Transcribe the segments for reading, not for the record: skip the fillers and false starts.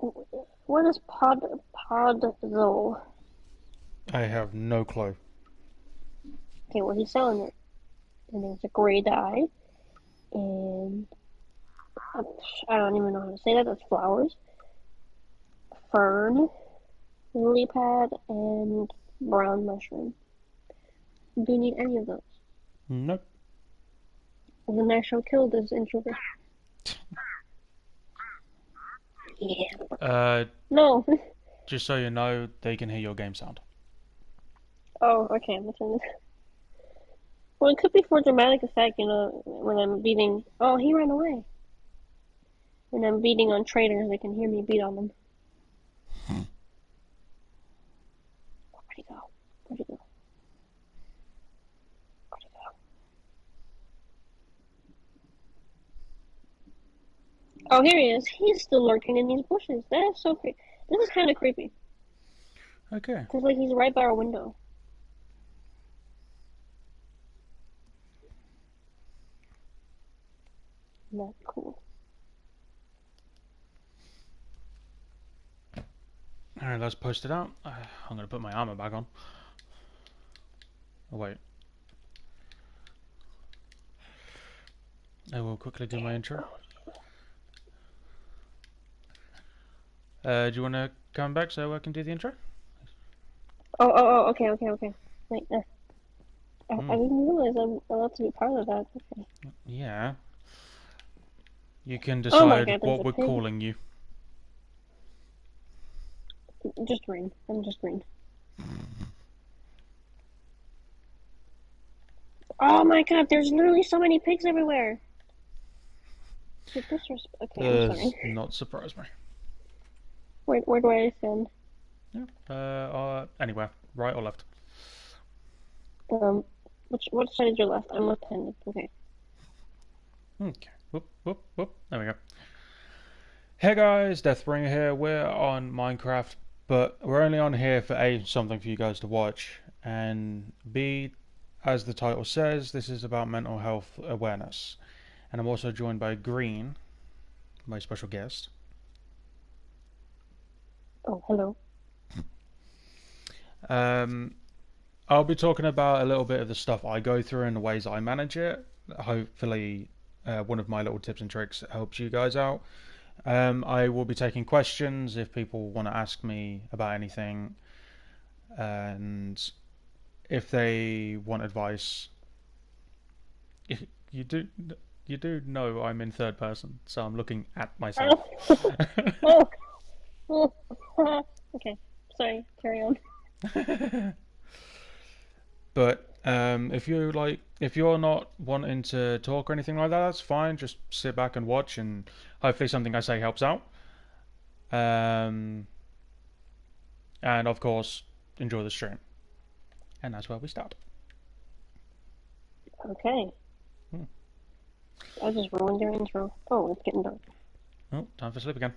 What is podzol? I have no clue. Okay, well he's selling it, and there's a gray dye, and uh, I don't even know how to say that. That's flowers, fern, lily pad, and brown mushroom. Do you need any of those? Nope. Then I shall kill this intruder. Yeah. Uh, No. just so you know, they can hear your game sound. Oh, okay. I'm turn this. Well, it could be for dramatic effect, when I'm beating. Oh, he ran away. When I'm beating on traitors, they can hear me beat on them. Where'd he go? Where'd he go? Where'd he go? Oh, here he is. He's still lurking in these bushes. That is so creepy. This is kind of creepy. Okay. Cause like he's right by our window. Not cool. Alright, let's post it out. I'm gonna put my armor back on. Oh, wait. I will quickly do my intro. Do you want to come back so I can do the intro? Oh. Okay. Like, I didn't realize I'm allowed to be part of that. Okay. Yeah. You can Oh my decide God, there's what a we're pig. calling you. Just green. I'm just green. Oh my God, there's literally so many pigs everywhere. Okay, I'm Does sorry. not surprise me. Where do I stand? Yeah. Anywhere, right or left? Um, what side is your left? I'm left-handed. Okay. Okay. Whoop, whoop, whoop. There we go. Hey guys, Deathbringer here. We're on Minecraft, but we're only on here for A, something for you guys to watch, and B, as the title says, this is about mental health awareness. And I'm also joined by Green, my special guest. Oh, hello. I'll be talking about a little bit of the stuff I go through and the ways I manage it. Hopefully, one of my little tips and tricks helps you guys out. I will be taking questions if people want to ask me about anything, and if they want advice, you do you do know I'm in third person, so I'm looking at myself. Oh, oh. Okay. Sorry. Carry on. But if you're not wanting to talk or anything like that, that's fine. Just sit back and watch, and hopefully something I say helps out. Um, and of course, enjoy the stream. And that's where we start. Okay. Hmm. I just ruined your intro. Oh, it's getting dark. Oh, time for sleep again.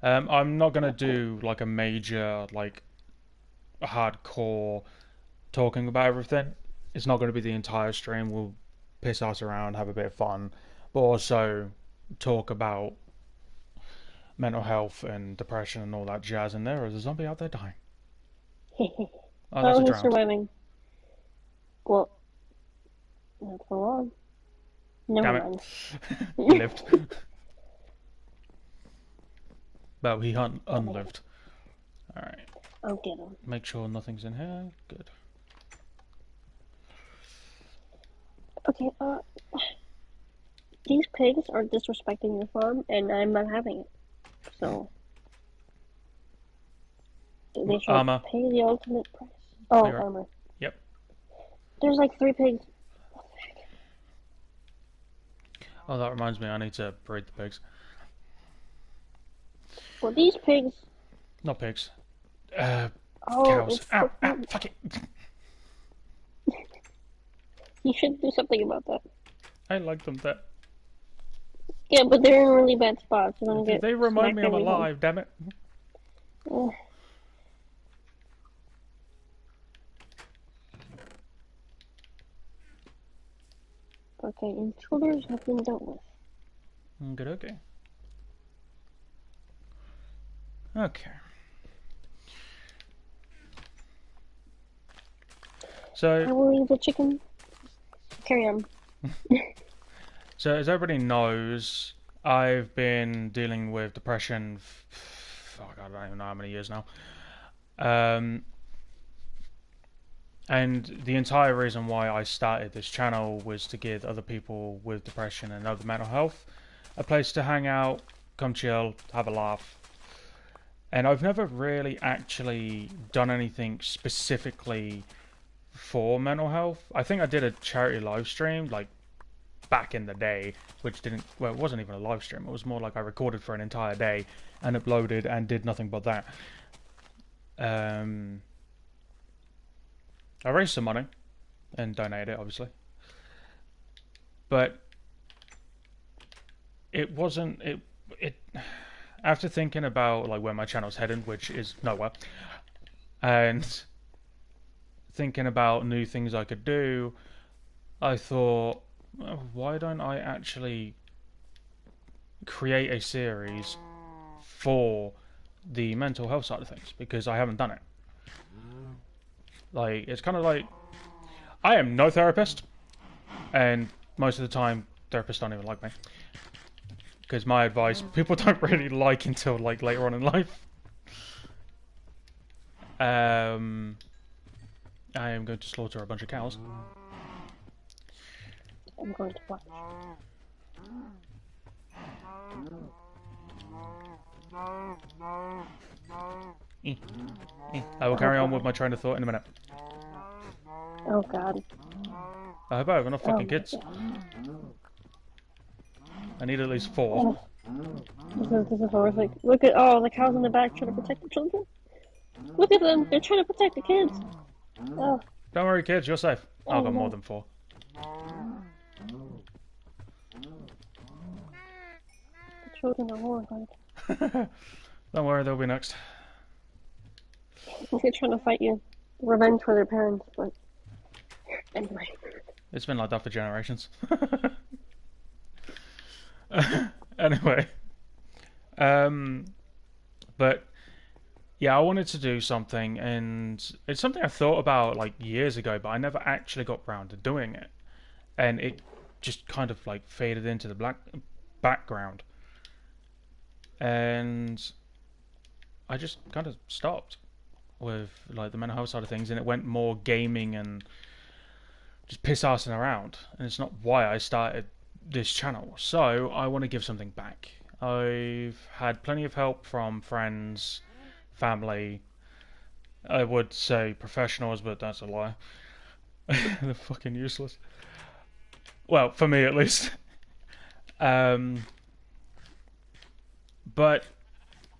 I'm not gonna do like a major hardcore talking about everything. It's not gonna be the entire stream. We'll piss us around, have a bit of fun, but also talk about mental health and depression and all that jazz. And there is a zombie out there dying. Oh, that's Oh, a he's drowned. surviving. Well, not for long. Never Damn it. mind. He lived. Well, he unlived. Alright. I'll get him. Make sure nothing's in here. Good. Okay, these pigs are disrespecting your farm, and I'm not having it. So, they should Armor. pay the ultimate price. Oh, Clear it. armor. Yep. There's like 3 pigs. Oh, that reminds me, I need to breed the pigs. Well, these pigs. Not pigs. Oh, Cows. it's Ow, the ow, food. fuck it. You should do something about that. I like them there. Yeah, but they're in really bad spots. You're gonna get They remind smacked me I'm every home. alive, damn it. Ugh. Okay, intruders have been dealt with. Good, okay. Okay. So I will eat the chicken. Carry on. So, as everybody knows, I've been dealing with depression. Oh God, I don't even know how many years now. Um, and the entire reason why I started this channel was to give other people with depression and other mental health a place to hang out, come chill, have a laugh. And I've never really actually done anything specifically for mental health. I think I did a charity live stream like back in the day, which didn't, well, it wasn't even a live stream. It was more like I recorded for an entire day and uploaded and did nothing but that. I raised some money and donated it, obviously, but it wasn't it. After thinking about like where my channel's headed, which is nowhere, and thinking about new things I could do, I thought, well, why don't I actually create a series for the mental health side of things, because I haven't done it. Like, it's kind of like, I am no therapist, and most of the time therapists don't even like me, because my advice people don't really like until like later on in life. I am going to slaughter a bunch of cows. I'm going to watch. I will carry on with my train of thought in a minute. Oh God. I hope I have enough fucking kids. God. I need at least 4. This is horrific. Look at the cows in the back trying to protect the children. Look at them. They're trying to protect the kids. Oh. Don't worry, kids. You're safe. I've got no. more than 4. The children are horrified. Don't worry, they'll be next. They're trying to fight you. Revenge for their parents, but anyway. It's been like that for generations. Anyway. But yeah, I wanted to do something, and it's something I thought about like years ago, but I never actually got round to doing it. And it just kind of like faded into the background. And I just kind of stopped with like the mental health side of things, and it went more gaming and just piss-assing around. And it's not why I started this channel. So I want to give something back. I've had plenty of help from friends, family. I would say professionals, but that's a lie. They're fucking useless. Well, for me at least. But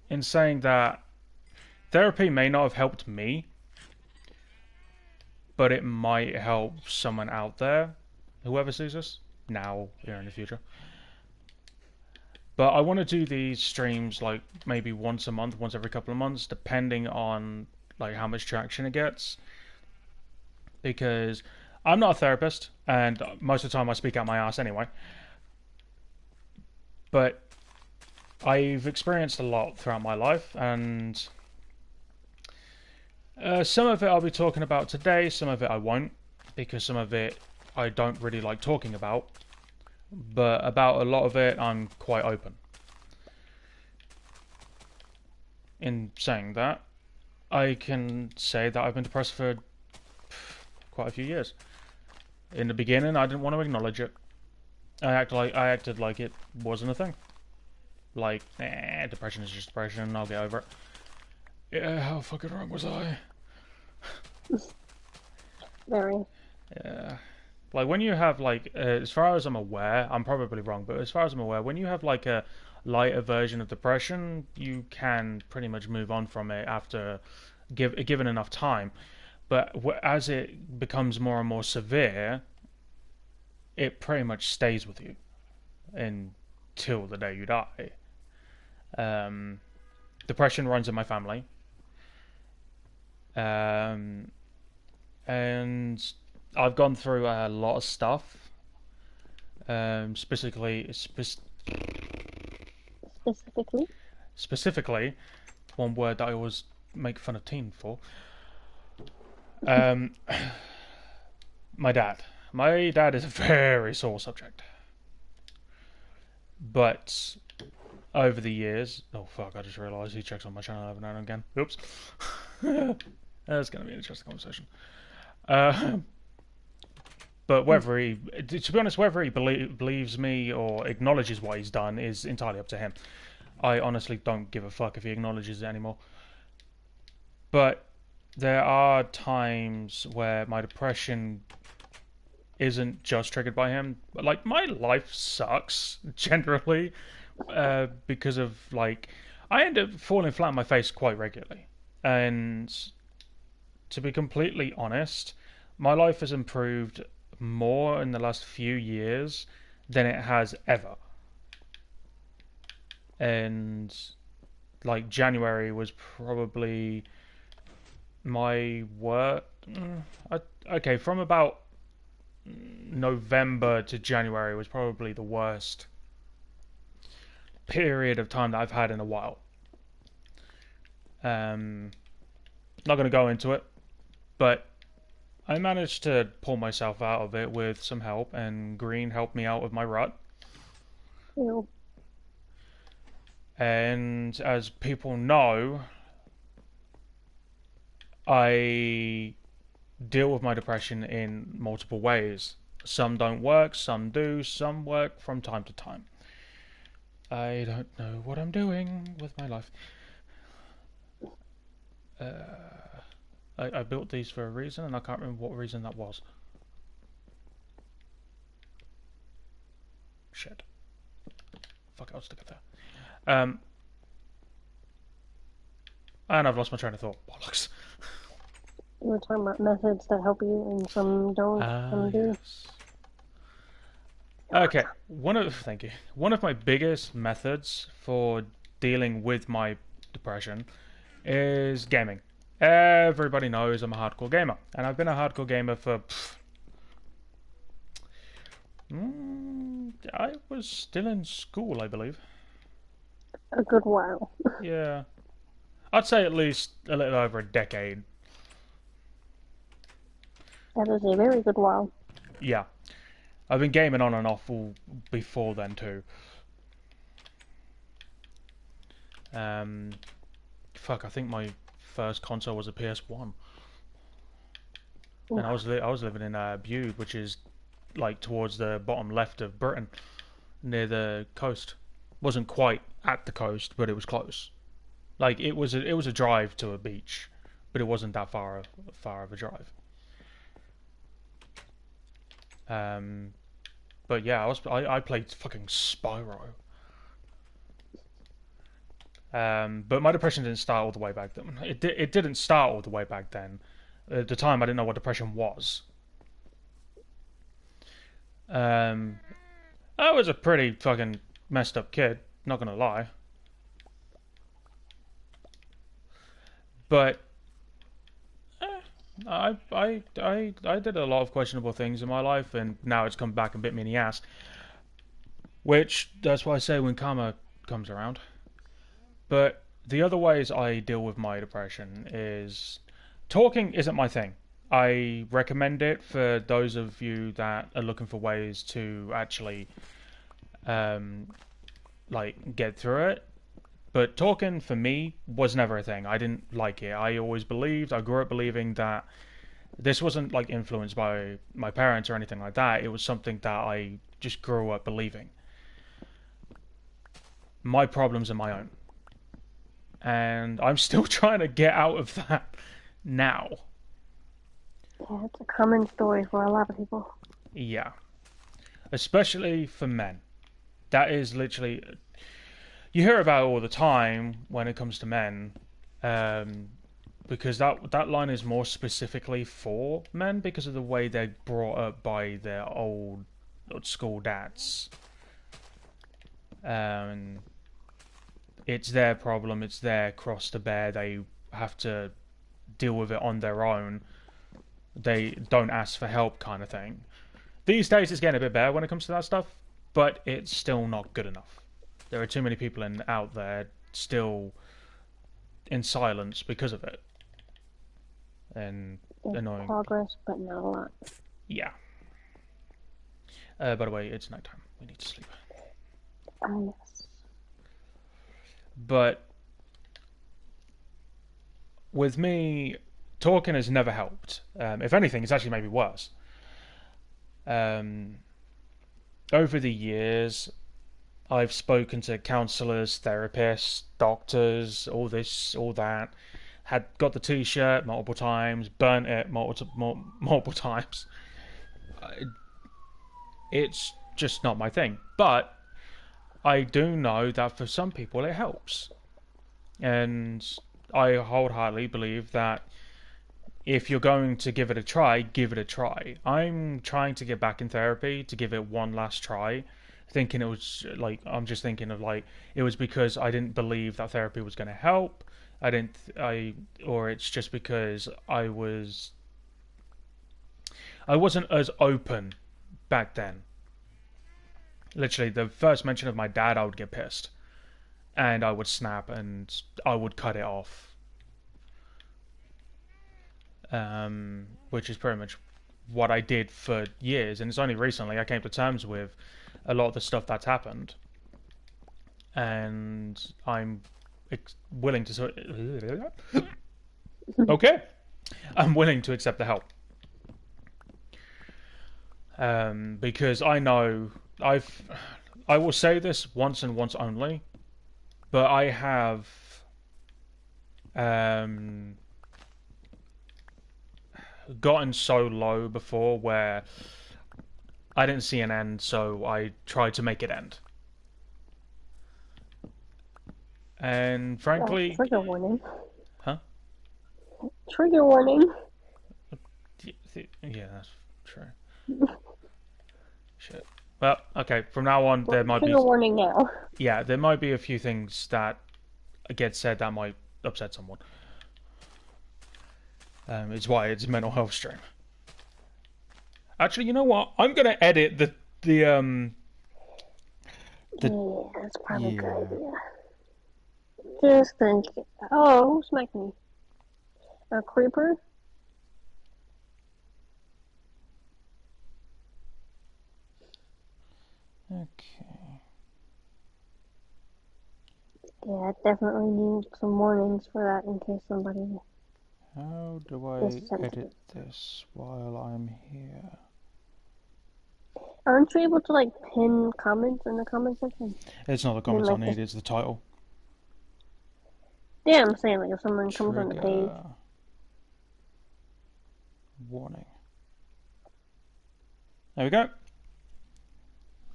in saying that, therapy may not have helped me, but it might help someone out there, whoever sees this, now or in the future. But I want to do these streams like maybe once a month, once every couple of months, depending on like how much traction it gets. Because I'm not a therapist, and most of the time I speak out my ass anyway. But I've experienced a lot throughout my life, and some of it I'll be talking about today, some of it I won't, because some of it I don't really like talking about. But about a lot of it, I'm quite open. In saying that, I can say that I've been depressed for quite a few years. In the beginning, I didn't want to acknowledge it. I acted like it wasn't a thing. Like, depression is just depression, I'll get over it. Yeah, how fucking wrong was I? Very. Yeah. Like, when you have, like, as far as I'm aware, I'm probably wrong, but as far as I'm aware, when you have, like, a lighter version of depression, you can pretty much move on from it after given enough time. But as it becomes more and more severe, it pretty much stays with you until the day you die. Depression runs in my family. And I've gone through a lot of stuff. Specifically, one word that I always make fun of teen for. Um, my dad. My dad is a very sore subject. But over the years... Oh, fuck, I just realised he checks on my channel every now and again. Oops. That's going to be an interesting conversation. But whether he... To be honest, whether he believes me or acknowledges what he's done is entirely up to him. I honestly don't give a fuck if he acknowledges it anymore. But there are times where my depression isn't just triggered by him. Like, my life sucks, generally, because of, like... I end up falling flat on my face quite regularly. And to be completely honest, my life has improved more in the last few years than it has ever. And, like, January was probably my work... Okay, from about November to January was probably the worst period of time that I've had in a while. Not going to go into it, but I managed to pull myself out of it with some help, and Green helped me out with my rut. Ew. And as people know, I deal with my depression in multiple ways. Some don't work, some do, some work from time to time. I don't know what I'm doing with my life. I built these for a reason, and I can't remember what reason that was. Shit. Fuck, I'll stick it there. And I've lost my train of thought. Bollocks. You were talking about methods that help you, and some don't, some do. Yes. Okay, thank you. One of my biggest methods for dealing with my depression is gaming. Everybody knows I'm a hardcore gamer, and I've been a hardcore gamer for... I was still in school, I believe. A good while. Yeah. I'd say at least a little over a decade. That is a very good while. Yeah. I've been gaming on and off all before then too. Fuck, I think my first console was a PS1. And I was living in Bude, which is like towards the bottom left of Britain, near the coast. Wasn't quite at the coast, but it was close. Like it was a drive to a beach, but it wasn't that far of a drive. But yeah, I played fucking Spyro. But my depression didn't start all the way back then. It didn't start all the way back then. At the time, I didn't know what depression was. I was a pretty fucking messed up kid, not gonna lie. But I did a lot of questionable things in my life, and now it's come back and bit me in the ass. Which, that's why I say when karma comes around. But the other ways I deal with my depression is... Talking isn't my thing. I recommend it for those of you that are looking for ways to actually like get through it. But talking for me was never a thing. I didn't like it. I grew up believing that this wasn't like influenced by my parents or anything like that. It was something that I just grew up believing. My problems are my own. And I'm still trying to get out of that now. Yeah, it's a common story for a lot of people. Yeah. Especially for men. That is literally... You hear about it all the time when it comes to men, because that line is more specifically for men because of the way they're brought up by their old school dads. It's their problem, it's their cross to bear, they have to deal with it on their own. They don't ask for help kind of thing. These days it's getting a bit better when it comes to that stuff, but it's still not good enough. There are too many people out there still in silence because of it, and There's annoying. progress, but not a lot. Yeah. By the way, it's nighttime. We need to sleep. Yes. But with me, talking has never helped. If anything, it's actually made me worse. Um, Over the years, I've spoken to counselors, therapists, doctors, all this, all that. Had got the T-shirt multiple times, burnt it multiple times. It's just not my thing. But I do know that for some people it helps, and I wholeheartedly believe that if you're going to give it a try, give it a try. I'm trying to get back in therapy to give it one last try, thinking it was like I'm just thinking of like it was because I didn't believe that therapy was going to help. I didn't I or it's just because I wasn't as open back then. Literally, the first mention of my dad, I would get pissed and I would snap and I would cut it off, which is pretty much what I did for years. And it's only recently I came to terms with a lot of the stuff that's happened, and I'm willing to. Okay, I'm willing to accept the help, because I know I will say this once and once only, but I have um, gotten so low before where I didn't see an end, so I tried to make it end. And frankly, Trigger warning. huh? Trigger warning. Yeah, that's true. Shit. Well, okay. From now on, there might be Trigger warning now. there might be a few things that get said that might upset someone. It's why it's a mental health stream. Actually, you know what? I'm gonna edit the Yeah, that's probably a good idea. Just think. Oh, who smacked me? A creeper? Okay. Yeah, I definitely need some warnings for that in case somebody How do I is sensitive. edit this while I'm here? Aren't you able to like pin comments in the comment section? It's not the comments I like need, it's the title. Yeah, I'm saying like if someone comes on the page. Trigger warning. There we go.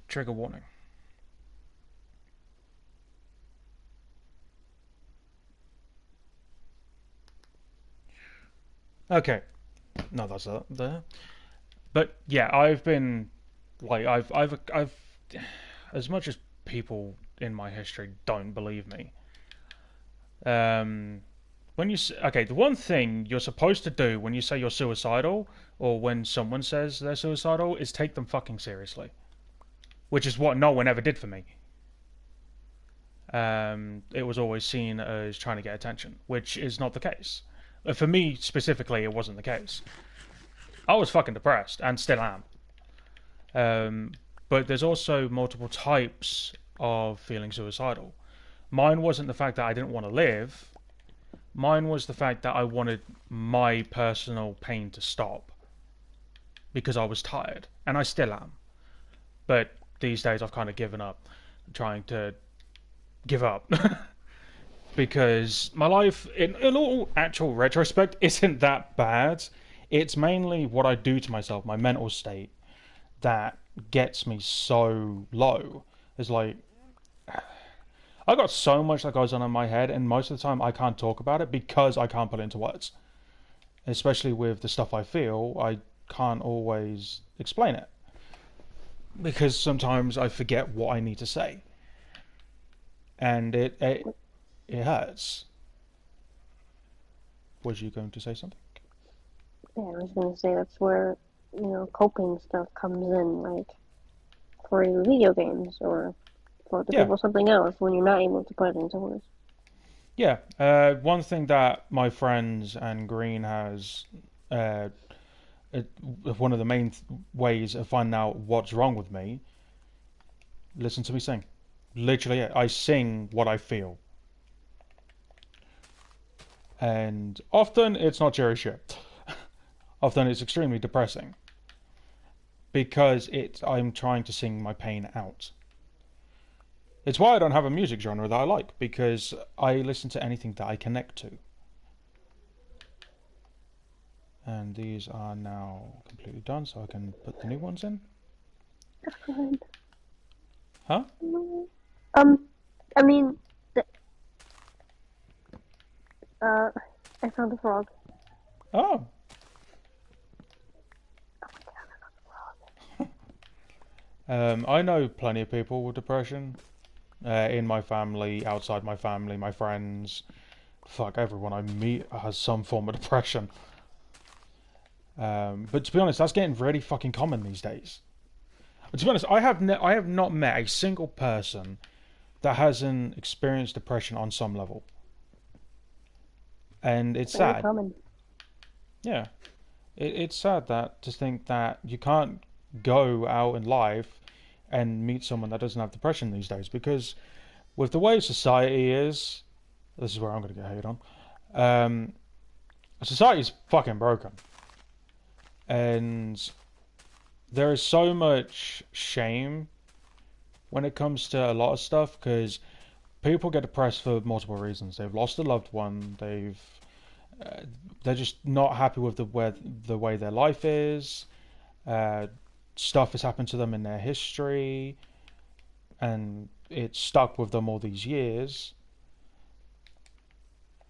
Trigger warning. Okay. No, that's there. But yeah, I've been like I've as much as people in my history don't believe me. When you okay, the one thing you're supposed to do when you say you're suicidal or when someone says they're suicidal is take them fucking seriously, which is what no one ever did for me. It was always seen as trying to get attention, which is not the case. For me specifically, it wasn't the case. I was fucking depressed and still am. But there's also multiple types of feeling suicidal. Mine wasn't the fact that I didn't want to live. Mine was the fact that I wanted my personal pain to stop because I was tired, and I still am. But these days I've kind of given up, trying to give up. Because my life, in all actual retrospect, isn't that bad. It's mainly what I do to myself, my mental state, that gets me so low. It's like I got so much that goes on in my head, and most of the time I can't talk about it because I can't put it into words. Especially with the stuff I feel, I can't always explain it because sometimes I forget what I need to say, and it hurts. Was you going to say something? Yeah, I was gonna say that's where coping stuff comes in, like for either video games or for other Yeah. people something else when you're not able to put it into words. Yeah, one thing that my friends and Green has, uh, it, one of the main ways of finding out what's wrong with me, listen to me sing. Literally, I sing what I feel. And often it's not cherry shit. Often it's extremely depressing because I'm trying to sing my pain out. It's why I don't have a music genre that I like, because I listen to anything that I connect to. And these are now completely done, so I can put the new ones in. Fine. Huh? Um, I mean, uh, I found a frog. Oh. I know plenty of people with depression. In my family, outside my family, my friends. Fuck, everyone I meet has some form of depression. But to be honest, that's getting really fucking common these days. But to be honest, I have not met a single person that hasn't experienced depression on some level, and it's Very sad. common. Yeah, it's sad that to think that you can't go out in life and meet someone that doesn't have depression these days, because with the way society is, this is where I'm going to get hated on. Um, Society's fucking broken, and there is so much shame when it comes to a lot of stuff because people get depressed for multiple reasons. They've lost a loved one. Uh, they're just not happy with the way their life is. Uh, Stuff has happened to them in their history, and it's stuck with them all these years.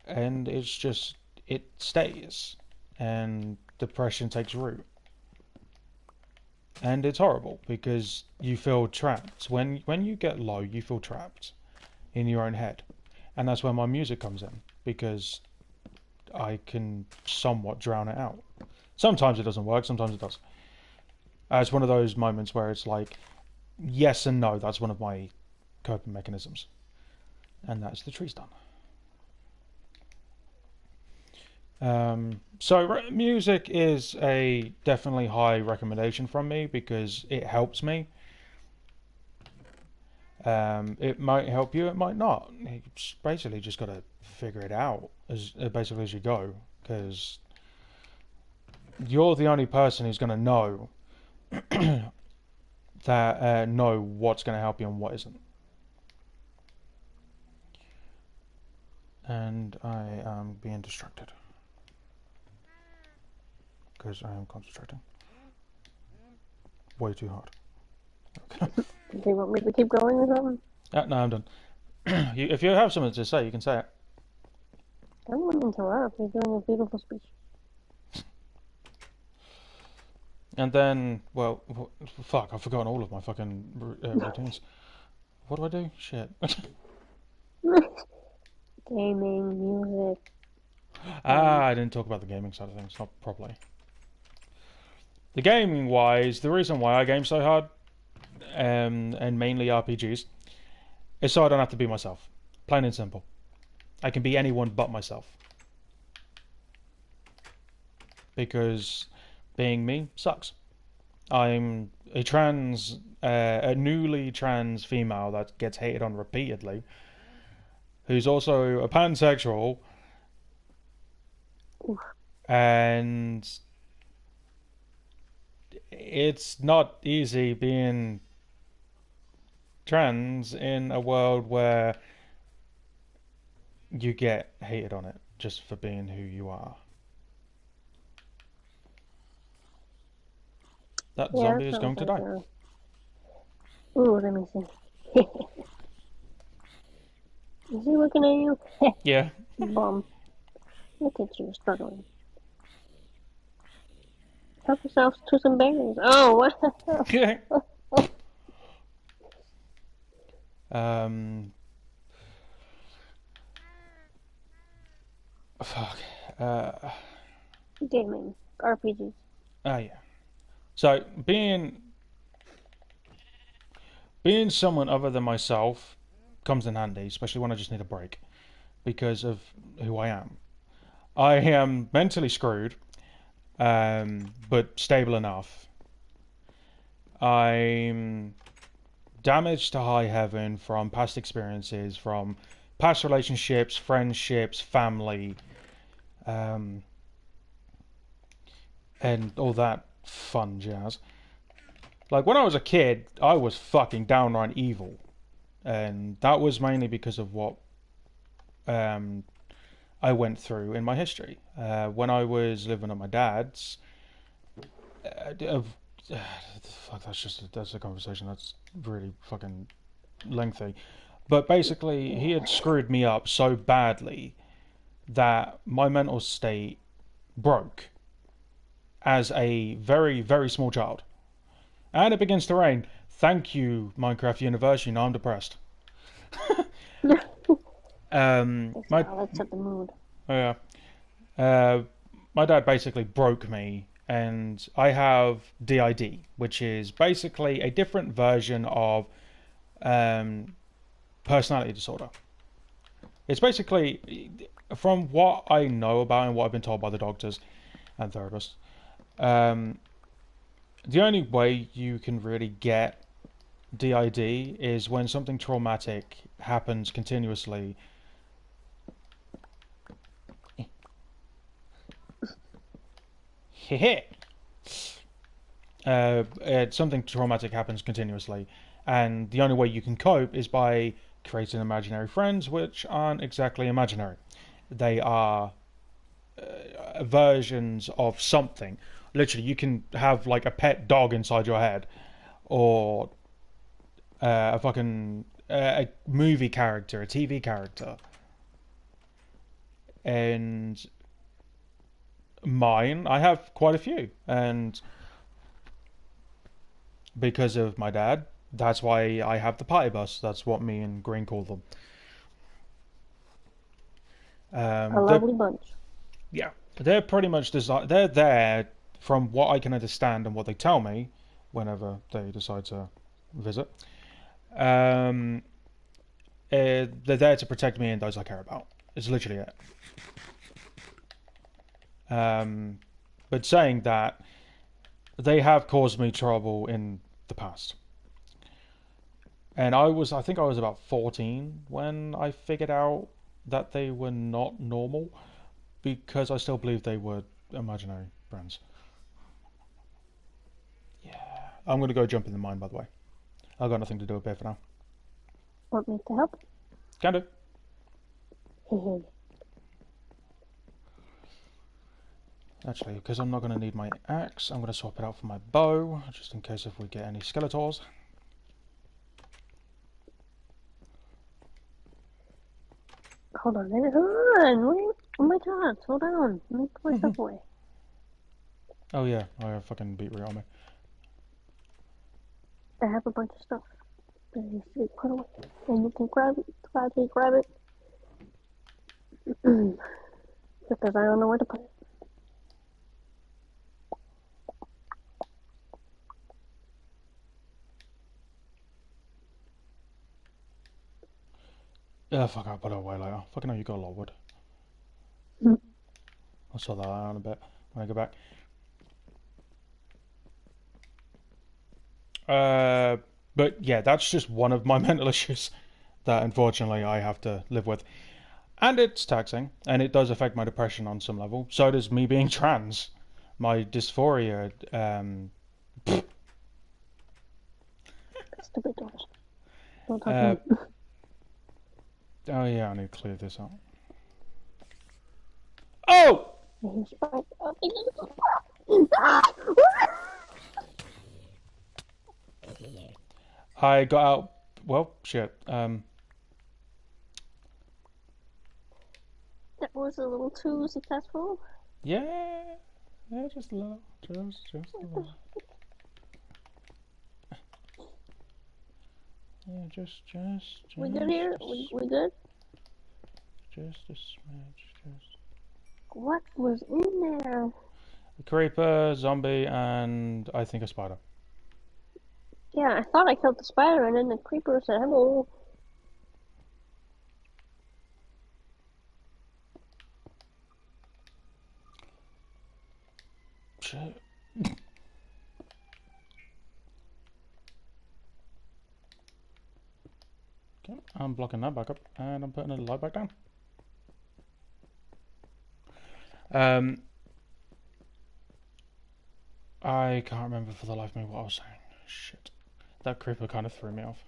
And it stays, and depression takes root. And it's horrible because you feel trapped. When you get low, you feel trapped in your own head, and that's where my music comes in because I can somewhat drown it out. Sometimes it doesn't work, sometimes it does. It's one of those moments where it's like yes and no. That's one of my coping mechanisms, and that's the tree's done. So music is a definitely high recommendation from me because it helps me. It might help you, it might not. You basically just got to figure it out as basically as you go, because you're the only person who's going to know that know what's going to help you and what isn't. And I am being distracted because I am concentrating way too hard. Okay. Do you want me to keep going or something? No, I'm done. If you have something to say, you can say it. I don't want to interrupt. You're doing a beautiful speech. And then, well, fuck, I've forgotten all of my fucking routines. What do I do? Shit. Gaming, music. I didn't talk about the gaming side of things, not properly. The gaming wise, the reason why I game so hard, and mainly RPGs, is so I don't have to be myself. Plain and simple. I can be anyone but myself. Because being me sucks. I'm a newly trans female that gets hated on repeatedly, who's also a pansexual, Oof. and it's not easy being trans in a world where you get hated on it just for being who you are. That Yeah, zombie is sounds going to like die. Ooh, let me see. Is he looking at you? Yeah. Bum. Look at you struggling. Help yourself to some berries. Oh, what the hell? um. Fuck. Gaming. RPGs. Yeah. So being someone other than myself comes in handy, especially when I just need a break. because of who I am. I am mentally screwed, but stable enough. I'm damaged to high heaven from past experiences, from past relationships, friendships, family, um, and all that fun jazz. Like, when I was a kid, I was fucking downright evil. And that was mainly because of what um, I went through in my history. When I was living at my dad's, fuck, that's a conversation that's really fucking lengthy. But basically, he had screwed me up so badly that my mental state broke as a very, very small child. And it begins to rain. Thank you, Minecraft University. Now I'm depressed. It's My all to the mood. yeah. Uh, my dad basically broke me, and I have DID, which is basically a different version of um, personality disorder. It's basically, from what I know about and what I've been told by the doctors and therapists, um, the only way you can really get DID is when something traumatic happens continuously. Something traumatic happens continuously, and the only way you can cope is by creating imaginary friends, which aren't exactly imaginary. They are versions of something. Literally, you can have like a pet dog inside your head, or a fucking a movie character, a TV character, and mine, I have quite a few, and because of my dad, that's why I have the party bus. That's what me and Green call them. A They're lovely bunch. yeah, they're pretty much they're there from what I can understand and what they tell me whenever they decide to visit. Um, they're there to protect me and those I care about. It's literally it. But saying that, they have caused me trouble in the past. And I think I was about 14 when I figured out that they were not normal, because I still believe they were imaginary friends. Yeah. I'm going to go jump in the mine, by the way. I've got nothing to do with it for now. Want me to help? Can do. Actually, because I'm not going to need my axe, I'm going to swap it out for my bow, just in case if we get any Skeletors. Hold on, hold on. Wait, oh my god, hold on. Let me put my stuff away. Oh yeah, I fucking beat Rio on me. I have a bunch of stuff that needs to be put away. And you can grab it, grab it. Because I don't know where to put it. Yeah, fuck, I'll put it away later. Fucking hell, you got a lot of wood. I'll sort that out in a bit when I go back. But yeah, that's just one of my mental issues that unfortunately I have to live with. And it's taxing, and it does affect my depression on some level. So does me being trans. My dysphoria, Stupid doors. Don't talk to me. oh yeah, I need to clear this out. Oh! I got out. Well, shit. That was a little too successful. Yeah, just a little, just a little. Yeah, just. We good here? We good? Just a smidge, just. What was in there? A creeper, zombie, and I think a spider. Yeah, I thought I killed the spider, and then the creeper said hello. I'm blocking that back up, and I'm putting the light back down. I can't remember for the life of me what I was saying. Shit. That creeper kind of threw me off.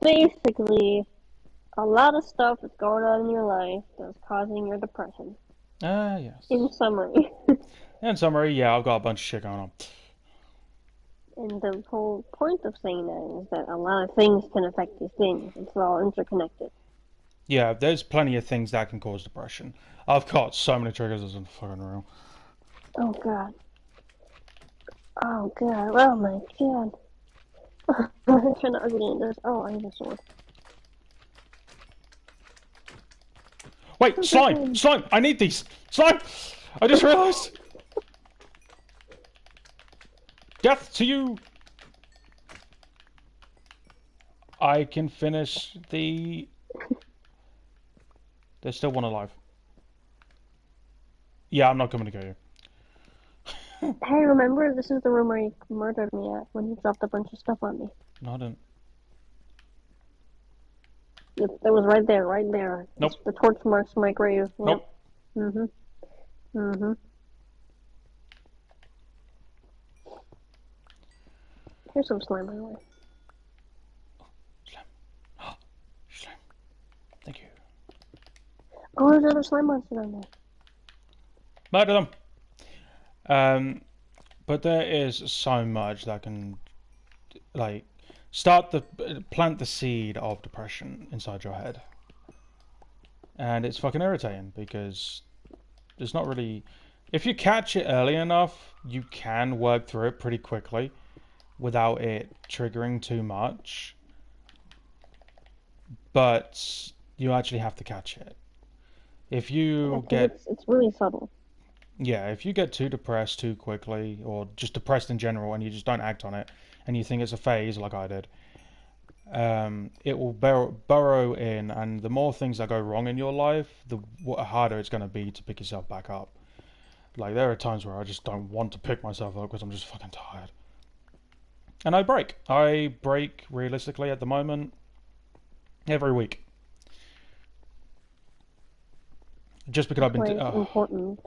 Basically, a lot of stuff is going on in your life that's causing your depression. Yes. In summary. In summary, yeah, I've got a bunch of shit going on. And the whole point of saying that is that a lot of things can affect these things. It's all interconnected. Yeah, there's plenty of things that can cause depression. I've got so many triggers as in fucking real. Oh god. Oh god. Oh my god. I'm trying to ugly in this. Oh, I have a sword. Wait, slime! Slime! I need these! Slime! I just realised! Death to you! I can finish the... There's still one alive. Yeah, I'm not coming to kill you. Hey, remember, this is the room where you murdered me at when you dropped a bunch of stuff on me. No, I didn't. It was right there, right there. Nope. The torch marks my grave. Yep. Nope. Mm-hmm. Mm-hmm. Here's some slime, by the way. Slime. Slime. Thank you. Oh, there's another slime monster down there. Murder them! But there is so much that can, like, plant the seed of depression inside your head. And it's fucking irritating because there's not really... If you catch it early enough, you can work through it pretty quickly without it triggering too much. But you actually have to catch it. If you get... It's really subtle. Yeah, if you get too depressed too quickly, or just depressed in general, and you just don't act on it, and you think it's a phase like I did, it will burrow in, and the more things that go wrong in your life, the harder it's going to be to pick yourself back up. Like, there are times where I just don't want to pick myself up because I'm just fucking tired. And I break. I break, realistically, at the moment, every week. Just because I've been... It's important.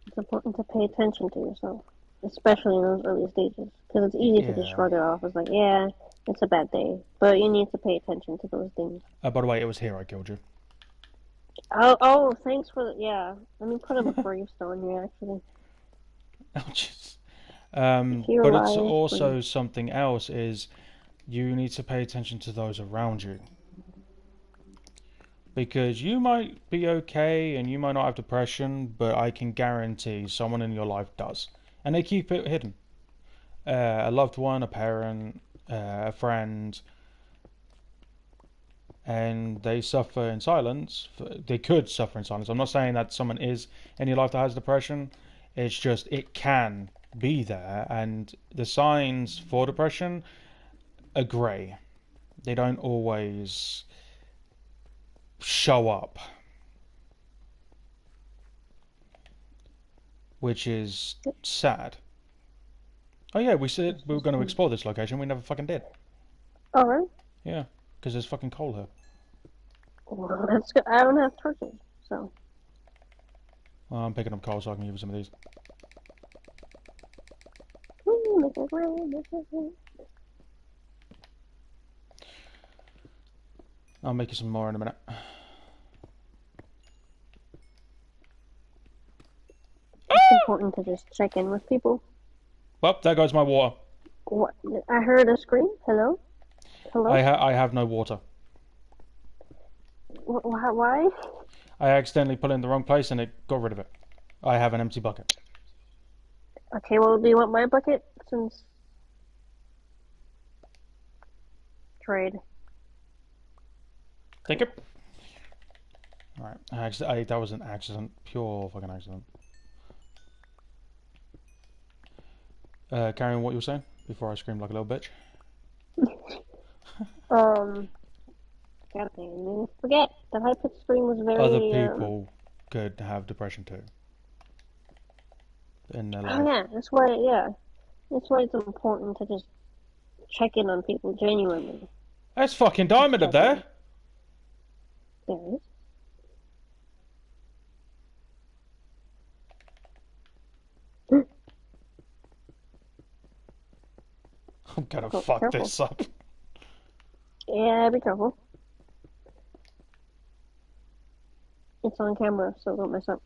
It's important to pay attention to yourself, especially in those early stages, because it's easy to just shrug it off. It's like, yeah, it's a bad day, but you need to pay attention to those things. By the way, it was here I killed you. Oh, thanks for the, yeah. Let me put a gravestone here, actually. Oh, jeez. But it's also something else, is you need to pay attention to those around you. Because you might be okay and you might not have depression, but I can guarantee someone in your life does. And they keep it hidden. A loved one, a parent, a friend, and they suffer in silence. They could suffer in silence. I'm not saying that someone is in your life that has depression. It's just it can be there, and the signs for depression are grey. They don't always show up, which is sad. Oh yeah, we said we were going to explore this location. We never fucking did. Oh really? Yeah, because there's fucking coal here. Well, that's good. I don't have torches, so. Well, I'm picking up coal so I can give you some of these. I'll make you some more in a minute. It's important to just check in with people. Well, there goes my water. What? I heard a scream. Hello? Hello? I have no water. Why? I accidentally put it in the wrong place and it got rid of it. I have an empty bucket. Okay, well, do you want my bucket? Since... Trade. Take it. Alright, that was an accident. Pure fucking accident. Carrying on what you were saying before I screamed like a little bitch. God damn, forget that high-pitched scream was very... Other people could have depression too. In their life. Oh yeah, that's why it's important to just check in on people genuinely. That's fucking diamond up there. There it is. I'm gonna Go, fuck careful. this up. Yeah, be careful. It's on camera, so don't mess up.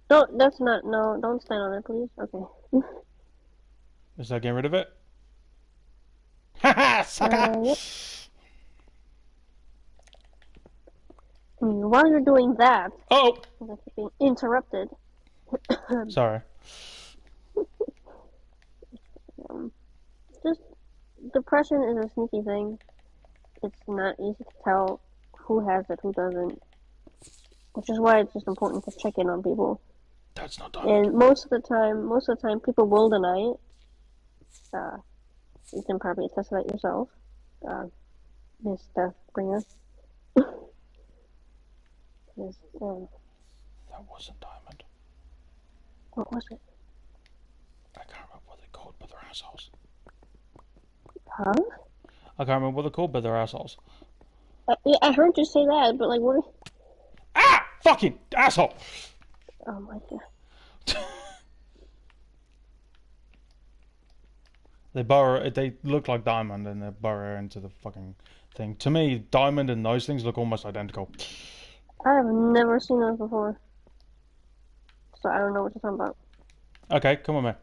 No, that's not. No, don't stand on it, please. Okay. Is that getting rid of it? Haha, sucker! Yep. While you're doing that, Oh! because I keep being interrupted. Sorry. Just depression is a sneaky thing. It's not easy to tell who has it, who doesn't, which is why it's just important to check in on people. That's not diamond. And most of the time, people will deny it. You can probably attest to that yourself, Miss Deathbringer. That wasn't diamond. What was it? I can't remember what they're called, but they're assholes. Huh? I can't remember what they're called, but they're assholes. Yeah, I heard you say that, but like, what? Ah! Fucking asshole! Oh my god. They look like diamond and they burrow into the fucking thing. To me, diamond and those things look almost identical. I have never seen those before, so I don't know what you're talking about. Okay, come on, man.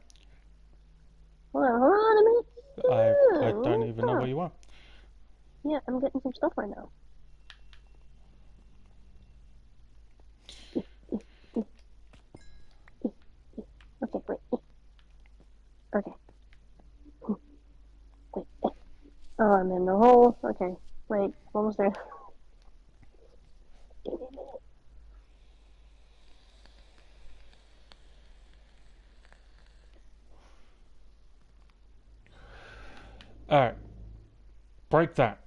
Hold on a minute. I don't even know where you are. Yeah, I'm getting some stuff right now. Okay, wait. Okay. Wait. Oh, I'm in the hole. Okay. Wait, almost there. Give me a minute. Alright. Break that.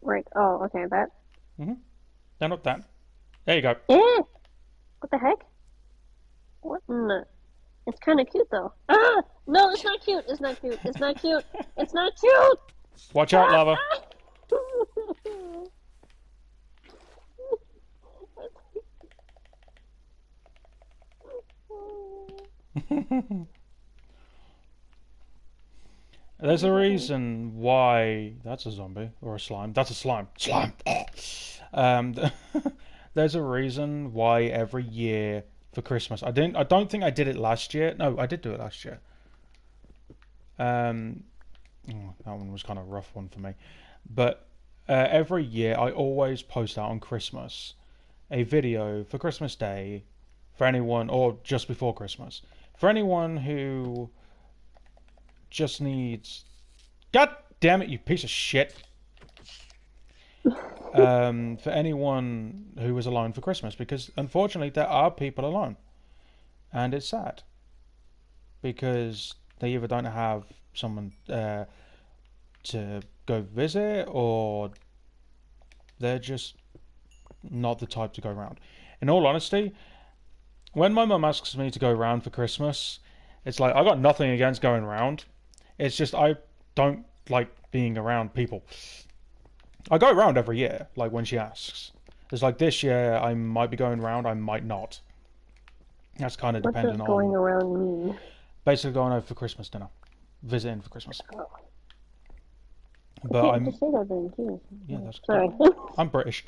Right. Oh, okay, that. No, not that. There you go. Eh! What the heck? What in the... It's kind of cute, though. Ah! No, it's not cute. It's not cute. It's not cute. It's not cute! Watch out, lava. There's a reason why that's a zombie or a slime. That's a slime. Slime. um, there's a reason why every year for Christmas. I don't think I did it last year. No, I did do it last year. That one was kind of a rough one for me. But every year I always post out on Christmas a video for Christmas Day for anyone, or just before Christmas, for anyone who just needs. God damn it, you piece of shit! For anyone who is alone for Christmas, because unfortunately there are people alone, and it's sad because they either don't have someone to go visit, or they're just not the type to go around. In all honesty, when my mum asks me to go around for Christmas, it's like I got nothing against going around. It's just I don't like being around people. I go around every year, like when she asks. It's like this year I might be going around, I might not. That's kind of dependent What does going on around mean? basically going over for Christmas dinner, visiting for Christmas. Oh. But I I'm just say that then, too. yeah, that's Sorry. I'm British.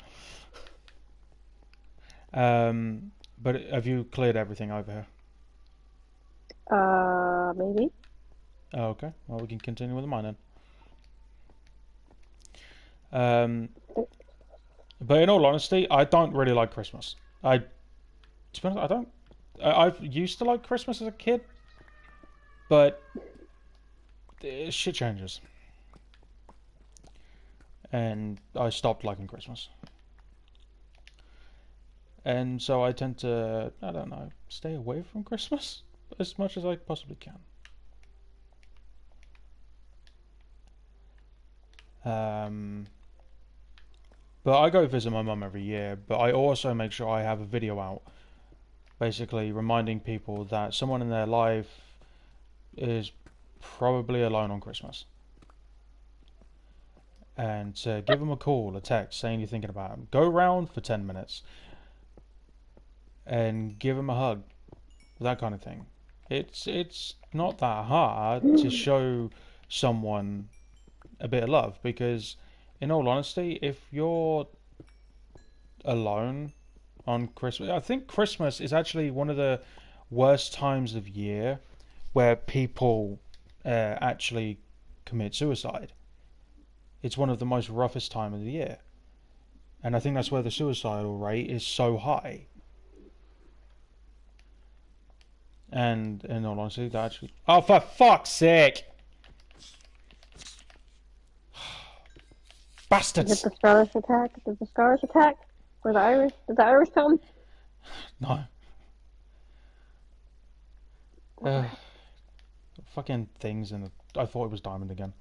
But have you cleared everything over here? Maybe. Oh, okay. Well, we can continue with mine then. But in all honesty, I don't really like Christmas. To be honest, I don't. I've used to like Christmas as a kid, but shit changes, and I stopped liking Christmas. And so I tend to, I don't know, stay away from Christmas as much as I possibly can. But I go visit my mum every year, but I also make sure I have a video out basically reminding people that someone in their life is probably alone on Christmas. and give them a call, a text, saying you're thinking about them. Go around for 10 minutes and give them a hug, that kind of thing. It's not that hard to show someone a bit of love, because in all honesty, if you're alone on Christmas, I think Christmas is actually one of the worst times of year where people actually commit suicide. It's one of the most roughest time of the year, and I think that's where the suicidal rate is so high. And in all honesty, that actually, oh, for fuck's sake, Did bastards! the Scottish attack? Did the Scottish attack? Or the Irish? Did the Irish come? No, fucking things, and I thought it was diamond again.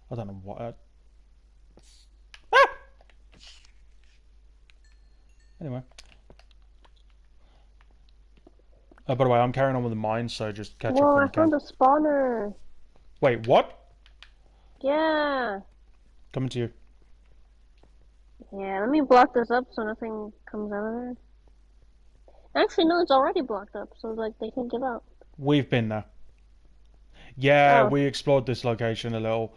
I don't know what. Ah! Anyway. By the way, I'm carrying on with the mine, so just catch up Whoa, when I you can. found a spawner. Wait, what? Yeah. Coming to you. Yeah, let me block this up so nothing comes out of there. Actually, no, it's already blocked up, so like they can't get out. We've been there. Yeah, Oh, we explored this location a little.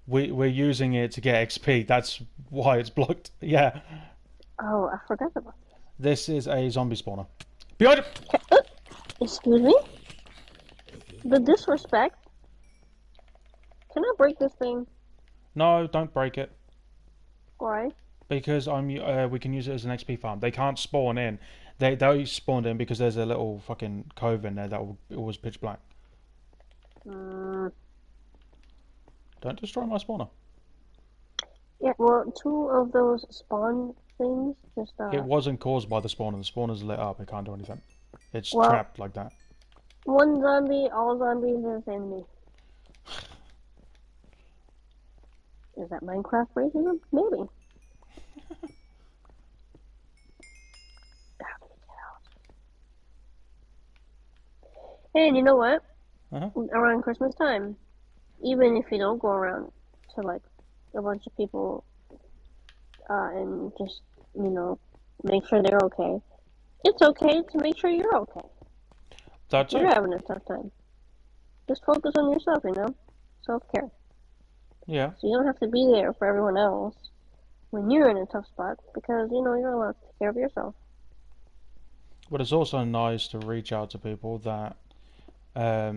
We're using it to get XP. That's why it's blocked. Yeah. oh, I forgot about This is a zombie spawner. Behind it! that. Excuse me? The disrespect? Can I break this thing? No, don't break it. Why? Because we can use it as an XP farm. They can't spawn in. They spawned in because there's a little fucking cove in there that was pitch black. Mm, Don't destroy my spawner. yeah, well, two of those spawn things just, It wasn't caused by the spawner. The spawner's lit up. It can't do anything. It's well, trapped like that. one zombie, all zombies are the same to me. Is that Minecraft racism? Maybe. And you know what? Uh-huh. Around Christmas time, even if you don't go around to like a bunch of people and just, make sure they're okay, it's okay to make sure you're okay. That's You're it. having a tough time. Just focus on yourself, self-care. Yeah. So you don't have to be there for everyone else when you're in a tough spot because, you're allowed to take care of yourself. But it's also nice to reach out to people that are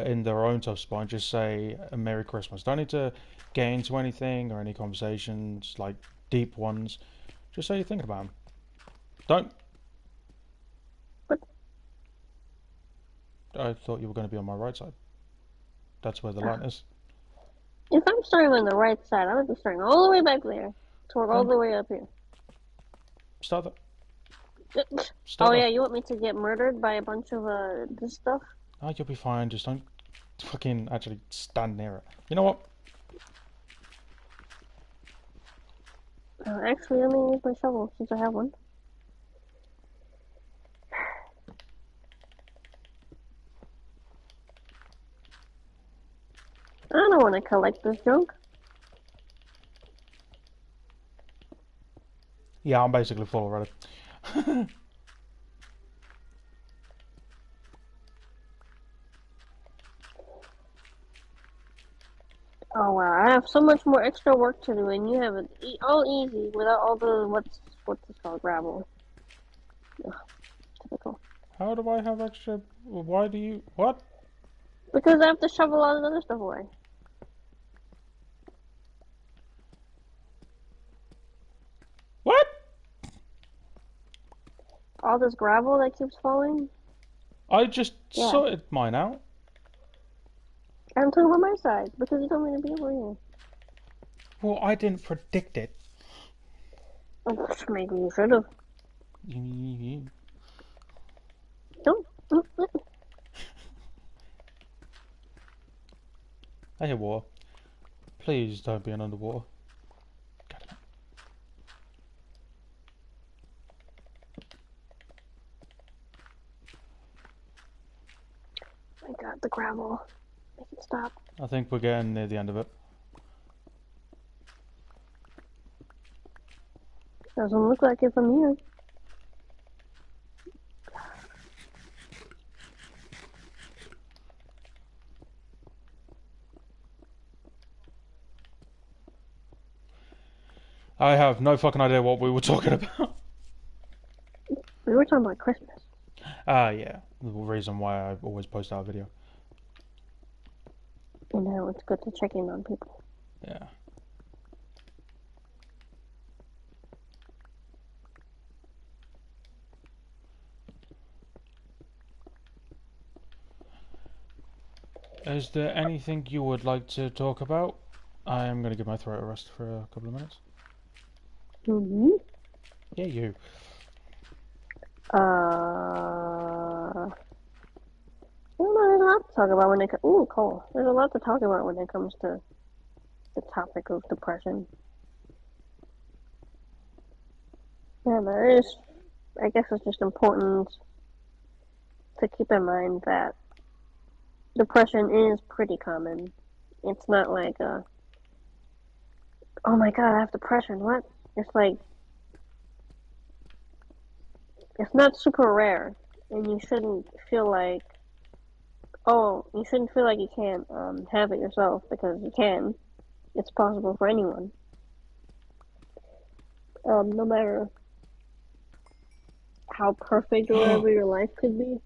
in their own tough spot and just say a Merry Christmas. Don't need to get into anything or any conversations, like deep ones. Just say you're thinking about them. Don't. But I thought you were going to be on my right side. That's where the light is. if I'm starting on the right side, I would be starting all the way back there to work all Then the way up here. start that. Oh Start yeah, that. you want me to get murdered by a bunch of this stuff? Oh, you'll be fine. Just don't fucking actually stand near it. You know what? Actually, let me use my shovel since I have one. I don't want to collect this junk. Yeah, I'm basically full already. Oh wow, I have so much more extra work to do, and you have it all easy without all the what's this called, gravel. Ugh, typical. How do I have extra? Why do you? What? Because I have to shovel all the other stuff away. What? All this gravel that keeps falling. I just Yeah, sorted mine out. I'm talking about my side because you told me to be over here. Well, I didn't predict it. Oh, maybe you should have. You- Don't. I hear water. Please don't be an underwater. god, the gravel. Make it stop. I think we're getting near the end of it. Doesn't look like it from here. I have no fucking idea what we were talking about. We were talking about Christmas. Yeah. The reason why I always post our video. You know, it's good to check in on people. Yeah. Is there anything you would like to talk about? I am going to give my throat a rest for a couple of minutes. Mm-hmm. Yeah, you. Well, there's a lot to talk about when it comes. Ooh, coal. There's a lot to talk about when it comes to the topic of depression. Yeah, there is. I guess it's just important to keep in mind that depression is pretty common. It's not like oh my god, I have depression. What? It's like it's not super rare, and you shouldn't feel like you can't have it yourself, because you can. It's possible for anyone. No matter how perfect or whatever your life could be.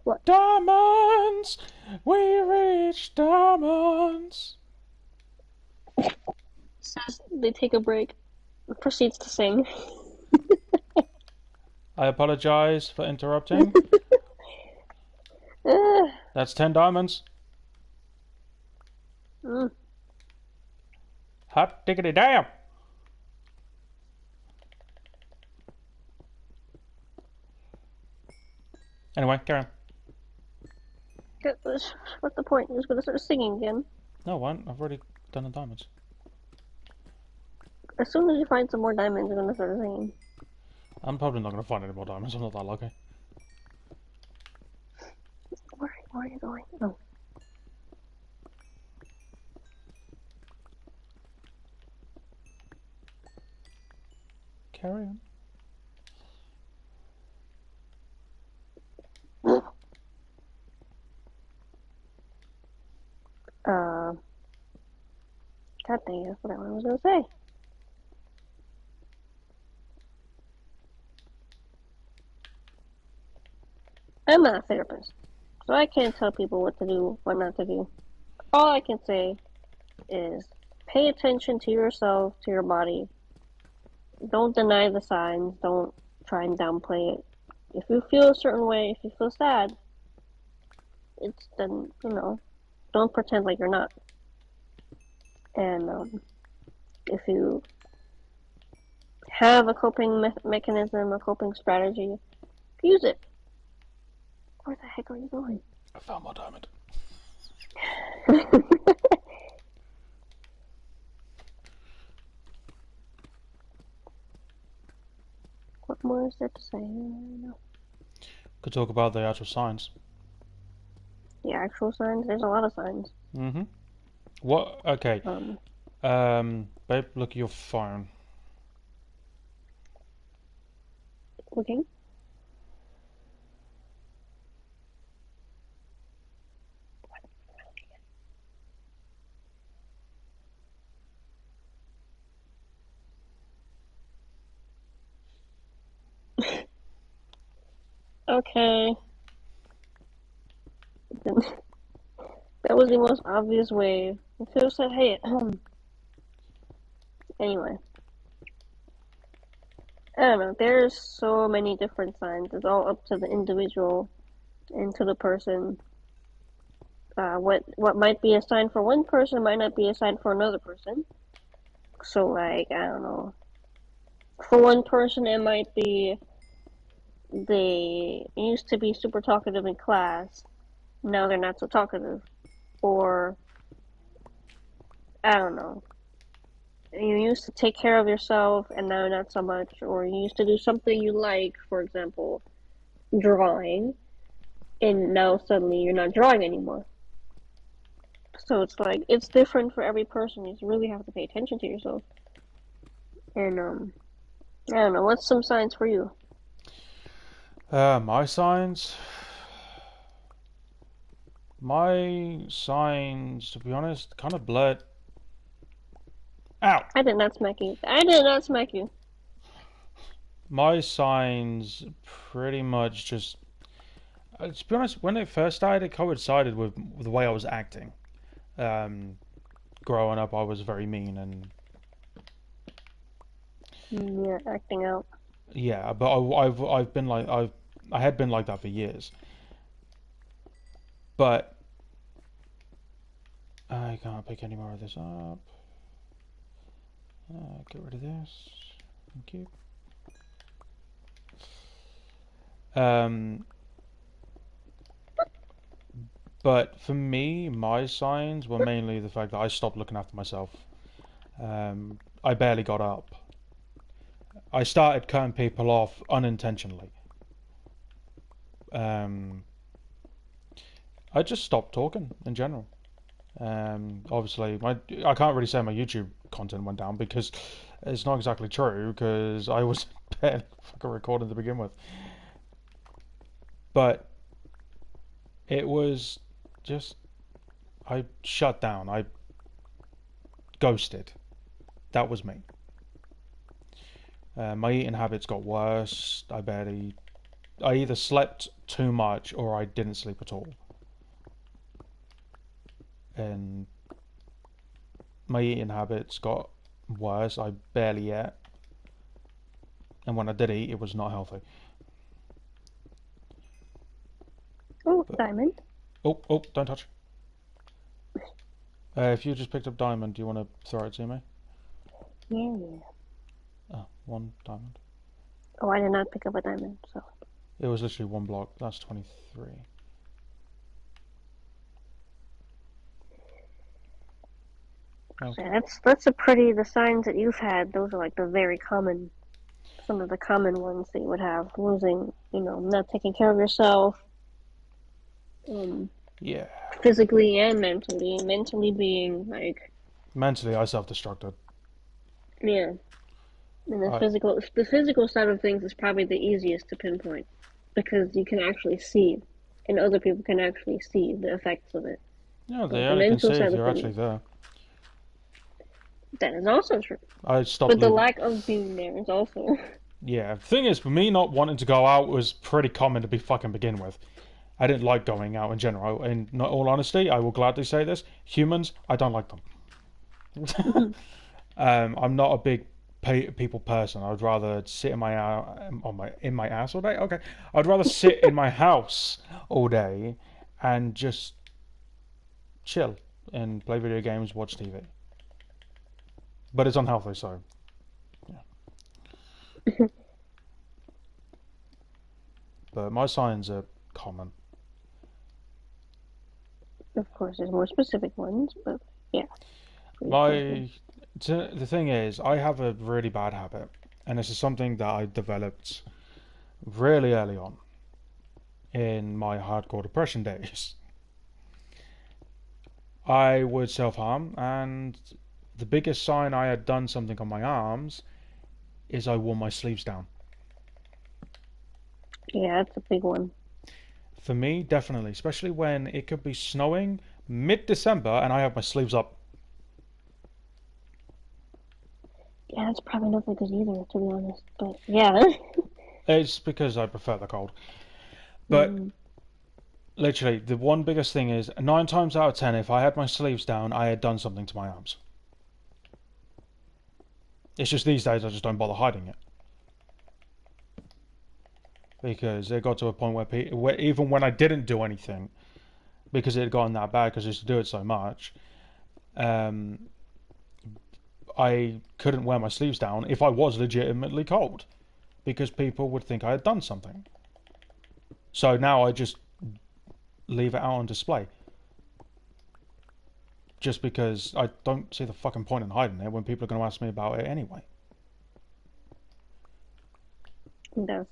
What? Diamonds! We reach diamonds! Says they take a break. Proceeds to sing. I apologize for interrupting. That's 10 diamonds. Hot diggity damn! Anyway, carry on. What's the point? You're just gonna start singing again. No, one. I've already done the diamonds. As soon as you find some more diamonds, you're gonna start singing. I'm probably not going to find any more diamonds. I'm not that lucky. Where are you going? Oh. Carry on. God dang it, I forgot what I was gonna say. I'm not a therapist, so I can't tell people what to do, what not to do. All I can say is pay attention to yourself, to your body. Don't deny the signs. Don't try and downplay it. If you feel a certain way, if you feel sad, it's then, don't pretend like you're not. And if you have a coping mechanism, a coping strategy, use it. Where the heck are you going? I found my diamond. What more is there to say? I don't know. Could talk about the actual signs. The actual signs? There's a lot of signs. Mm-hmm. What? Okay. Babe, look at your phone. Okay. Okay. That was the most obvious way. Phil said, hey, anyway. I don't know. There's so many different signs. It's all up to the individual and to the person. What might be a sign for one person might not be a sign for another person. So, like, I don't know. For one person, it might be they used to be super talkative in class. Now they're not so talkative. Or, I don't know. You used to take care of yourself and now not so much. Or you used to do something you like, for example, drawing. and now suddenly you're not drawing anymore. So it's like it's different for every person. You really have to pay attention to yourself. And I don't know. What's some signs for you? My signs. My signs, to be honest, kind of blurred. Ow! I did not smack you. I did not smack you. My signs pretty much just. To be honest, when it first started, it coincided with the way I was acting. Um, Growing up, I was very mean and Yeah, acting out. yeah, but I've been like I had been like that for years. But I can't pick any more of this up. Get rid of this. Thank you. Um, but for me, my signs were mainly the fact that I stopped looking after myself. I barely got up. I started cutting people off unintentionally. Um, I just stopped talking in general. Obviously, I can't really say my YouTube content went down because it's not exactly true because I was barely fucking recording to begin with. But it was just I shut down. I ghosted. That was me. My eating habits got worse. I either slept too much or I didn't sleep at all. And my eating habits got worse. I barely ate. And when I did eat, it was not healthy. Oh, But, diamond. oh, don't touch. If you just picked up diamond, do you want to throw it to me? Yeah, yeah. Oh, one diamond. Oh, I did not pick up a diamond. So It was literally one block. That's 23. Okay. that's a pretty. The signs that you've had. Those are like the very common. Some of the common ones that you would have: losing, not taking care of yourself, um, Yeah. physically and mentally. Mentally being like, Mentally, I self-destructed. yeah, and I the physical side of things is probably the easiest to pinpoint because you can actually see, and other people can actually see the effects of it. Yeah, But they the only can mental see if side of you're actually things, there. that is also true. I stopped But the leaving. lack of being there is also. Yeah, the thing is, for me not wanting to go out was pretty common to be fucking begin with. I didn't like going out in general. In all honesty, I will gladly say this: humans, I don't like them. I'm not a big people person. I'd rather sit in my in my ass all day. Okay, I'd rather sit in my house all day and just chill and play video games, watch TV. But it's unhealthy, so yeah. But my signs are common. Of course, there's more specific ones, but yeah, pretty common. My the thing is, I have a really bad habit, and this is something that I developed really early on in my hardcore depression days. I would self harm, and the biggest sign I had done something on my arms is I wore my sleeves down. Yeah, that's a big one. For me, definitely, especially when it could be snowing mid December and I have my sleeves up. Yeah, that's probably not that good either, to be honest. But yeah. It's because I prefer the cold. But Mm, literally, the one biggest thing is 9 times out of 10, if I had my sleeves down, I had done something to my arms. It's just these days I just don't bother hiding it. Because it got to a point where even when I didn't do anything, because it had gotten that bad because I used to do it so much, um, I couldn't wear my sleeves down if I was legitimately cold because people would think I had done something. So now I just leave it out on display just because I don't see the fucking point in hiding it when people are going to ask me about it anyway. that's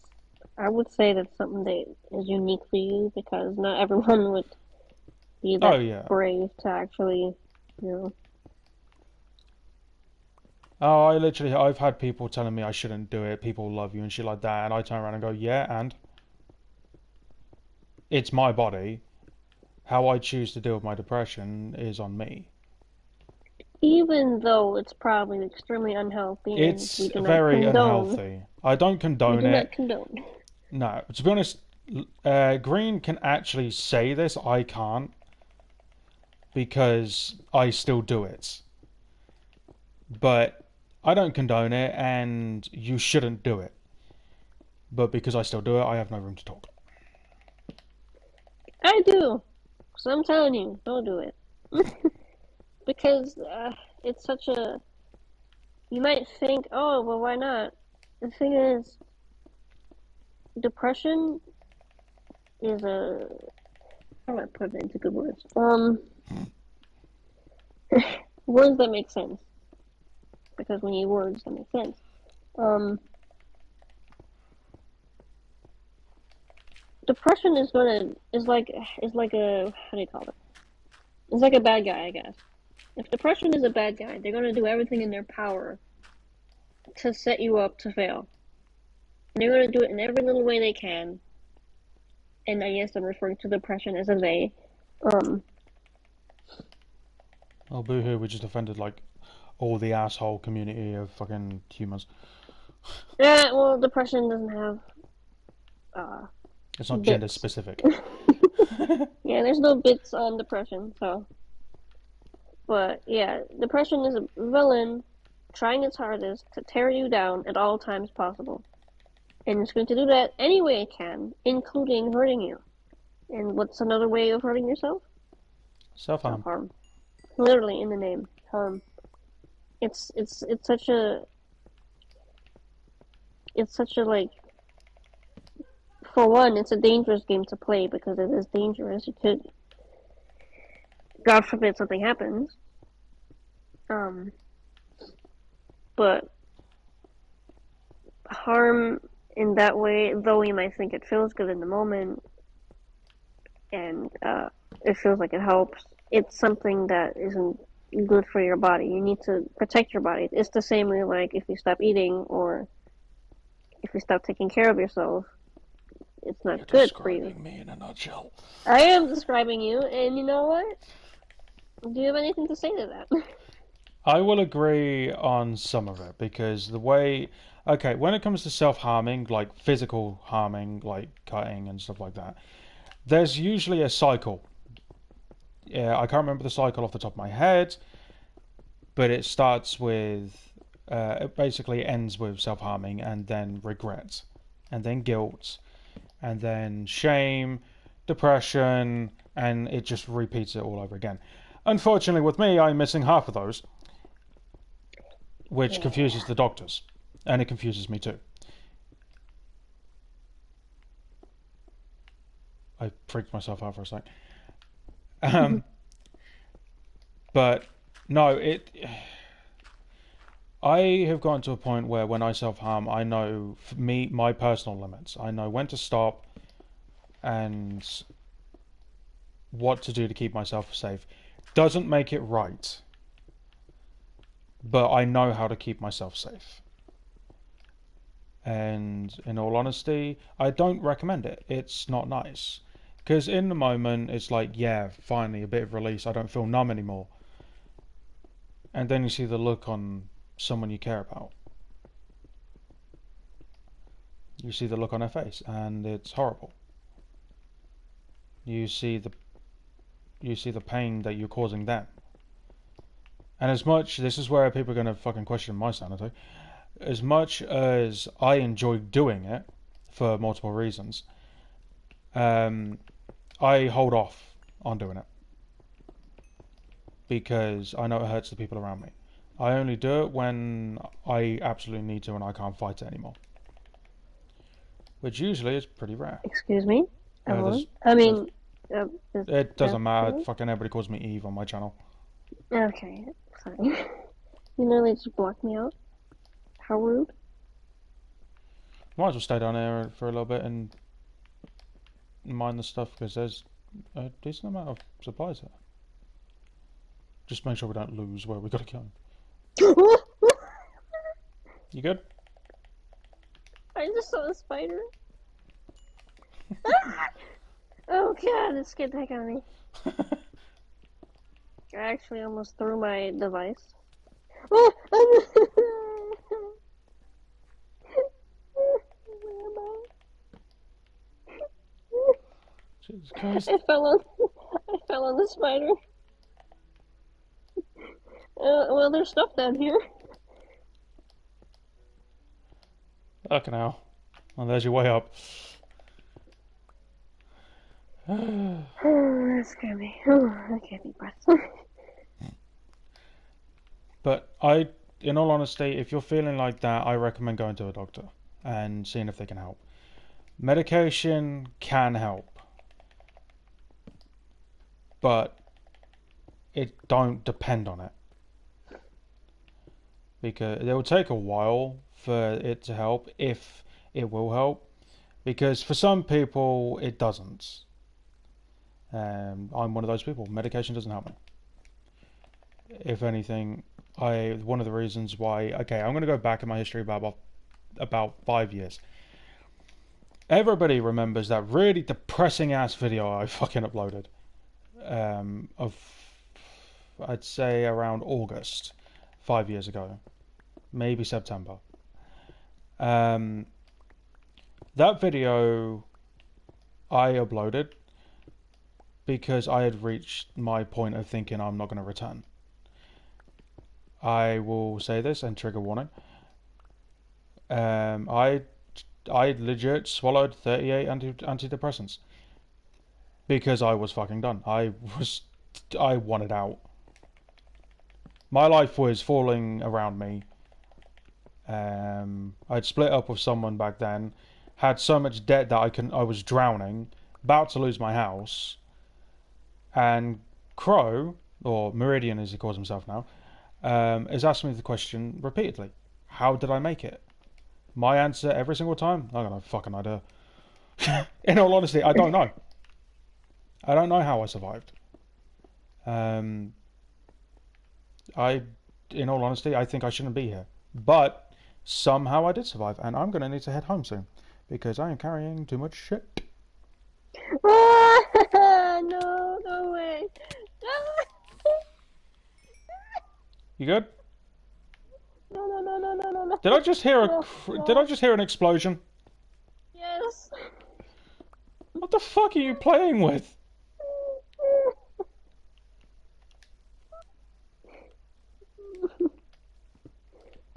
I would say that's something that is unique for you because not everyone would be Oh that yeah. brave to actually, you know. Oh, I've had people telling me I shouldn't do it. People love you and shit like that, and I turn around and go, yeah, and it's my body. How I choose to deal with my depression is on me. Even though it's probably extremely unhealthy and It's we do not very condone, unhealthy. I don't we condone do not it. condone. No, to be honest, Green can actually say this. I can't because I still do it. But I don't condone it, and you shouldn't do it. But because I still do it, I have no room to talk. I do. So I'm telling you, don't do it. Because it's such a. You might think, oh, well, why not? The thing is, depression is a. How do I put it into good words? Words that make sense. Because when you words that make sense. Um, Depression is like a how do you call it? It's like a bad guy, I guess. If depression is a bad guy, they're gonna do everything in their power to set you up to fail. And they're gonna do it in every little way they can. And I guess I'm referring to depression as a they. Um, Oh, boo-hoo, we just offended, like, all the asshole community of fucking humans. yeah, well, depression doesn't have uh It's not gender bits. specific. Yeah, there's no bits on depression, so. But yeah, depression is a villain trying its hardest to tear you down at all times possible. And it's going to do that any way it can, including hurting you. And what's another way of hurting yourself? Self Self-harm. harm. Literally in the name. It's such a like for one, it's a dangerous game to play because it is dangerous. You could God forbid something happens. Um but harm in that way, though you might think it feels good in the moment and it feels like it helps, it's something that isn't good for your body. You need to protect your body. It's the same way like if you stop eating or if you stop taking care of yourself, it's You're not good for you. describing me in a nutshell. I am describing you, and you know what? Do you have anything to say to that? I will agree on some of it because the way, okay, when it comes to self-harming, like physical harming, like cutting and stuff like that, there's usually a cycle. Yeah, I can't remember the cycle off the top of my head, but it starts with, it basically ends with self-harming and then regret, and then guilt, and then shame, depression, and it just repeats it all over again. Unfortunately, with me, I'm missing half of those, which confuses Yeah. the doctors, and it confuses me too. I freaked myself out for a sec. Um, but no, I have gotten to a point where when I self harm, I know for me my personal limits. I know when to stop and what to do to keep myself safe. Doesn't make it right, but I know how to keep myself safe. And in all honesty, I don't recommend it. It's not nice. Because in the moment, it's like, yeah, finally a bit of release. I don't feel numb anymore. And then you see the look on someone you care about. You see the look on their face, and it's horrible. You see the pain that you're causing them. And as much, this is where people are going to fucking question my sanity. As much as I enjoy doing it for multiple reasons, um, I hold off on doing it because I know it hurts the people around me. I only do it when I absolutely need to and I can't fight it anymore, which usually is pretty rare. Excuse me? There's, I there's, mean, is it that doesn't matter. true? Fucking everybody calls me Eve on my channel. Okay, sorry. You literally just blocked me out. How rude. Might as well stay down here for a little bit and mine the stuff because there's a decent amount of supplies here. Just make sure we don't lose where we gotta go. You good? I just saw a spider. Oh god, it scared the heck out of me. I actually almost threw my device. Where am I? Jesus Christ. I fell on the spider. Well, there's stuff down here. Fucking hell. Well, there's your way up. Oh, that scared me. Oh, I can't deep breaths. But in all honesty, if you're feeling like that, I recommend going to a doctor and seeing if they can help. Medication can help, but it don't depend on it. Because it will take a while for it to help, if it will help. Because for some people, it doesn't. I'm one of those people. Medication doesn't help me. If anything, one of the reasons why. Okay, I'm going to go back in my history about 5 years. Everybody remembers that really depressing ass video I fucking uploaded. Of I'd say around August, 5 years ago, maybe September. That video I uploaded because I had reached my point of thinking I'm not going to return. I will say this and trigger warning. I legit swallowed 38 antidepressants because I was fucking done. I wanted out. My life was falling around me. I'd split up with someone back then, had so much debt that I was drowning, about to lose my house, and Crow, or Meridian as he calls himself now, is asking me the question repeatedly: how did I make it? My answer every single time: I got no fucking idea. In all honesty, I don't know. I don't know how I survived. In all honesty, I think I shouldn't be here. But somehow I did survive, and I'm going to need to head home soon because I am carrying too much shit. No, no way. You good? No. Did I just hear No. Did I just hear an explosion? Yes. What the fuck are you playing with?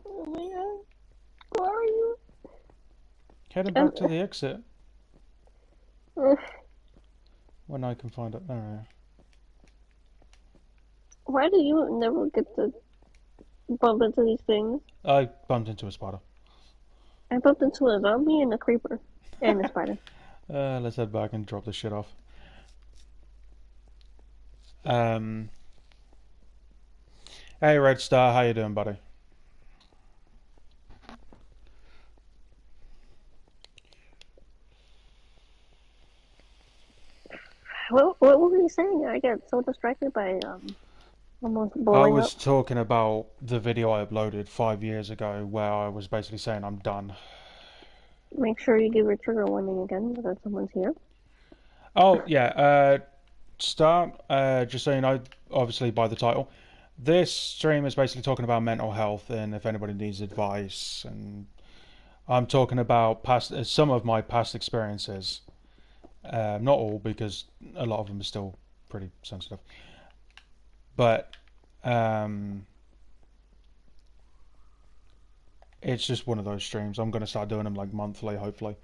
Oh my god. Where are you? Heading back to the exit. When I can find it. There we are. Why do you never get to bump into these things? I bumped into a spider. I bumped into a zombie and a creeper and a spider. Let's head back and drop this shit off. Hey Red Star, how you doing, buddy? What were we saying? I got so distracted by almost I blowing was up. talking about the video I uploaded 5 years ago where I was basically saying I'm done. Make sure you give a trigger warning again that someone's here. Oh, yeah, start, just so you know, obviously by the title, this stream is basically talking about mental health and if anybody needs advice, and I'm talking about some of my past experiences. Not all, because a lot of them are still pretty sensitive. But it's just one of those streams. I'm going to start doing them like monthly, hopefully,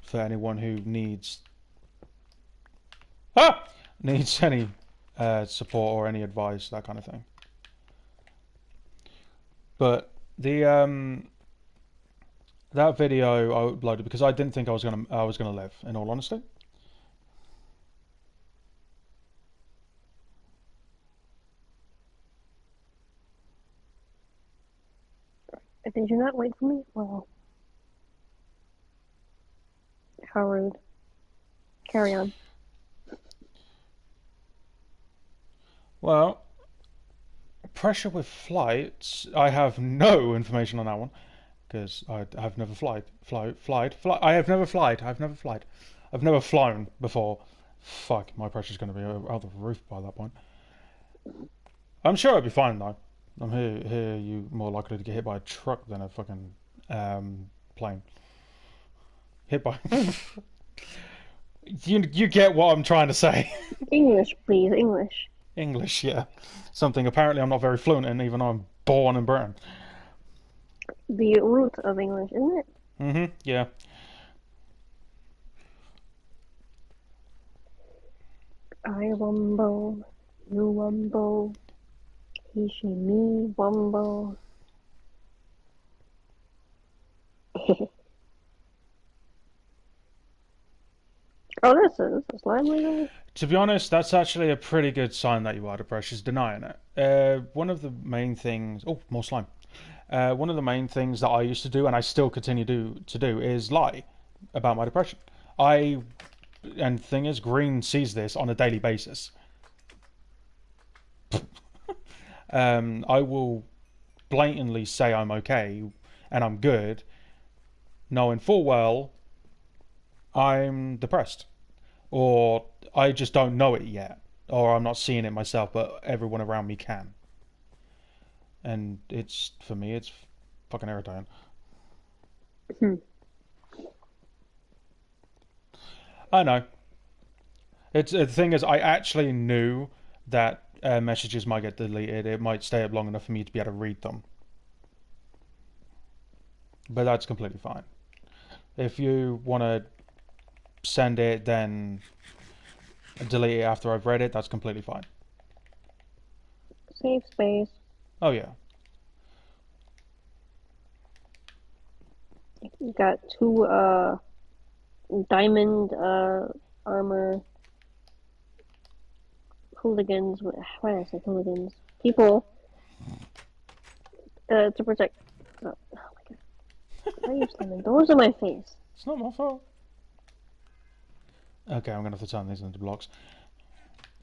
for anyone who needs any support or any advice, that kind of thing. But that video I uploaded because I didn't think I was gonna live. In all honesty. Did you not wait for me? Well, How rude. Carry on. Well, pressure with flights. I have no information on that one because I've never I have never flied. I've never flied. I've never flown before. Fuck, my pressure's going to be out the roof by that point. I'm sure I'll be fine though. I'm here. You more likely to get hit by a truck than a fucking plane. Hit by. You get what I'm trying to say. English, please, English. English, yeah. Something apparently I'm not very fluent in, even though I'm born in Britain. The root of English, isn't it? Yeah. I wumbo, you wumbo, he, she, me, wumbo. Oh, this is slime legal? To be honest, that's actually a pretty good sign that you are depressed, is denying it. One of the main things... Oh, more slime. One of the main things that I used to do, and I still continue to do, is lie about my depression. And the thing is, Green sees this on a daily basis. I will blatantly say I'm okay and I'm good, knowing full well I'm depressed. Or I just don't know it yet. Or I'm not seeing it myself, but everyone around me can. And it's, for me, it's fucking irritating. I know. The thing is, I actually knew that messages might get deleted. It might stay up long enough for me to be able to read them. But that's completely fine. If you want to send it, then delete it after I've read it, that's completely fine. Safe space. Oh, yeah. You got two diamond armor hooligans. Why did I say hooligans? People to protect. Oh my god! Why are you slamming doors in my face? It's not my fault. Okay, I'm gonna have to turn these into blocks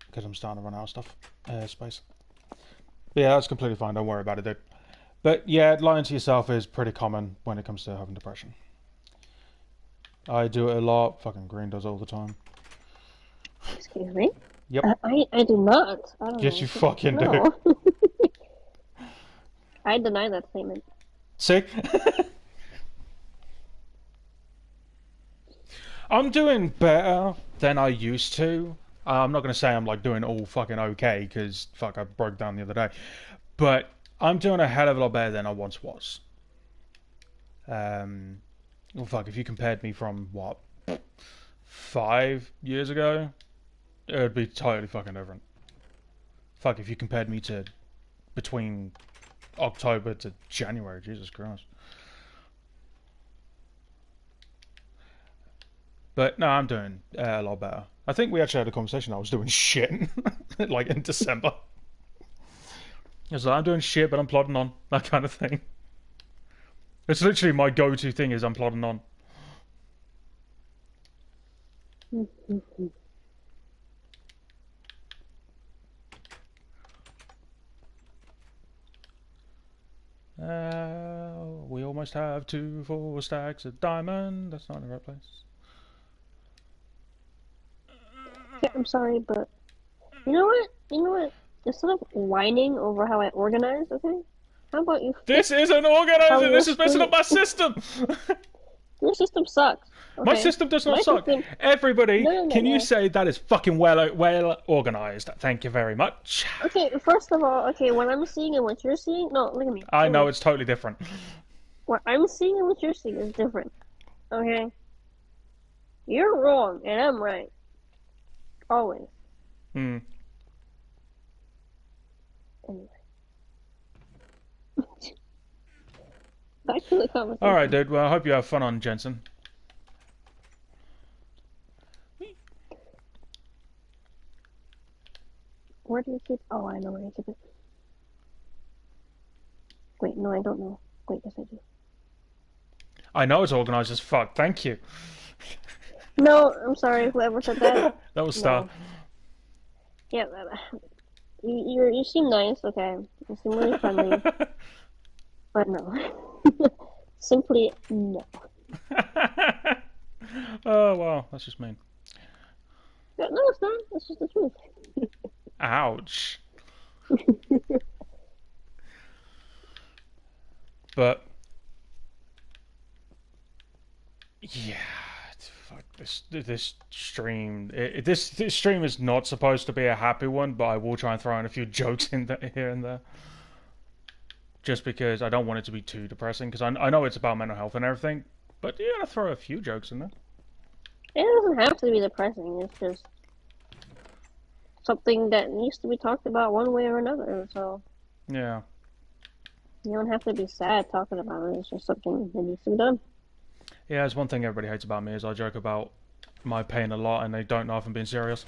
because I'm starting to run out of stuff, space. But yeah, that's completely fine. Don't worry about it, dude. But yeah, lying to yourself is pretty common when it comes to having depression. I do it a lot. Fucking Green does all the time. Excuse me? Yep. I do not. I don't Yes, know. you fucking No. do. I deny that statement. See? I'm doing better than I used to. I'm not going to say I'm like doing all fucking okay because fuck, I broke down the other day. But I'm doing a hell of a lot better than I once was. Well, fuck, if you compared me from what, 5 years ago, it would be totally fucking different. Fuck, if you compared me to between October to January, Jesus Christ. But no, I'm doing a lot better. I think we actually had a conversation. I was doing shit like in December. It's like I'm doing shit, but I'm plodding on, that kind of thing. It's literally my go-to thing is I'm plodding on. We almost have 2 full stacks of diamond. That's not in the right place. Okay, I'm sorry, but you know what? You know what? Instead of whining over how I organize, okay? How about you? This isn't organizing. This is messing up my system. Your system sucks. Okay? My system does not My suck. system... Everybody, No. can you say that is fucking well organized? Thank you very much. Okay, first of all, okay, what I'm seeing and what you're seeing, no, look at me. I know it's totally different. What I'm seeing and what you're seeing is different. Okay? You're wrong and I'm right. Always. Hmm. Anyway. Back to the conversation. Alright, dude. Well, I hope you have fun on Jensen. Where do you keep... Oh, I know where you keep it. Wait, no, I don't know. Wait, yes, I do. I know it's organized as fuck. Thank you. No, I'm sorry, whoever said that. That was Star. No. Yeah, you seem nice, okay. You seem really friendly, but no. Simply no. Oh wow, that's just mean. No, it's not. It's just the truth. Ouch. But yeah, fuck this stream. This stream is not supposed to be a happy one, but I will try and throw in a few jokes in here and there, just because I don't want it to be too depressing. Because I know it's about mental health and everything, but you gotta throw a few jokes in there. It doesn't have to be depressing. It's just something that needs to be talked about one way or another. So Yeah. you don't have to be sad talking about it. It's just something that needs to be done. Yeah, it's one thing everybody hates about me is I joke about my pain a lot, and they don't know if I'm being serious.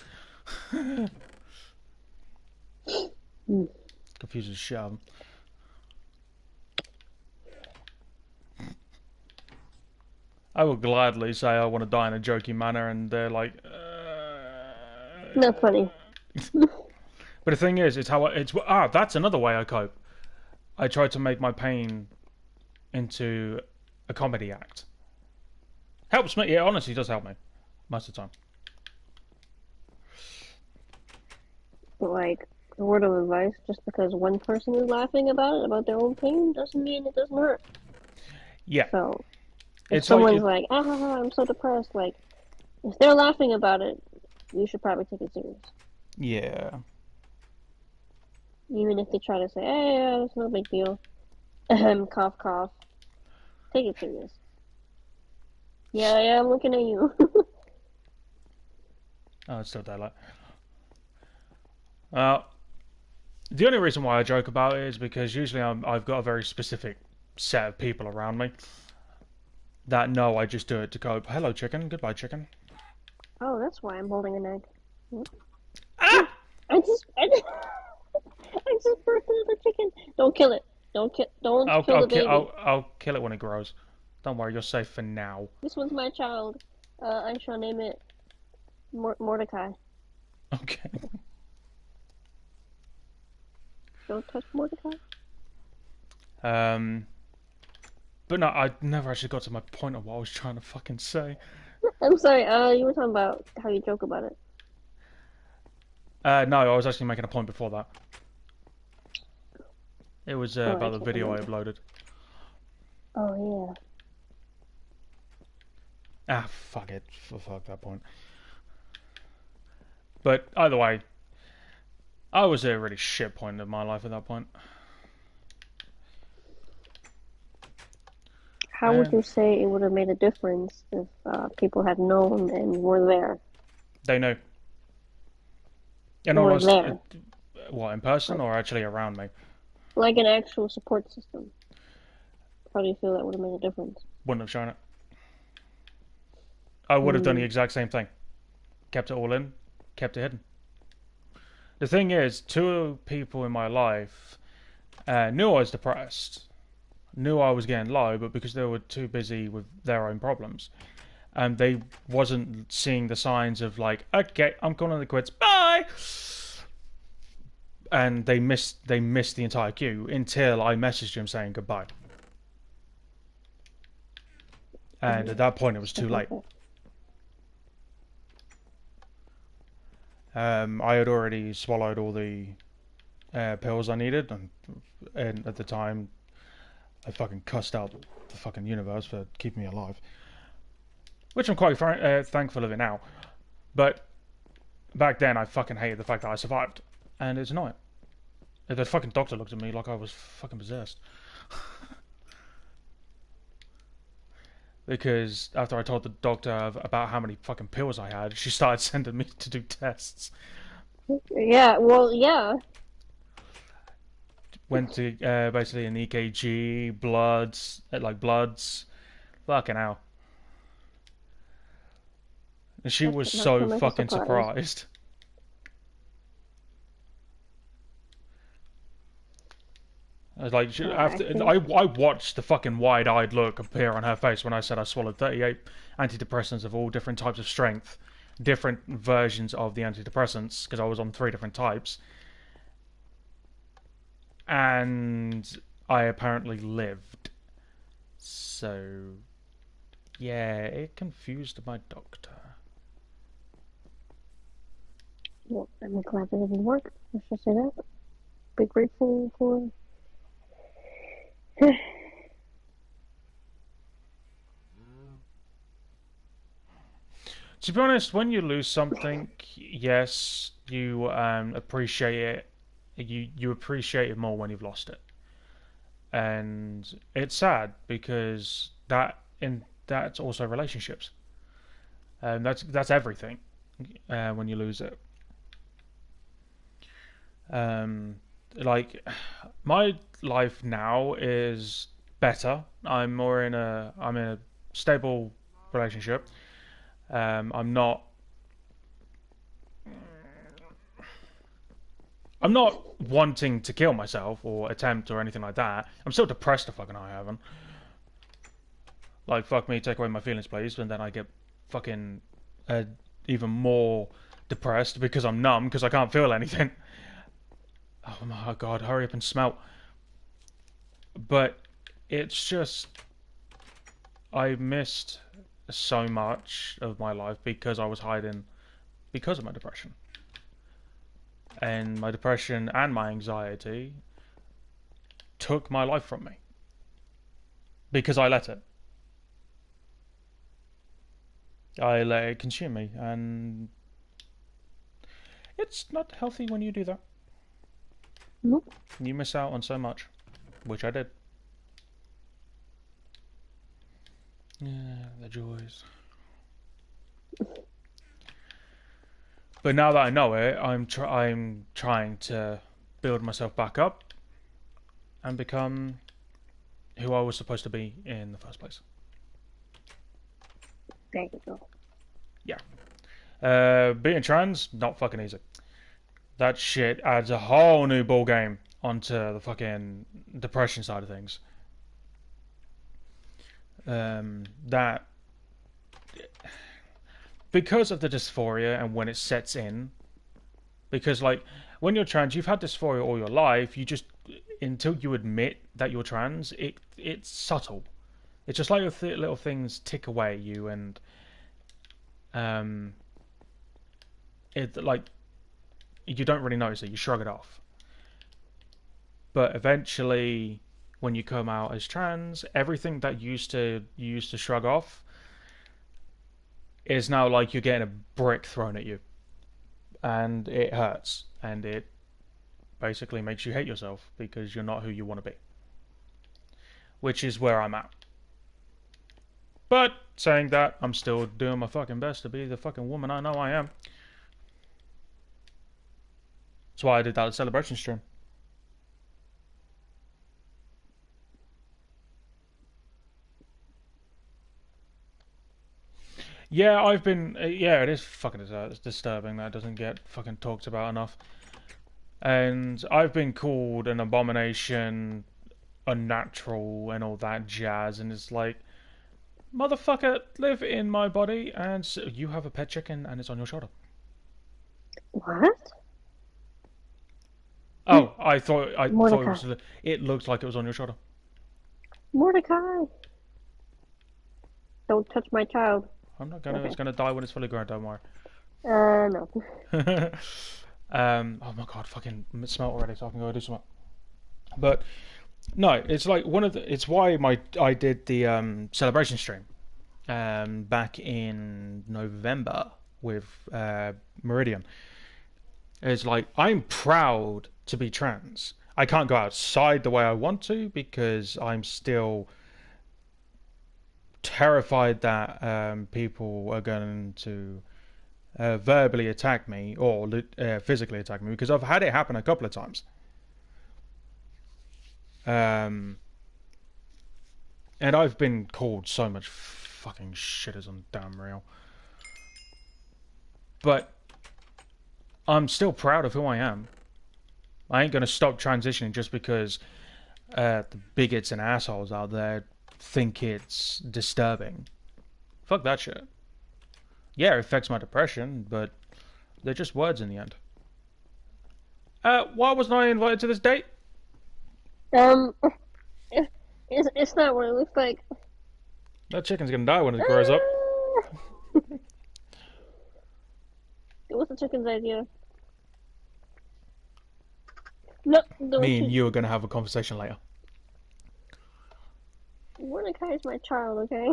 Mm. Confuses the shit out of them. I will gladly say I want to die in a jokey manner, and they're like, Not funny. But the thing is, it's how that's another way I cope. I try to make my pain into a comedy act. Helps me. It honestly does help me most of the time. But like a word of advice, just because one person is laughing about their own pain, doesn't mean it doesn't hurt. Yeah. So if It's someone's like, I'm so depressed, like if they're laughing about it, you should probably take it serious. Yeah. Even if they try to say, hey, yeah, it's no big deal. Cough, cough. Take it serious. Yeah, I'm looking at you. Oh, it's still daylight. The only reason why I joke about it is because usually I've got a very specific set of people around me that know I just do it to cope. Hello, chicken. Goodbye, chicken. Oh, that's why I'm holding an egg. Ah! I just, I birthed another chicken. Don't kill it. Don't kill the baby. I'll kill it when it grows. Don't worry, you're safe for now. This one's my child. I shall name it Mordecai. Okay. Don't touch Mordecai. But no, I never actually got to my point of what I was trying to fucking say. I'm sorry. You were talking about how you joke about it. No, I was actually making a point before that. It was about the video I uploaded. Oh, yeah. Ah, fuck it. Fuck that point. But either way, I was at a really shit point in my life at that point. How would you say it would have made a difference if people had known and were there? They knew. What, in person or actually around me? Like an actual support system. How do you feel that would have made a difference? Wouldn't have shown it. I would have done the exact same thing. Kept it all in, kept it hidden. The thing is, two people in my life knew I was depressed, knew I was getting low, but because they were too busy with their own problems, they wasn't seeing the signs of like, okay, I'm calling the quits, bye. And they missed the entire queue until I messaged him saying goodbye. And at that point, it was too late. I had already swallowed all the pills I needed, and at the time, I fucking cussed out the fucking universe for keeping me alive, which I'm quite thankful of it now. But back then, I fucking hated the fact that I survived, and it's annoying. The fucking doctor looked at me like I was fucking possessed. Because after I told the doctor about how many fucking pills I had, she started sending me to do tests. Yeah, well, yeah. Went to basically an EKG, bloods, fucking hell. And she was so fucking surprised. Like I after think I watched the fucking wide-eyed look appear on her face when I said I swallowed 38 antidepressants of all different types of strength, different versions of the antidepressants because I was on 3 different types, and I apparently lived. So yeah, it confused my doctor. well, I'm glad that it didn't work. Let's just say that. Be grateful for. To be honest, when you lose something, yes, you appreciate it. You appreciate it more when you've lost it, and it's sad because that's also relationships. That's everything when you lose it. Um, like my life now is better. I'm in a stable relationship. I'm not wanting to kill myself or attempt or anything like that. I'm still depressed. The fucking I haven't. Like fuck me, take away my feelings, please, and then I get fucking uh, even more depressed because I'm numb because I can't feel anything. Oh my god, hurry up and smelt. But it's just I missed so much of my life because I was hiding because of my depression. And my depression and my anxiety took my life from me because I let it. I let it consume me, and it's not healthy when you do that. Nope. You miss out on so much, which I did. Yeah, the joys. But now that I know it, I'm trying to build myself back up and become who I was supposed to be in the first place. There you go. Yeah. Being trans, not fucking easy. That shit adds a whole new ball game onto the fucking depression side of things. That because of the dysphoria and when it sets in, because like when you're trans, you've had dysphoria all your life. You just until you admit that you're trans, it's subtle. It's just like little things tick away at you, and it like you don't really notice it. You shrug it off. But eventually, when you come out as trans, everything that you used to shrug off is now like you're getting a brick thrown at you, and it hurts, and it basically makes you hate yourself because you're not who you want to be, which is where I'm at. But saying that, I'm still doing my fucking best to be the fucking woman I know I am. That's why I did that celebration stream. Yeah, I've been. Yeah, it is fucking disturbing that it doesn't get fucking talked about enough. And I've been called an abomination, unnatural, and all that jazz. And it's like, motherfucker, live in my body, and you have a pet chicken, and it's on your shoulder. What? Oh, I thought Mordecai. it looked like it was on your shoulder. Mordecai! Don't touch my child. I'm not gonna. Okay. It's gonna die when it's fully grown. Don't worry. No. Oh my god, fucking smell already, so I can go do something. But no, it's like one of the. It's why I did the celebration stream back in November with Meridian. It's like I'm proud to be trans. I can't go outside the way I want to because I'm still terrified that people are going to verbally attack me or physically attack me because I've had it happen a couple of times. And I've been called so much fucking shit as on damn real. But I'm still proud of who I am. I ain't gonna stop transitioning just because the bigots and assholes out there think it's disturbing. Fuck that shit. Yeah, it affects my depression, but they're just words in the end. Why wasn't I invited to this date? Um, it's not what it looks like. That chicken's gonna die when it grows up. It was the chicken's idea. No, Me and you are gonna have a conversation later. Mordecai is my child, okay?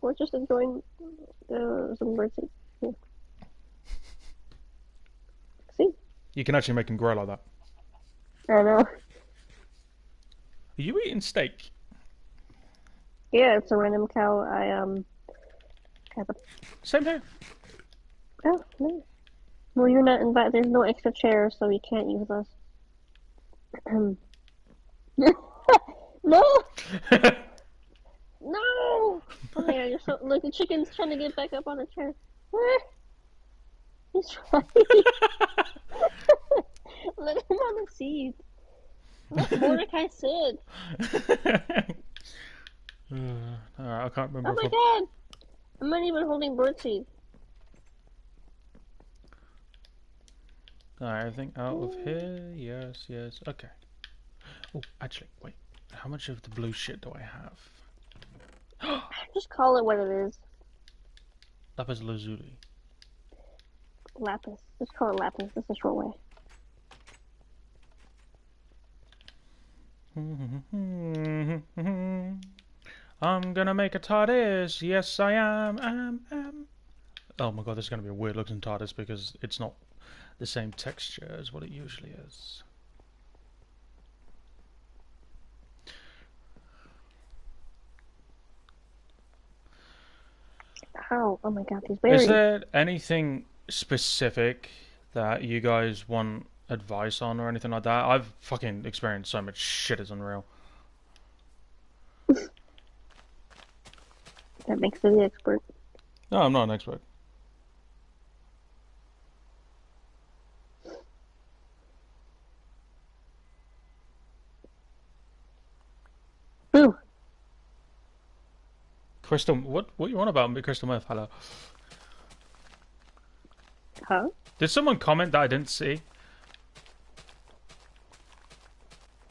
We're just enjoying some birdseed. Yeah. See? You can actually make him grow like that. I know. Are you eating steak? Yeah, it's a random cow. Kind of. Same here. Oh, no. Well, you're not invited. There's no extra chairs, so you can't use us. No! No! Oh yeah, you're so look. The chicken's trying to get back up on the chair. He's trying. Let him on the seat. Let Mordecai sit. Alright, I can't remember. Oh my god! I'm not even holding birdseed. Alright, everything out of here. Yes, yes. Okay. Oh, actually, wait. How much of the blue shit do I have? Just call it what it is. Lapis lazuli. Lapis. Just call it lapis. That's a short way. I'm gonna make a TARDIS. Yes, I am. Oh my god, this is gonna be a weird looking TARDIS because it's not the same texture as what it usually is. How? Oh my god, these berries. Is there anything specific that you guys want advice on or anything like that? I've fucking experienced so much shit, it's unreal. That makes you the expert. No, I'm not an expert. Ooh. Crystal, what you want about me, Crystal Murph? Hello. Huh? Did someone comment that I didn't see?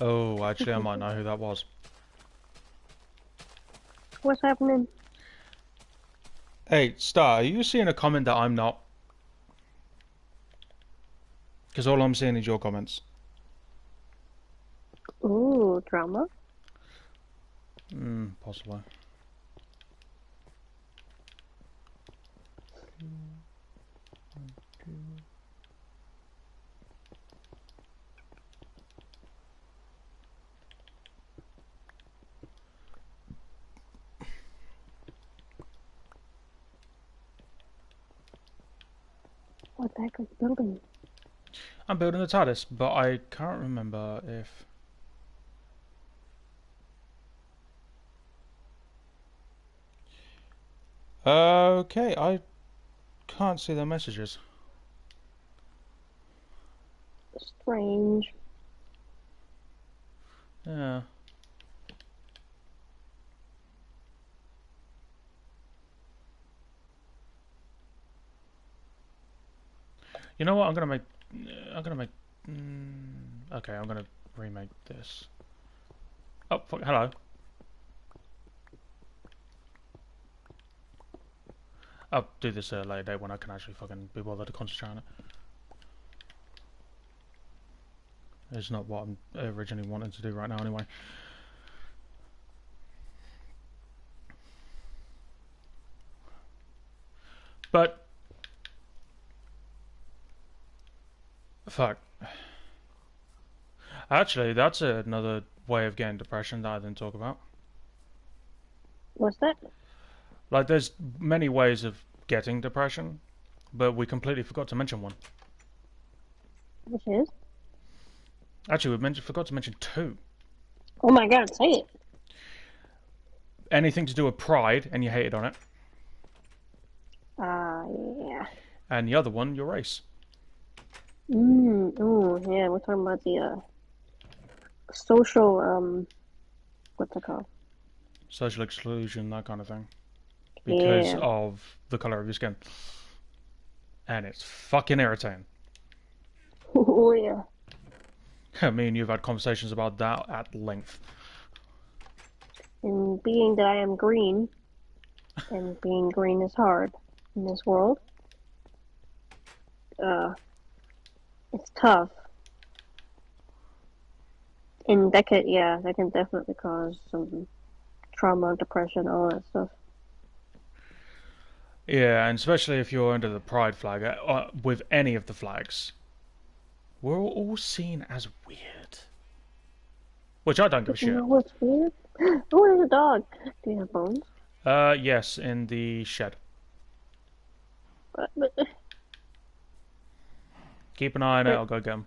Oh, actually, I might know who that was. What's happening? Hey, Star, are you seeing a comment that I'm not? Because all I'm seeing is your comments. Ooh, drama? Possibly. What the heck are you building? I'm building the TARDIS, but I can't remember if... Okay, I can't see the messages. Strange. Yeah. You know what? I'm gonna make. Okay, I'm gonna remake this. Oh, fuck, hello. I'll do this at a later date when I can actually fucking be bothered to concentrate on it. It's not what I'm originally wanting to do right now, anyway. But fuck. Actually, that's another way of getting depression that I didn't talk about. What's that? Like, there's many ways of getting depression, but we completely forgot to mention one. Which is? Actually, we forgot to mention two. Oh my god, say it. Anything to do with pride, and you hated on it. Yeah. And the other one, your race. Ooh, yeah, we're talking about the social what's it called? Social exclusion, that kind of thing, because Yeah. of the color of your skin, and it's fucking irritating. Oh yeah. Me and you've had conversations about that at length. And being that I am green, and being green is hard in this world, uh, it's tough. And that can definitely cause some trauma, depression, all that stuff. Yeah, and especially if you're under the pride flag, with any of the flags, we're all seen as weird. Which I don't give a But you shit. know what's weird? Oh, there's a dog. Do you have bones? Yes, in the shed. But Keep an eye on it, but I'll go get him.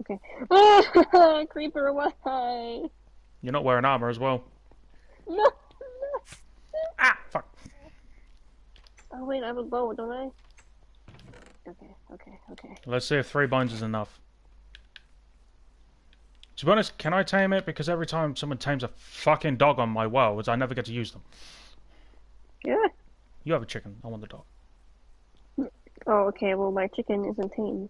okay. Oh, creeper away! You're not wearing armor as well. No. Ah, fuck. Oh wait, I have a bow, don't I? Okay. Let's see if 3 bones is enough. To be honest, can I tame it? Because every time someone tames a fucking dog on my worlds, I never get to use them. Yeah. You have a chicken. I want the dog. Oh, okay. Well, my chicken isn't tamed.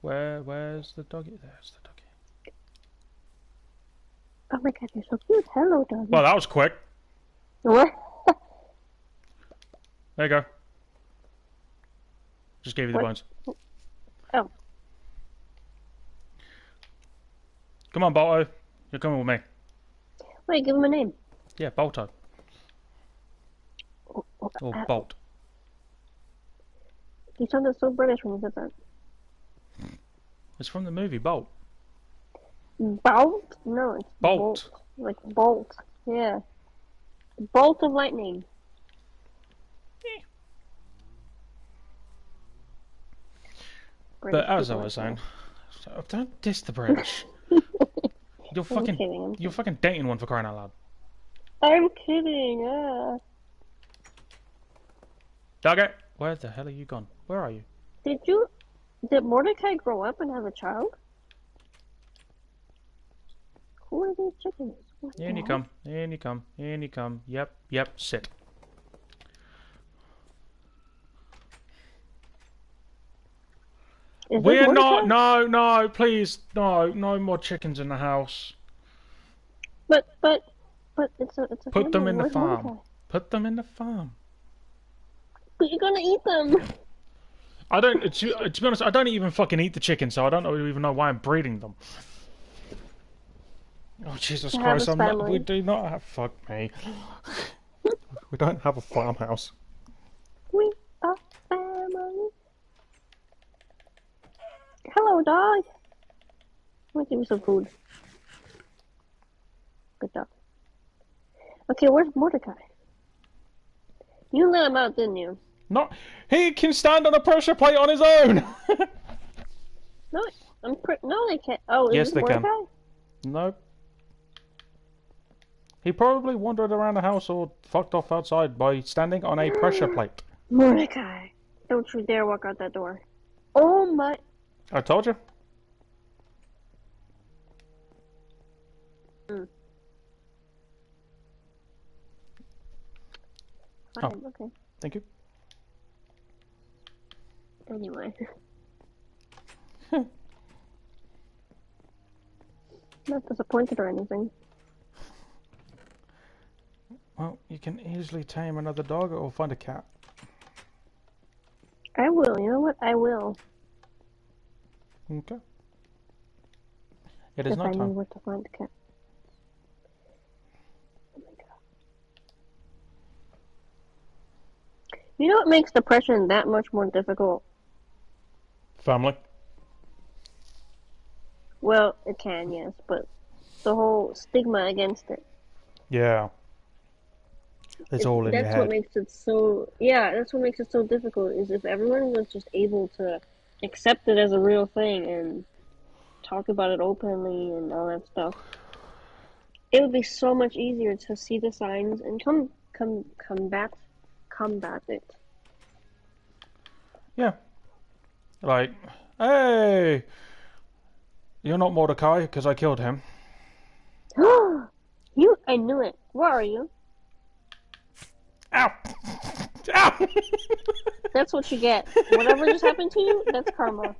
Where's the doggy? There's the doggy. Oh my god, you're so cute. Hello, doggy. Well, that was quick. What? There you go. Just gave you the What? bones. Oh. Come on, Balto. You're coming with me. Wait, give him a name. Yeah, Balto. Or Bolt. You sounded so British when you said that. It's from the movie Bolt. Bolt? No, it's Bolt. Like bolt. Yeah. Bolt of lightning. But as I was saying, don't diss the British. You're fucking dating one for crying out loud. I'm kidding. Doggy, where the hell are you gone? Where are you? Did Mordecai grow up and have a child? Who are these chickens? In you come, in you come, in you come. Yep, sit. We're not, no, please, no more chickens in the house. But it's a Put them family. in the Where's farm. Mordecai? Put them in the farm. But you're gonna eat them. I don't, to be honest, I don't even fucking eat the chickens, so I don't even know why I'm breeding them. Oh, Jesus Christ, we do not have, fuck me. We don't have a farmhouse. We are family. Hello, dog. I'm gonna give you some food. Good job. Okay, where's Mordecai? You let him out, didn't you? No, he can stand on a pressure plate on his own. No, no, they can't. Oh, yes, they Mordecai? can. No. He probably wandered around the house or fucked off outside by standing on a pressure plate. Mordecai, don't you dare walk out that door. Oh my... I told you. Fine, okay. Thank you. Anyway. Not disappointed or anything. Well, you can easily tame another dog or find a cat. I will, you know what? I will. Okay. It is if not I time. knew where to find a cat. Oh my god. You know what makes depression that much more difficult? Family. Well, it can, yes, but the whole stigma against it. Yeah. It's all in your That's head. what makes it so... Yeah, that's what makes it so difficult, is if everyone was just able to accept it as a real thing and talk about it openly and all that stuff, it would be so much easier to see the signs and combat it. Yeah. Like, hey, You're not Mordecai, because I killed him. I knew it. Where are you? Ow! Ow! That's what you get. Whatever just happened to you, that's karma.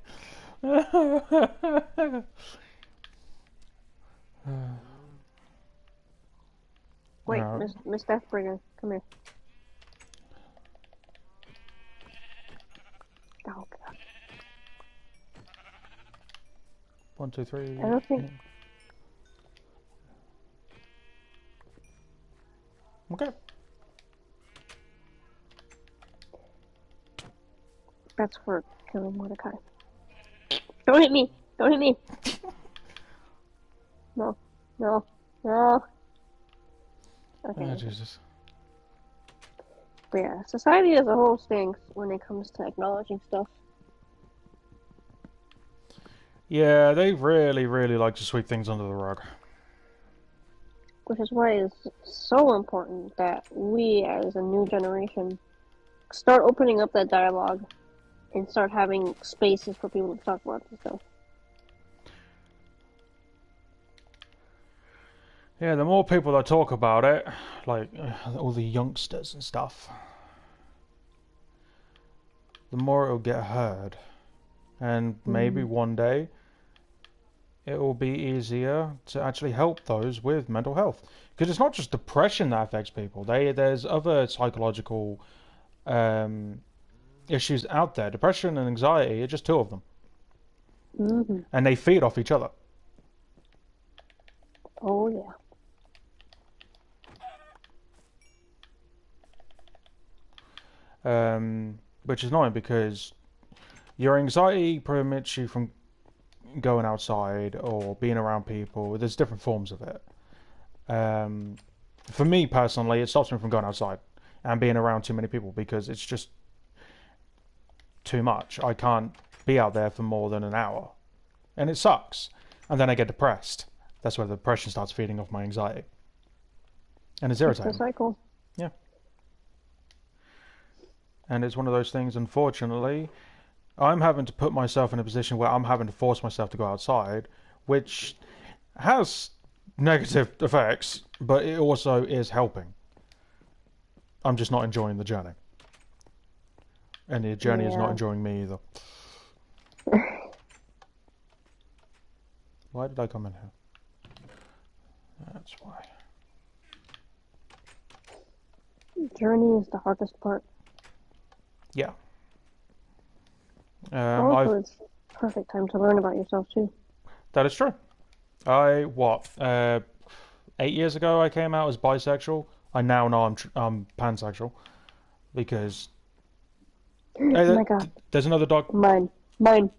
Wait, Miss Deathbringer, come here. Oh god. 1, 2, 3. I don't think. Okay. That's for killing Mordecai. Don't hit me! Don't hit me! No. No. No. Okay. Oh, Jesus. But yeah, society as a whole stinks when it comes to acknowledging stuff. Yeah, they really, really like to sweep things under the rug. Which is why it's so important that we, as a new generation, start opening up that dialogue and start having spaces for people to talk about this stuff. Yeah, the more people that talk about it, like all the youngsters and stuff, the more it'll get heard. And maybe one day it will be easier to actually help those with mental health. Because it's not just depression that affects people. There's other psychological issues out there. Depression and anxiety are just two of them. Mm-hmm. And they feed off each other. Oh, yeah. Which is annoying because your anxiety prevents you from going outside or being around people. There's different forms of it. For me personally, it stops me from going outside and being around too many people because it's just too much. I can't be out there for more than an hour. And it sucks. And then I get depressed. That's where the depression starts feeding off my anxiety. And it's irritating. It's a cycle. Yeah. And it's one of those things, unfortunately, I'm having to put myself in a position where I'm having to force myself to go outside, which has negative effects, but it also is helping. I'm just not enjoying the journey. And the journey is not enjoying me either. Why did I come in here? That's why. Journey is the hardest part. Yeah. Also, it's perfect time to learn about yourself too. That is true. 8 years ago I came out as bisexual. I now know I'm pansexual because. Oh my god! There's another dog. Mine. I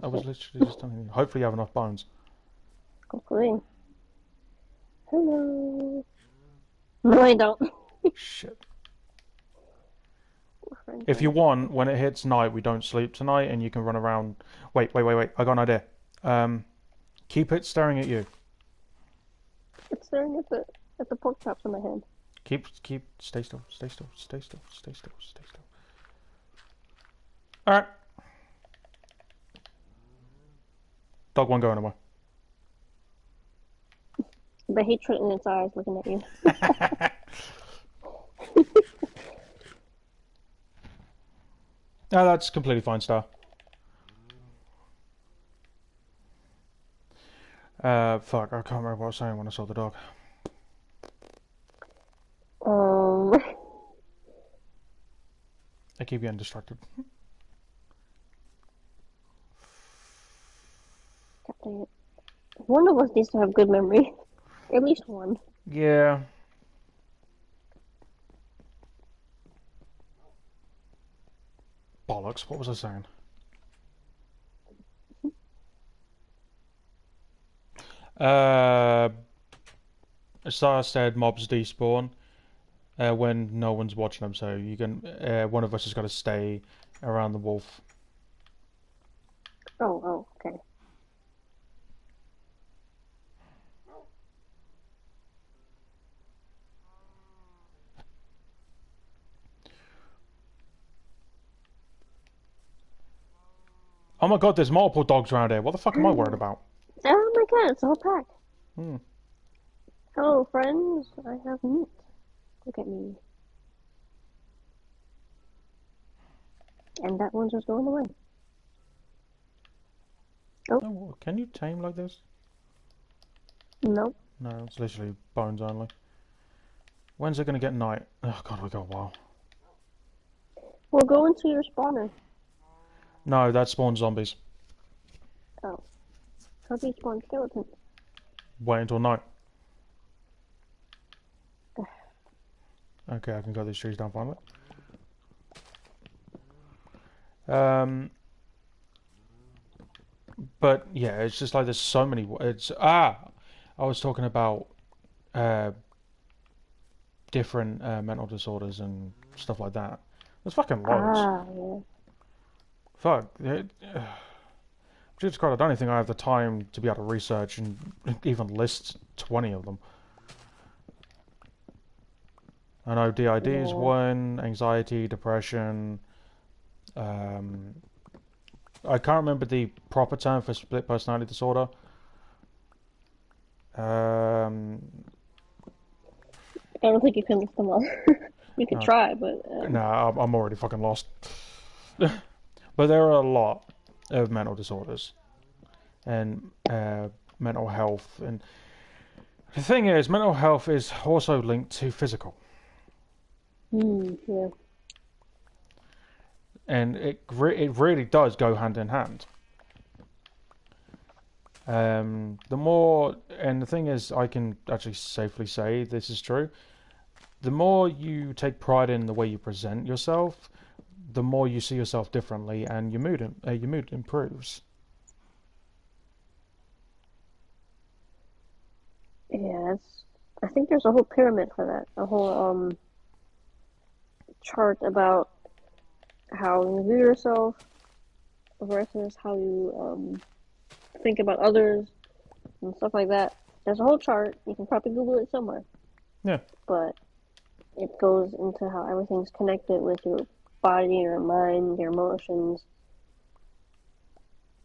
was literally just telling you. Hopefully you have enough bones. Hopefully. Hello. No, I don't. Shit. If you want, when it hits night, we don't sleep tonight, and you can run around. Wait. I got an idea. Keep it staring at you. It's staring at the pork chops in my hand. Stay still. All right. Dog won't go anywhere. The hatred in its eyes looking at you. No, that's completely fine, Star. Fuck, I can't remember what I was saying when I saw the dog. I keep getting distracted. God dang it. One of us needs to have good memory. At least one. Yeah. Bollocks, what was I saying? Star said mobs despawn when no one's watching them, so you can. One of us has got to stay around the wolf. Oh, okay. Oh my god, there's multiple dogs around here. What the fuck am I worried about? Oh my god, it's a whole pack. Hmm. Hello, friends. I have meat. Look at me. And that one's just going away. Oh, Oh, can you tame like this? nope. No, it's literally bones only. When's it gonna get night? Oh god, we got a while. We'll go into your spawner. No, that spawns zombies. Oh. How do you spawn skeletons? Wait until night. Okay, I can cut these trees down finally. But yeah, it's just like there's so many. I was talking about uh, different mental disorders and stuff like that. There's fucking loads. Ah, yeah. Fuck. Jesus Christ, I don't think I have the time to be able to research and even list 20 of them. I know DID is Yeah. one, anxiety, depression. I can't remember the proper term for split personality disorder. I don't think you can list them all. You could No, try, but I'm already fucking lost. But there are a lot of mental disorders and mental health. And the thing is, mental health is also linked to physical. yeah. And it really does go hand in hand. The thing is, I can actually safely say this is true. The more you take pride in the way you present yourself, the more you see yourself differently, and your mood improves. Yeah, I think there's a whole pyramid for that. A whole chart about how you view yourself versus how you think about others and stuff like that. There's a whole chart. You can probably Google it somewhere. Yeah. But it goes into how everything's connected with your body, your mind, your emotions.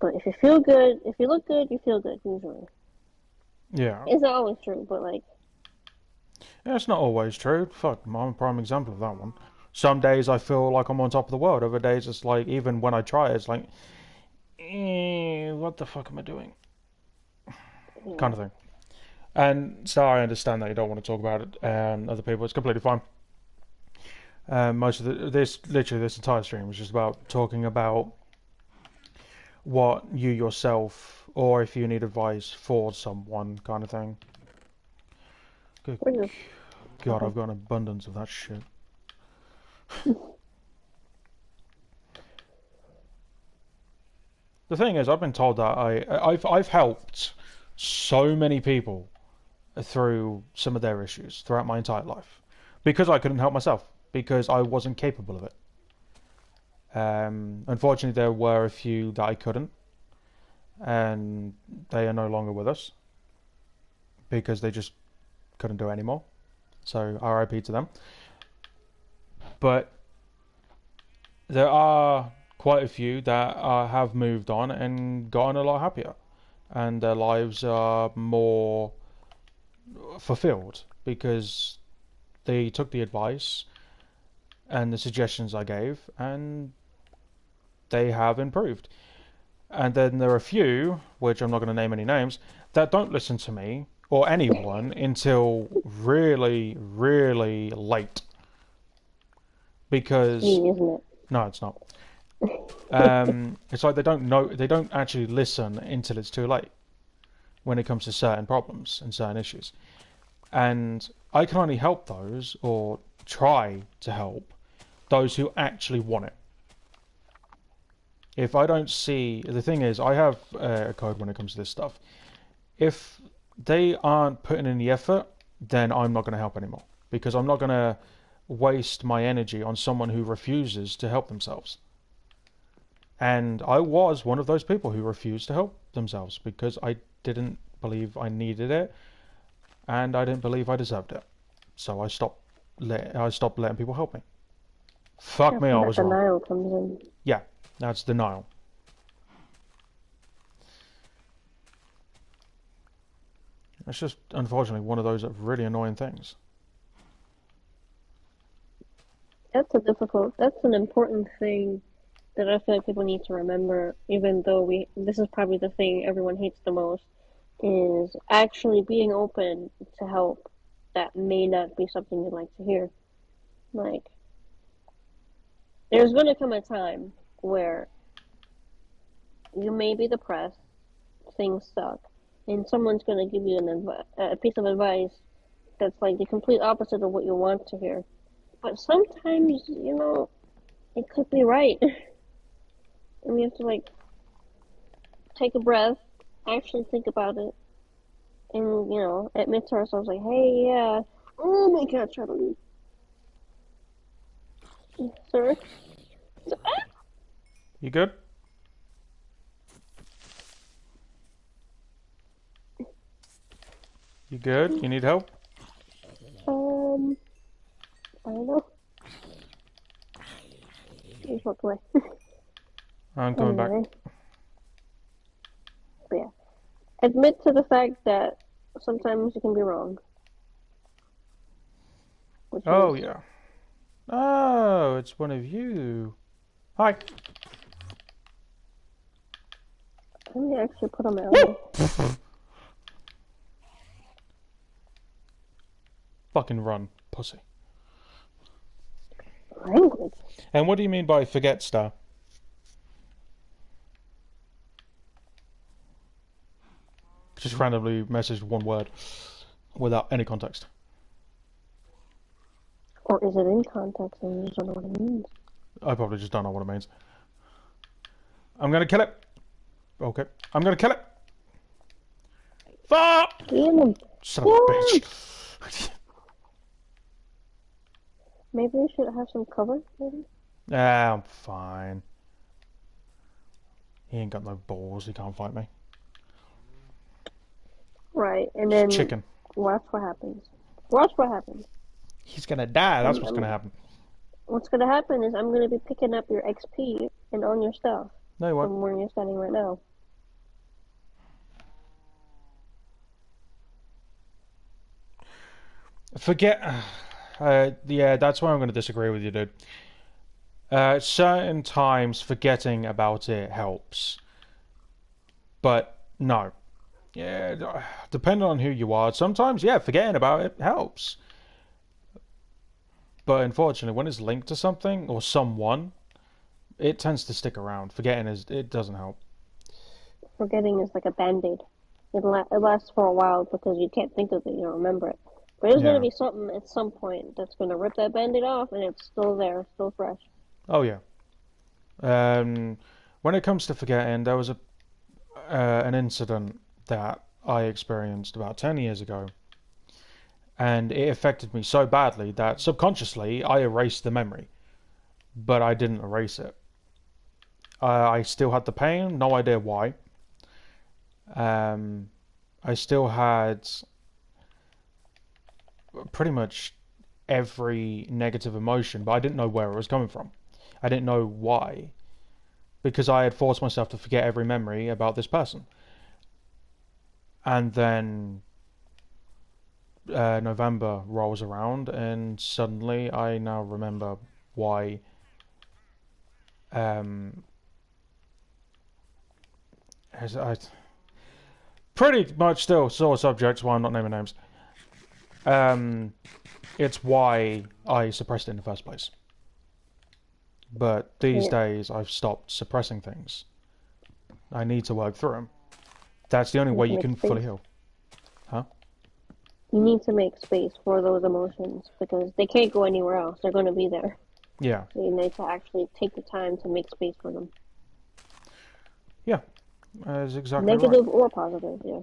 But if you feel good, if you look good, you feel good usually. Yeah. It's not always true, but like, Yeah, it's not always true. Fuck, I'm a prime example of that one. Some days I feel like I'm on top of the world. Other days it's like, even when I try, it's like, what the fuck am I doing? Kind of thing. And so I understand that you don't want to talk about it and other people. It's completely fine. Most of this entire stream was just about talking about what you yourself, or if you need advice for someone, kind of thing. Good God, okay. I've got an abundance of that shit. The thing is, I've been told that I've helped so many people through some of their issues throughout my entire life because I couldn't help myself because I wasn't capable of it. Unfortunately, there were a few that I couldn't, and they are no longer with us because they just couldn't do it anymore. So RIP to them. But there are quite a few that have moved on and gotten a lot happier, and their lives are more fulfilled because they took the advice and the suggestions I gave, and they have improved. And then there are a few, which I'm not going to name any names, that don't listen to me or anyone until really, really late. Because Isn't it? no, it's not. It's like they don't actually listen until it's too late when it comes to certain problems and certain issues. And I can only help those, or try to help those who actually want it. If I don't see, the thing is, I have a code when it comes to this stuff. If they aren't putting in the effort, then I'm not going to help anymore, because I'm not going to waste my energy on someone who refuses to help themselves. And I was one of those people who refused to help themselves because I didn't believe I needed it, and I didn't believe I deserved it. So I stopped letting people help me. Fuck That's me, I when that was wrong. denial comes in. Yeah, that's denial. It's just, unfortunately, one of those really annoying things. That's an important thing that I feel like people need to remember, even though this is probably the thing everyone hates the most, is actually being open to help that may not be something you'd like to hear. Like, there's gonna come a time where you may be depressed, things suck, and someone's gonna give you a piece of advice that's like the complete opposite of what you want to hear. But sometimes, it could be right. And we have to like take a breath, actually think about it, and admit to ourselves like, hey, yeah, oh my God, try to leave, sir. You good? You good? You need help? I don't know. Just walk away. I'm coming back. But yeah, admit to the fact that sometimes you can be wrong. Oh, yeah. Oh, it's one of you. Hi. Let me actually put on my own. Fucking run, pussy. Language. And what do you mean by forget star? Just randomly messaged one word without any context. Or is it in context and you just don't know what it means? I probably just don't know what it means. I'm gonna kill it. Okay. I'm gonna kill it. Fuck! Damn him. Son of a bitch. Maybe we should have some cover, maybe? Ah, I'm fine. He ain't got no balls. He can't fight me. Right, and then Chicken. Watch what happens. Watch what happens. He's gonna die. That's what's gonna happen. What's gonna happen is I'm gonna be picking up your XP and all your stuff. No, you won't. From where you're standing right now. Forget. Yeah, that's why I'm going to disagree with you, dude. Certain times forgetting about it helps, but no. Yeah, depending on who you are, sometimes forgetting about it helps. But unfortunately, when it's linked to something or someone, it tends to stick around. Forgetting it doesn't help. Forgetting is like a band-aid. It lasts for a while because you can't think of it, you don't remember it. But there's gonna be something at some point that's gonna rip that band-aid off, and it's still there, still fresh. Oh yeah. When it comes to forgetting, there was an incident that I experienced about 10 years ago, and it affected me so badly that subconsciously I erased the memory, but I didn't erase it. I still had the pain, no idea why. I still had pretty much every negative emotion, but I didn't know where it was coming from. I didn't know why, because I had forced myself to forget every memory about this person. And then November rolls around, and suddenly I now remember why. I pretty much still sore subjects. Why I'm not naming names. It's why I suppressed it in the first place. But these days, I've stopped suppressing things. I need to work through them. That's the only way you can fully heal. Huh? You need to make space for those emotions because they can't go anywhere else. They're going to be there. Yeah. So you need to actually take the time to make space for them. Yeah, that's exactly right. Negative or positive, yeah.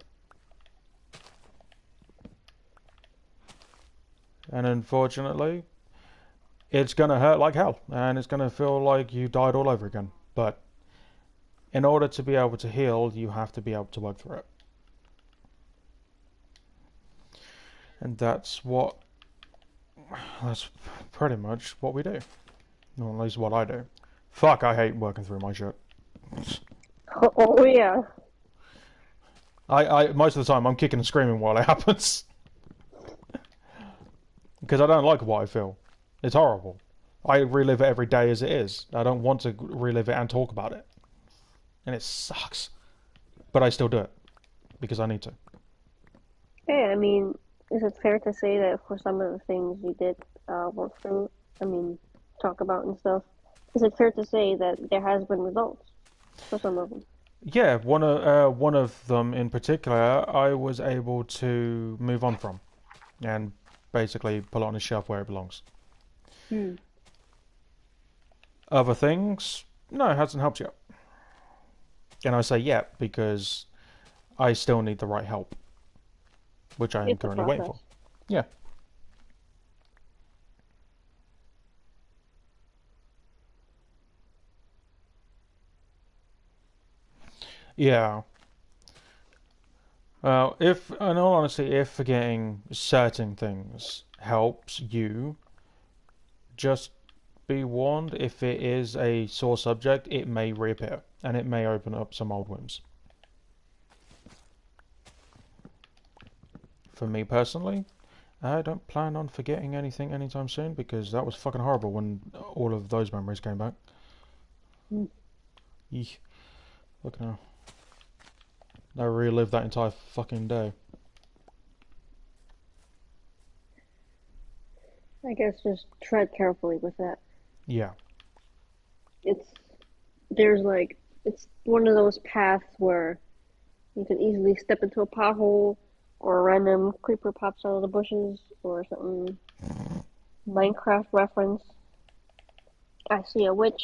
And unfortunately, it's going to hurt like hell, and it's going to feel like you died all over again. But in order to be able to heal, you have to be able to work through it. And that's pretty much what we do. Or at least what I do. Fuck, I hate working through my shit. Oh yeah. I most of the time I'm kicking and screaming while it happens because I don't like what I feel. It's horrible. I relive it every day as it is. I don't want to relive it and talk about it, and it sucks. But I still do it because I need to. Yeah, I mean, is it fair to say that for some of the things you did work through, I mean, talk about and stuff, is it fair to say that there has been results for some of them? Yeah, one of them in particular, I was able to move on from and basically put it on a shelf where it belongs. Hmm. Other things, no, it hasn't helped yet. And I say yet because I still need the right help, which I am It's a currently waiting for. process. Yeah, yeah. If, in all honesty, if forgetting certain things helps you, just be warned, if it is a sore subject, it may reappear and it may open up some old wounds. For me personally, I don't plan on forgetting anything anytime soon because that was fucking horrible when all of those memories came back. Hmm. Eek. Look now. I relived that entire fucking day. I guess just tread carefully with that. Yeah. It's there's like it's one of those paths where you can easily step into a pothole or a random creeper pops out of the bushes or something. Minecraft reference. I see a witch.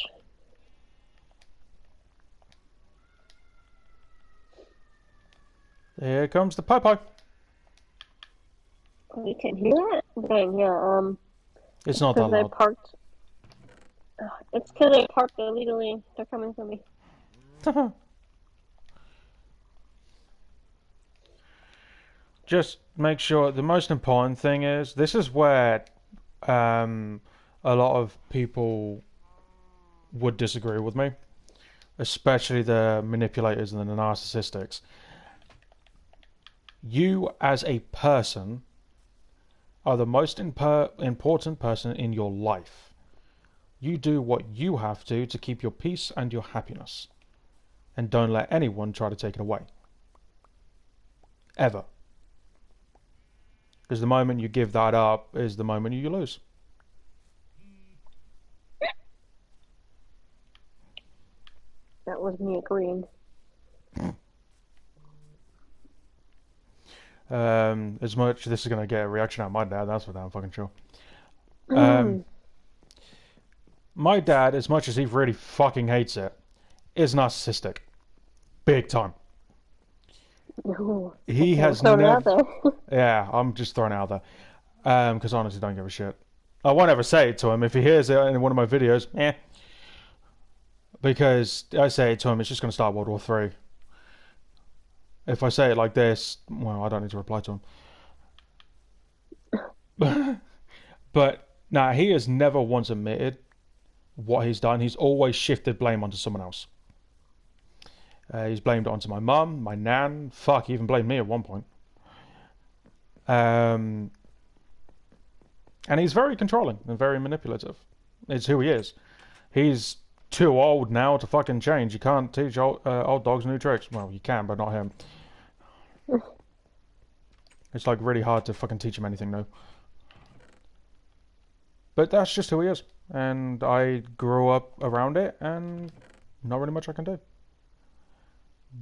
Here comes the pie pie. Oh, you can hear that? Dang, yeah. It's It's not that because I loud. parked. It's because I parked illegally. They're coming for me. Just make sure the most important thing is this is where um, a lot of people would disagree with me, especially the manipulators and the narcissistics. You, as a person, are the most important person in your life. You do what you have to keep your peace and your happiness. And don't let anyone try to take it away. Ever. Because the moment you give that up is the moment you lose. That was me agreeing. As much this is going to get a reaction out of my dad, that's for damn fucking sure. Um, Mm. my dad, as much as he really fucking hates it, is narcissistic. Big time. Ooh, He okay, has throwing it never. out there. Yeah, I'm just throwing it out there. Because honestly, don't give a shit. I won't ever say it to him. If he hears it in one of my videos, because I say it to him, it's just going to start World War Three. If I say it like this, well, I don't need to reply to him. But nah, he has never once admitted what he's done. He's always shifted blame onto someone else. He's blamed it onto my mum, my nan. Fuck, he even blamed me at one point. Um, and he's very controlling and very manipulative. It's who he is. He's too old now to fucking change. You can't teach old dogs new tricks. Well, you can, but not him. It's like really hard to fucking teach him anything new. But that's just who he is. And I grew up around it, and not really much I can do.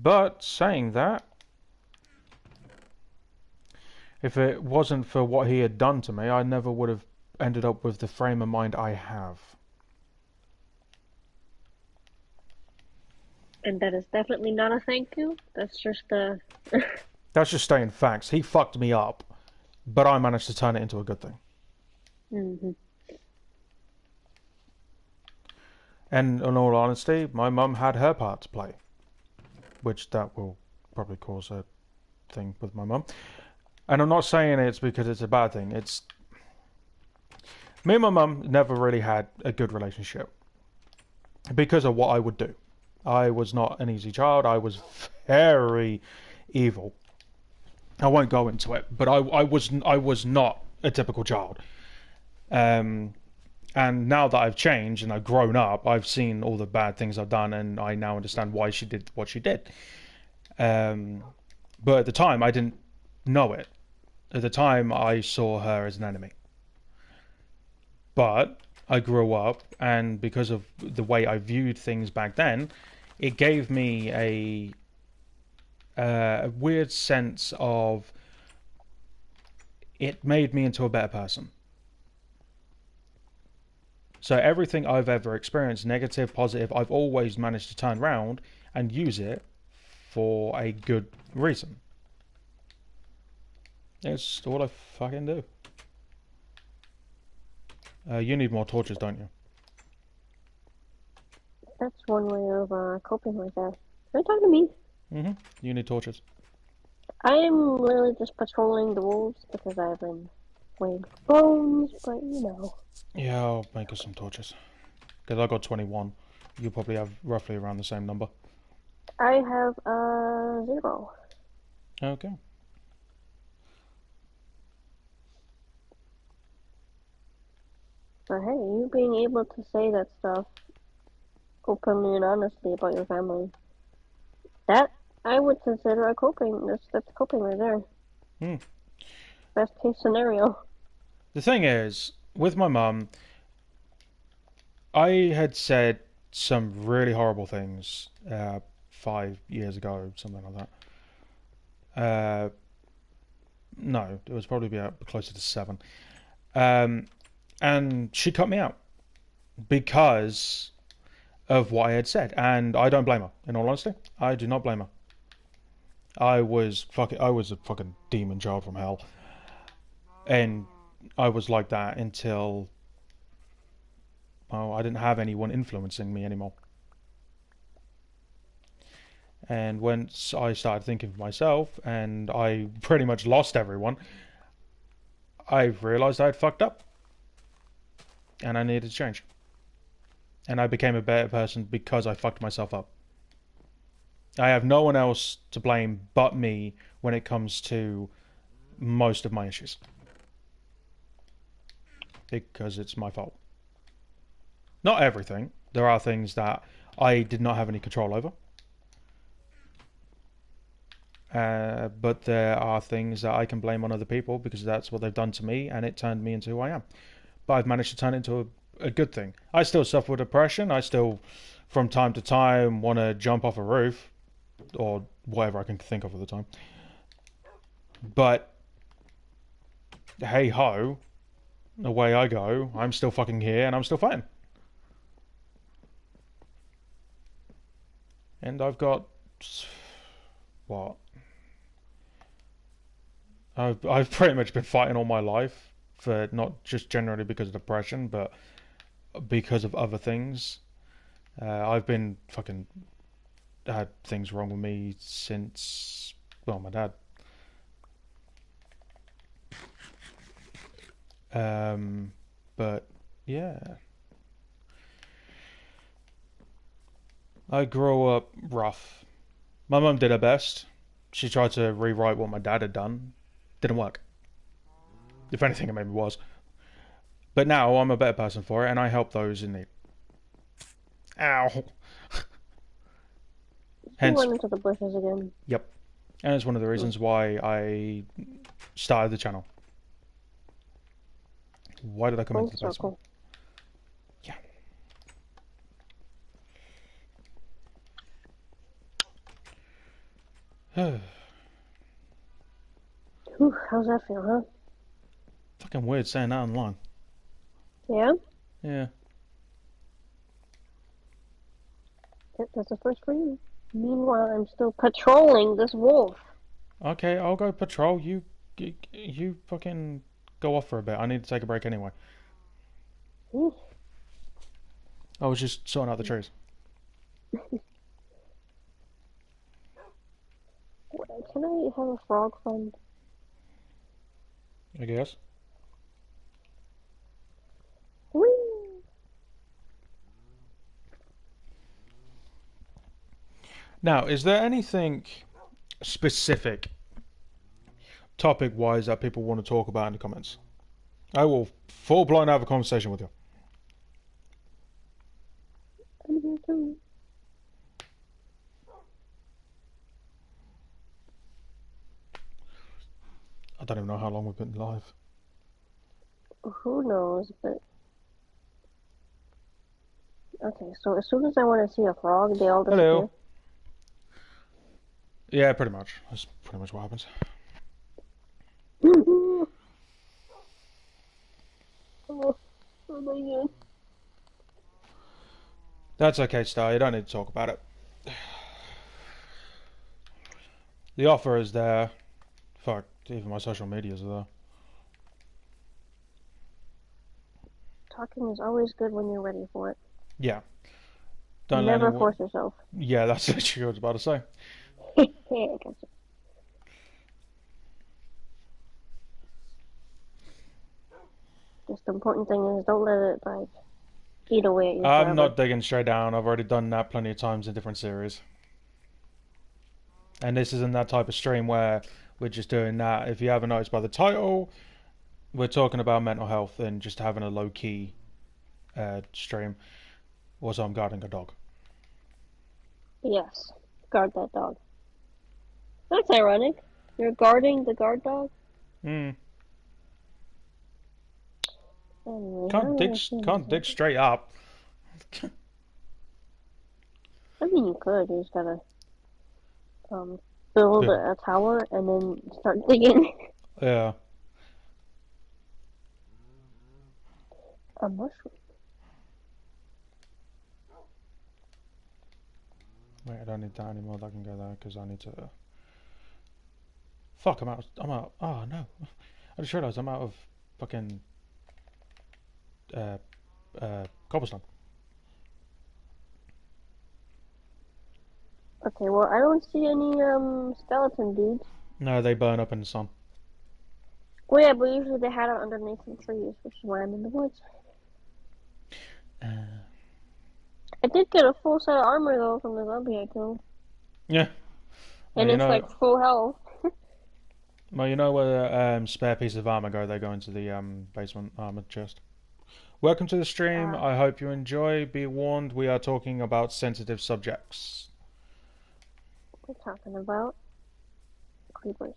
But saying that, if it wasn't for what he had done to me, I never would have ended up with the frame of mind I have. And that is definitely not a thank you. That's just a. That's just stating facts. He fucked me up, but I managed to turn it into a good thing. Hmm. And in all honesty, my mum had her part to play, which that will probably cause a thing with my mum. And I'm not saying it's because it's a bad thing. It's me and my mum never really had a good relationship because of what I would do. I was not an easy child. I was very evil. I won't go into it, but I was not a typical child. Um, and now that I've changed and I've grown up, I've seen all the bad things I've done, and I now understand why she did what she did. Um, but at the time, I didn't know it. At the time, I saw her as an enemy. But I grew up, and because of the way I viewed things back then, it gave me a weird sense of, it made me into a better person. So everything I've ever experienced, negative, positive, I've always managed to turn around and use it for a good reason. It's all I fucking do. You need more torches, don't you? That's one way of coping right there. Are you talking to me? Mm-hmm. You need torches. I am literally just patrolling the wolves because I've been waiting for bones, but you know. Yeah, I'll make us some torches. Because I got 21. You probably have roughly around the same number. I have 0. Okay. But hey, you being able to say that stuff openly and honestly about your family, that I would consider a coping. That's coping right there. Hmm. Best case scenario. The thing is, with my mum, I had said some really horrible things 5 years ago, something like that. No, it was probably about closer to 7. Um, and she cut me out because of what I had said, and I don't blame her. In all honesty, I do not blame her. I was a fucking demon child from hell, and I was like that until, well, I didn't have anyone influencing me anymore. And once I started thinking for myself, and I pretty much lost everyone, I realized I had fucked up, and I needed to change. And I became a better person because I fucked myself up. I have no one else to blame but me when it comes to most of my issues. Because it's my fault. Not everything. There are things that I did not have any control over. But there are things that I can blame on other people because that's what they've done to me, and it turned me into who I am. But I've managed to turn it into a good thing. I still suffer with depression. I still, from time to time, want to jump off a roof or whatever I can think of at the time. But hey ho, away I go. I'm still fucking here, and I'm still fighting. And I've got what? I've pretty much been fighting all my life for not just generally because of depression, but because of other things. I've been fucking had things wrong with me since, well, my dad. But yeah, I grew up rough. My mum did her best. She tried to rewrite what my dad had done. Didn't work. If anything, it made me worse. But now I'm a better person for it, and I help those in need. Ow. You Hence, went into the bushes again. yep. And it's one of the reasons why I started the channel. Why did I come Full into the basement? circle. Yeah. Whew, how's that feel, huh? Fucking weird saying that online. Yeah? Yeah. That's a first for you. Meanwhile, I'm still patrolling this wolf. Okay, I'll go patrol. You fucking go off for a bit. I need to take a break anyway. Ooh. I was just sorting out the trees. Can I have a frog friend? I guess. Whee! Now, is there anything specific topic wise that people want to talk about in the comments. I will full blown have a conversation with you. I'm here too. I don't even know how long we've been live. Who knows, but okay, so as soon as I want to see a frog, they all disappear. Hello. Yeah, pretty much. That's pretty much what happens. Oh my god. That's okay, Star. You don't need to talk about it. The offer is there. Fuck, even my social medias are there. Talking is always good when you're ready for it. Yeah. Don't Never let anyone... force yourself. Yeah, that's literally what I was about to say. Yeah, I gotcha. Just the important thing is don't let it like eat away at you I'm forever. not digging straight down. I've already done that plenty of times in different series. And this isn't that type of stream where we're just doing that. If you haven't noticed by the title, we're talking about mental health and just having a low-key stream. Also, I'm guarding a dog. Yes, guard that dog. That's ironic. You're guarding the guard dog? Hmm. Anyway, Can't dig straight up. I mean, you could. You just gotta build Yeah. a tower and then start digging. Yeah. A mushroom. Wait, I don't need that anymore. I can go there because I need to. Fuck, I'm out. Oh no! I just realised I'm out of fucking cobblestone. Okay, well, I don't see any skeleton dudes. No, they burn up in the sun. Well, yeah, but usually they hide out underneath some trees, which is why I'm in the woods. I did get a full set of armor though from the zombie I killed, Yeah. and it's like full health. Well, you know where spare pieces of armor go? They go into the basement armor chest. Welcome to the stream. I hope you enjoy. Be warned, we are talking about sensitive subjects. We're talking about creepers.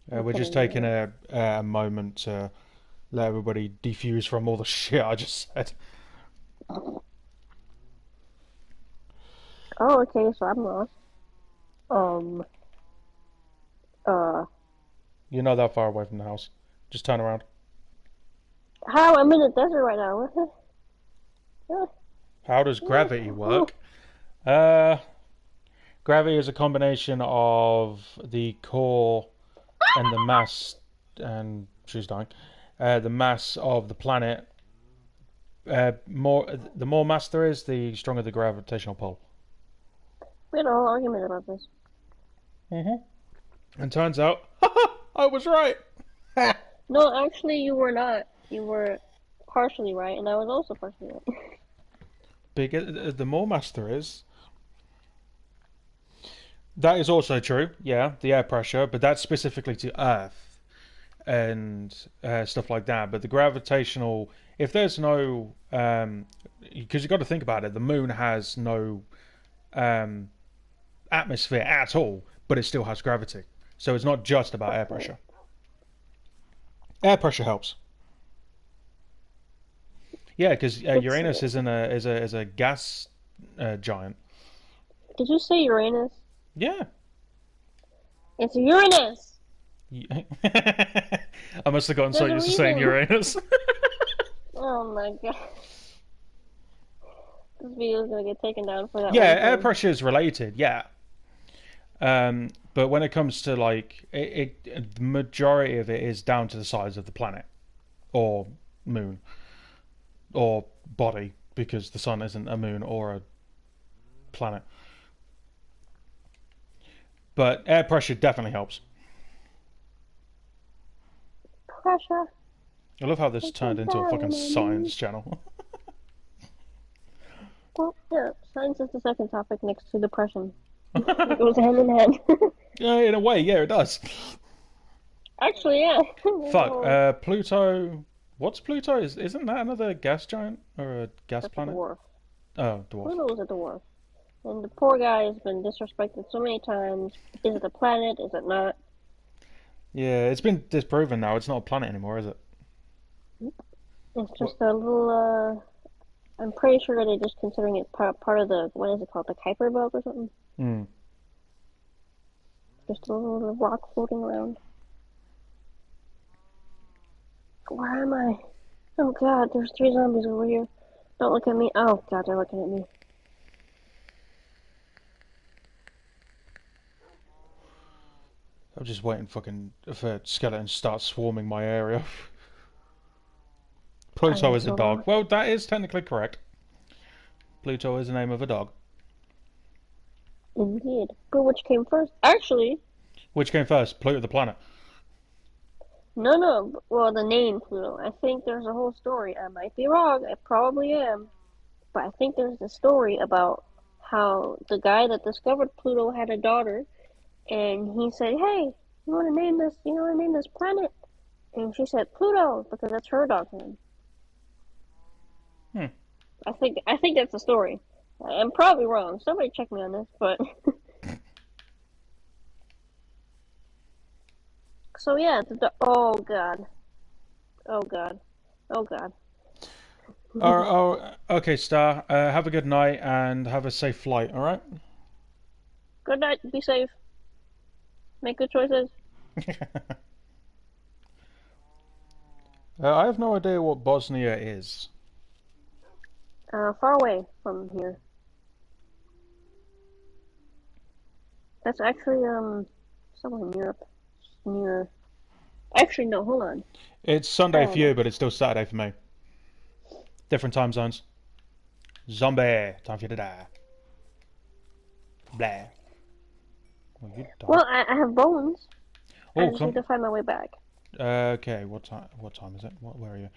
We're just taking a moment to let everybody defuse from all the shit I just said. Oh, okay, so I'm lost. You're not that far away from the house. Just turn around. How? I'm in the desert right now. What the? How does gravity work? Gravity is a combination of the core and the mass, and she's dying. The mass of the planet. The more mass there is, the stronger the gravitational pull. We had a whole argument about this. And turns out, I was right. No, actually, you were not. You were partially right, and I was also partially right. The more mass there is, that is also true. Yeah, the air pressure, but that's specifically to Earth and stuff like that. But the gravitational, if there's no, because you've got to think about it, the moon has no atmosphere at all, but it still has gravity. So it's not just about air pressure. Air pressure helps. Yeah, because Uranus is a gas giant. Did you say Uranus? Yeah. It's Uranus. I must have gotten so used to saying Uranus. Oh my god. This video is gonna get taken down for that. Yeah, air pressure is related. Yeah. But when it comes to like the majority of it is down to the size of the planet or moon or body, because the sun isn't a moon or a planet. But air pressure definitely helps. Pressure. I love how this turned into a fucking science channel. Well, yeah, science is the second topic next to depression. It goes hand in hand. Yeah, in a way, yeah, it does. Actually, yeah. There's a Fuck. whole- Pluto. What's Pluto? Isn't that another gas giant or a gas That's a planet? dwarf. Oh, dwarf. Pluto is a dwarf. And the poor guy has been disrespected so many times. Is it a planet? Is it not? Yeah, it's been disproven now. It's not a planet anymore, is it? It's What? just a little, I'm pretty sure they're just considering it part of the, what is it called? The Kuiper Belt or something? Hmm. Just a little rock floating around. Where am I? Oh god, there's 3 zombies over here. Don't look at me. Oh god, they're looking at me. I'm just waiting for skeletons to start swarming my area. I Pluto am is a so dog. lost. Well, that is technically correct. Pluto is the name of a dog. Indeed. But which came first? Actually, Which came first? Pluto the planet. no. Well, the name Pluto. I think there's a whole story. I might be wrong. I probably am. But I think there's a story about how the guy that discovered Pluto had a daughter, and he said, "Hey, you want to name this? You want to name this planet?" And she said Pluto because that's her dog's name. Hmm. I think that's the story. I'm probably wrong. Somebody check me on this, but so yeah. Oh god. Oh god. Oh god. Okay, Star. Have a good night and have a safe flight. All right. Good night. Be safe. Make good choices. I have no idea what Bosnia is. Far away from here. That's actually somewhere in Europe. Near. Actually, no. Hold on. It's Sunday for Canada. you, but it's still Saturday for me. Different time zones. Zombie, time for you to die. Blah. Well, you died. Well, I have bones. I Oh, just need come. to find my way back. Okay, what time? What time is it? Where are you?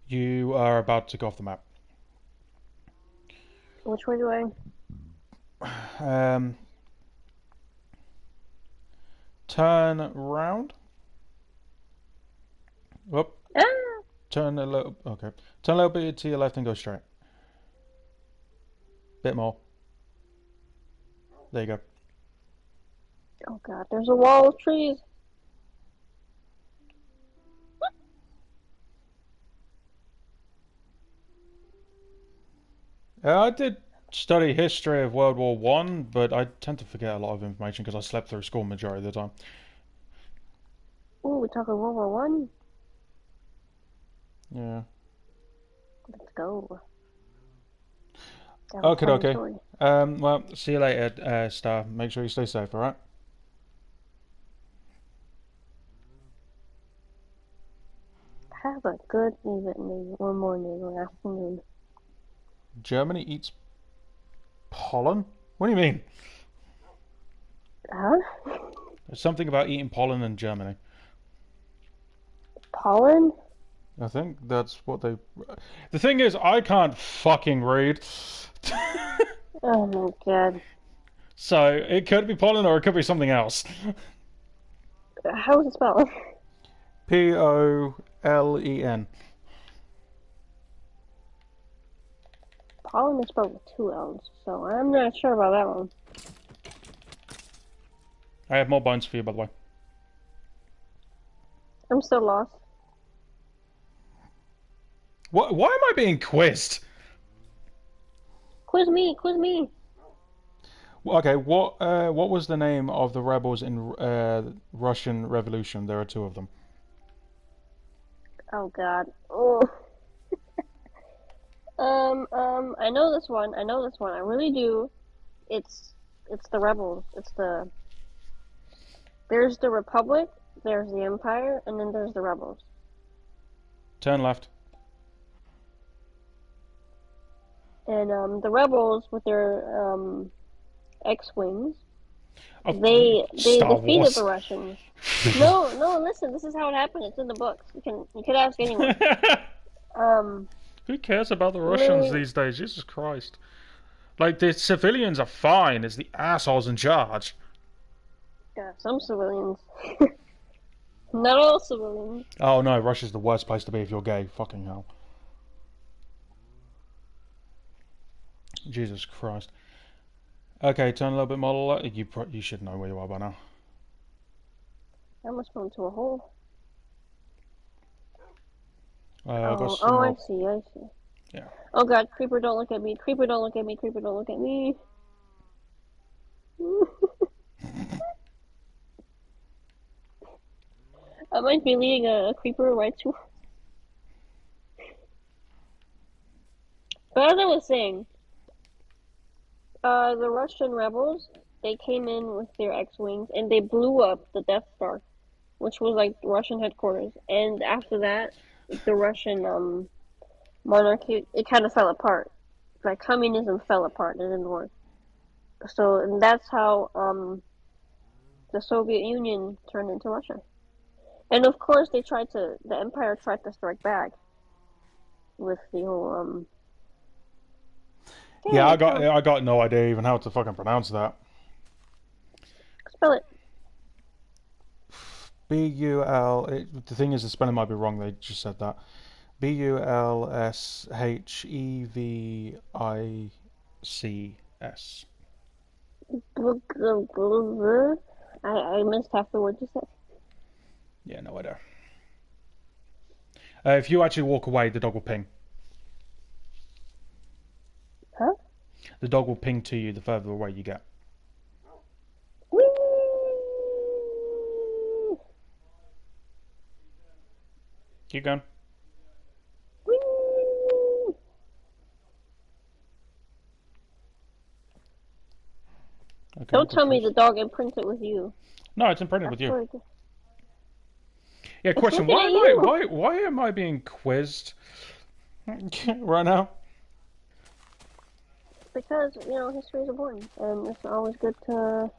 You are about to go off the map. Which way do I? Um, turn round. Whoop. Ah! Turn a little. Okay. Turn a little bit to your left and go straight. Bit more. There you go. Oh god, there's a wall of trees. I did study history of World War One, but I tend to forget a lot of information because I slept through school majority of the time. Ooh, we're talking World War One. Yeah. Let's go. That was a Okay, funny okay. story. Well, see you later, Star. Make sure you stay safe, alright? Have a good evening or morning or afternoon. Germany eats pollen? What do you mean? Huh? There's something about eating pollen in Germany. Pollen? I think that's what they. The thing is, I can't fucking read. Oh my god. So it could be pollen or it could be something else. How is it spelled? Pollen. Pollen is spelled with 2 L's, so I'm not sure about that one. I have more bones for you, by the way. I'm still lost. What? Why am I being quizzed? Quiz me, quiz me. Okay, what was the name of the rebels in Russian Revolution? There are two of them. Oh god. Oh. I know this one. I know this one. I really do. It's the rebels. There's the Republic, there's the Empire, and then there's the rebels. Turn left. And the rebels with their X-wings, Oh, they Star defeated Wars. the Russians. No, listen. This is how it happened. It's in the books. You could ask anyone. Um, Who cares about the Russians literally, these days? Jesus Christ. Like, the civilians are fine, it's the assholes in charge. Yeah, some civilians. Not all civilians. Oh no, Russia's the worst place to be if you're gay. Fucking hell. Jesus Christ. Okay, turn a little bit more. You should know where you are by now. I almost fell into a hole. I've got Oh, some I more. see, I see. Yeah. Oh god, creeper, don't look at me. Creeper, don't look at me. Creeper, don't look at me. I might be leading a creeper right to. But as I was saying, the Russian rebels, they came in with their X-Wings and they blew up the Death Star, which was like Russian headquarters. And after that, the Russian monarchy, it kind of fell apart. Like communism fell apart. It didn't work. So and that's how the Soviet Union turned into Russia. And of course, the empire tried to strike back with the whole Yeah, Hey, come I got no idea even how to fucking pronounce that. spell it. B-U-L. The thing is, the spelling might be wrong. They just said that. B-U-L-S-H-E-V-I-C-S. I missed half the word you said. Yeah, no idea. If you actually walk away, the dog will ping. Huh? The dog will ping to you the further away you get. Whee! Keep going. Whee! Okay, Don't good tell me choice. the dog imprinted with you. No, it's imprinted I with you. swear Yeah, it's question. looking at you. Why am I being quizzed right now? Because, history is important, and it's always good to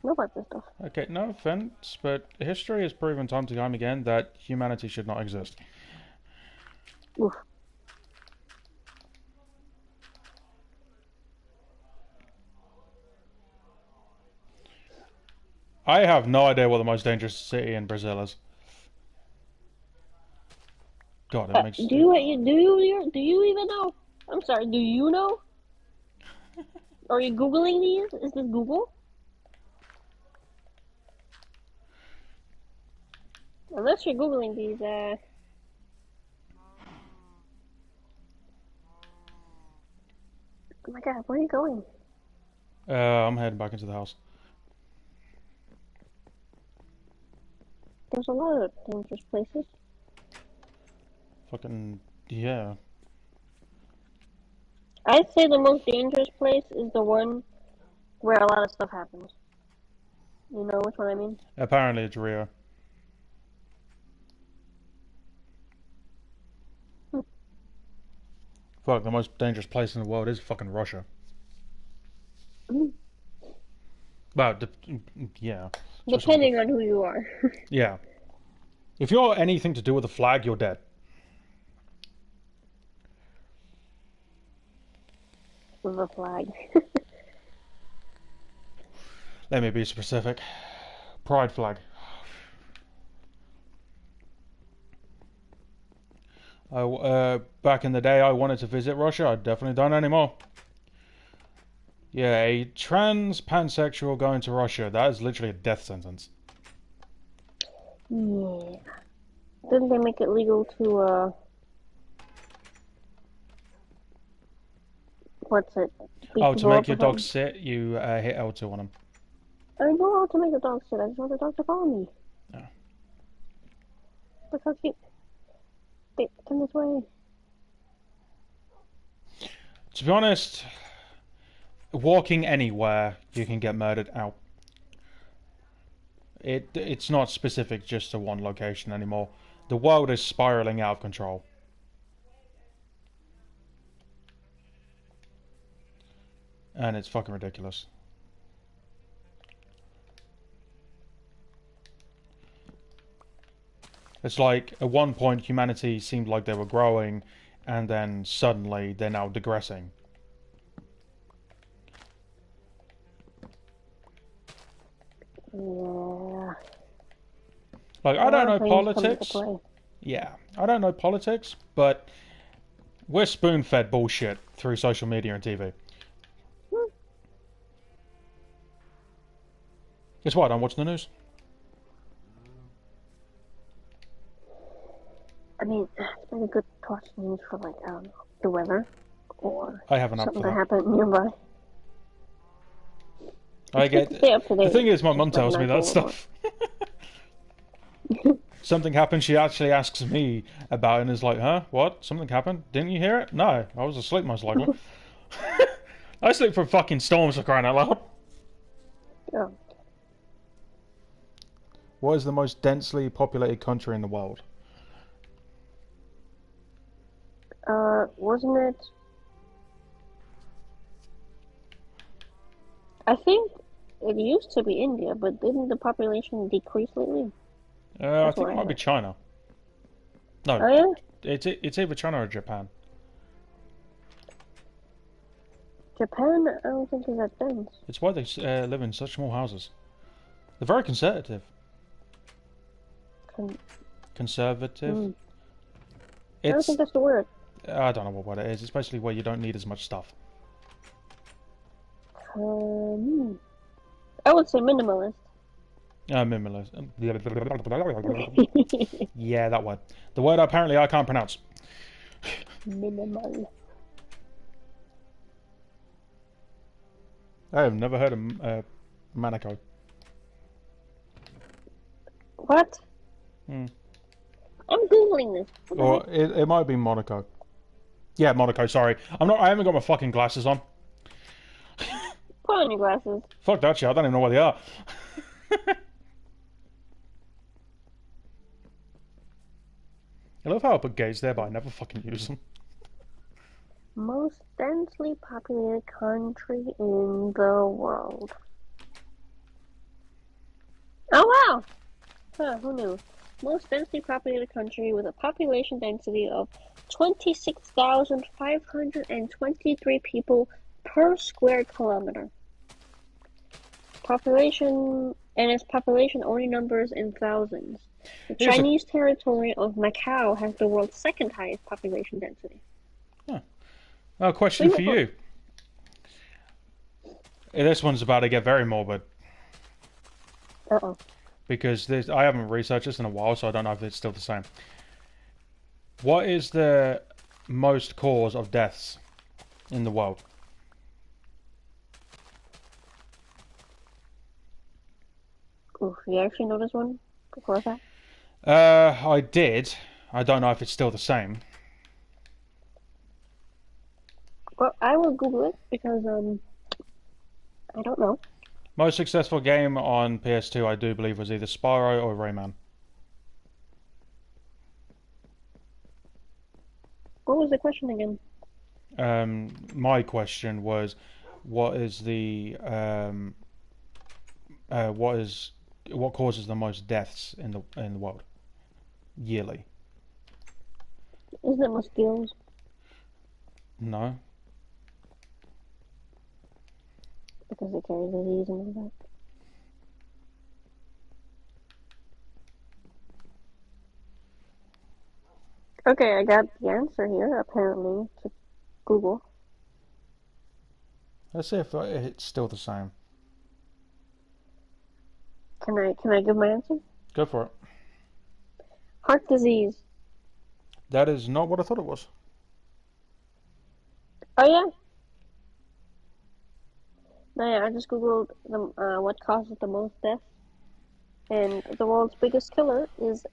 know about this stuff. Okay, no offense, but history has proven time and time again that humanity should not exist. Oof. I have no idea what the most dangerous city in Brazil is. God, it makes Do you even know? I'm sorry, do you know? Are you Googling these? Is this Google? Unless you're Googling these, oh my god, where are you going? I'm heading back into the house. There's a lot of dangerous places. Fucking yeah. I'd say the most dangerous place is the one where a lot of stuff happens. You know which one I mean? Apparently it's Rio. Hmm. Fuck, the most dangerous place in the world is fucking Russia. Mm. Well, yeah. Depending on who you are. Yeah. If you're anything to do with the flag, you're dead. The flag. Let me be specific. Pride flag. Back in the day, I wanted to visit Russia. I definitely don't anymore. Yeah, a trans pansexual going to Russia. That is literally a death sentence. Yeah. Didn't they make it legal to, what's it? Beat Oh, to people make up your or dog something? sit, you hit L2 on him. I don't know how to make a dog sit. I just want the dog to follow me. Yeah. Look how cute. Wait, come this way. To be honest, walking anywhere, you can get murdered out. It's not specific just to one location anymore. The world is spiraling out of control. And it's fucking ridiculous. It's like, at one point, humanity seemed like they were growing, and then suddenly they're now digressing. Yeah. Like, A I don't lot of know things come into politics. play. Yeah, I don't know politics, but we're spoon-fed bullshit through social media and TV. Hmm. Guess what? I don't watch the news. I mean, it's very good to watch news for like, I don't know, the weather or I have an app something for that that. happened nearby. I It's good to get. stay up to The date, thing is, my just mum like tells me not that go overboard. stuff. Something happened. She actually asks me about it and is like, "Huh? What? Something happened? Didn't you hear it? No, I was asleep most likely. I sleep from fucking storms for crying out loud." Yeah. What is the most densely populated country in the world? Wasn't it? I think it used to be India, but didn't the population decrease lately? I That's think what it I might be heard. China. No, Oh yeah, it's either China or Japan. Japan. I don't think is that dense. It's why they live in such small houses. They're very conservative. Con- Conservative. mm. I don't It's think that's the word. I don't know what it is. It's basically where you don't need as much stuff. Um, I would say minimalist. Minimalist. Yeah, that word. The word apparently I can't pronounce. Minimal. I have never heard of Monaco. What? Hmm. I'm googling this. What the Or heck? it might be Monaco. Yeah, Monaco. Sorry, I'm not. I haven't got my fucking glasses on. Put on your glasses. Fuck that shit. I don't even know where they are. I love how I put gates there, but I never fucking use them. Most densely populated country in the world. Oh wow! Huh, who knew? Most densely populated country with a population density of 26,523 people per square kilometer. Population and its population only numbers in thousands. The Here's Chinese territory of Macau has the world's second highest population density. a question Leave for it for you. This one's about to get very morbid uh-oh. because I haven't researched this in a while, so I don't know if it's still the same. What is the most cause of deaths in the world? Oof, you actually know this one before that? I did. I don't know if it's still the same. Well, I will Google it because I don't know. Most successful game on PS2, I do believe, was either Spyro or Rayman. What was the question again? My question was, what is what causes the most deaths in the world yearly? Isn't it mosquitoes? No. Because they carry disease and all that. Okay, I got the answer here, apparently, to Google. Let's see if it's still the same. Can I give my answer? Go for it. Heart disease. That is not what I thought it was. Oh yeah. No, yeah, I just Googled what causes the most deaths, and the world's biggest killer is,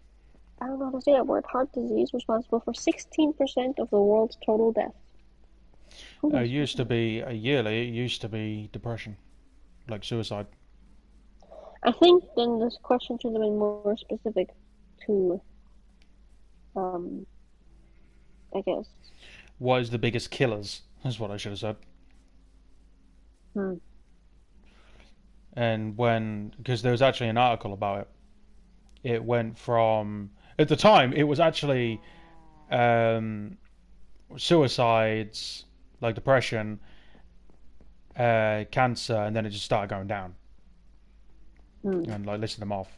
I don't know how to say that word, heart disease, responsible for 16% of the world's total deaths. Who knows? Used to be yearly. It used to be depression, like suicide. I think then this question should have been more specific to, um, I guess. What is the biggest killers? Is what I should have said. Hmm. And because there was actually an article about it, it went from at the time it was actually um, suicides, like depression, cancer, and then it just started going down. Hmm. and like list them off.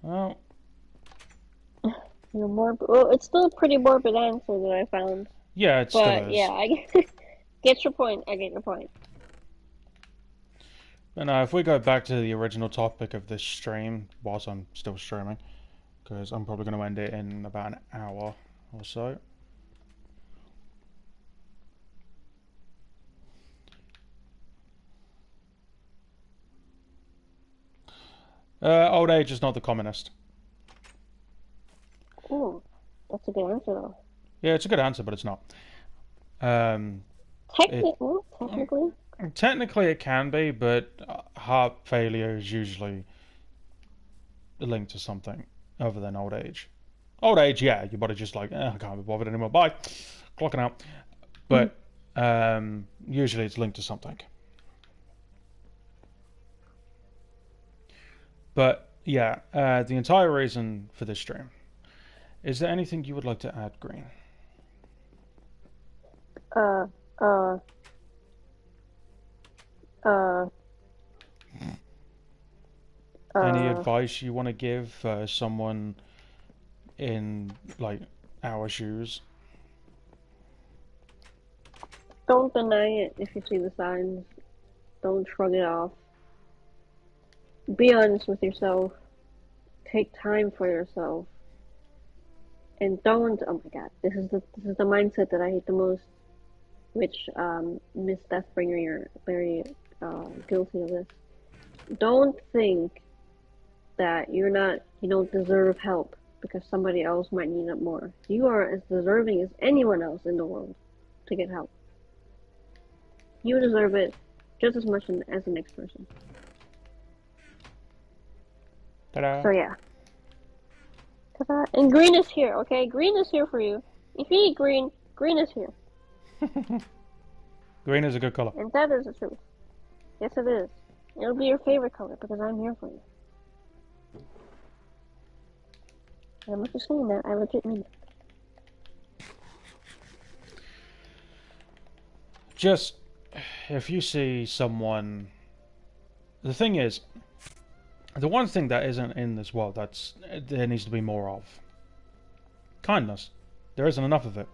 Well, You're well, it's still a pretty morbid answer that I found. yeah, it still But is. yeah, I get your point. I get your point. But now, if we go back to the original topic of this stream, whilst I'm still streaming, because I'm probably going to end it in about an hour or so. Old age is not the commonest. Ooh, that's a good answer though. Yeah, it's a good answer, but it's not. It Technically. technically it can be, but heart failure is usually linked to something other than old age. Old age, yeah, your body just like, I can't be bothered anymore. Bye, clocking out. But usually it's linked to something. But yeah, the entire reason for this stream. Is there anything you would like to add, Green? Uh, uh, uh, Any uh. advice you want to give someone in like our shoes? Don't deny it if you see the signs. Don't shrug it off. Be honest with yourself. Take time for yourself. And don't. Oh my God, this is the mindset that I hate the most. Which Miss Deathbringer, you're very guilty of this. Don't think that you don't deserve help because somebody else might need it more. You are as deserving as anyone else in the world to get help. You deserve it just as much as the next person. Ta-da! So yeah. Ta-da. And green is here, okay? Green is here for you. If you need green, green is here. Green is a good color. And that is the truth. Yes, it is. It'll be your favorite color because I'm here for you. And I'm not just saying that, I legit mean it. Just if you see someone, the thing is, the one thing that isn't in this world that's there needs to be more of kindness. There isn't enough of it.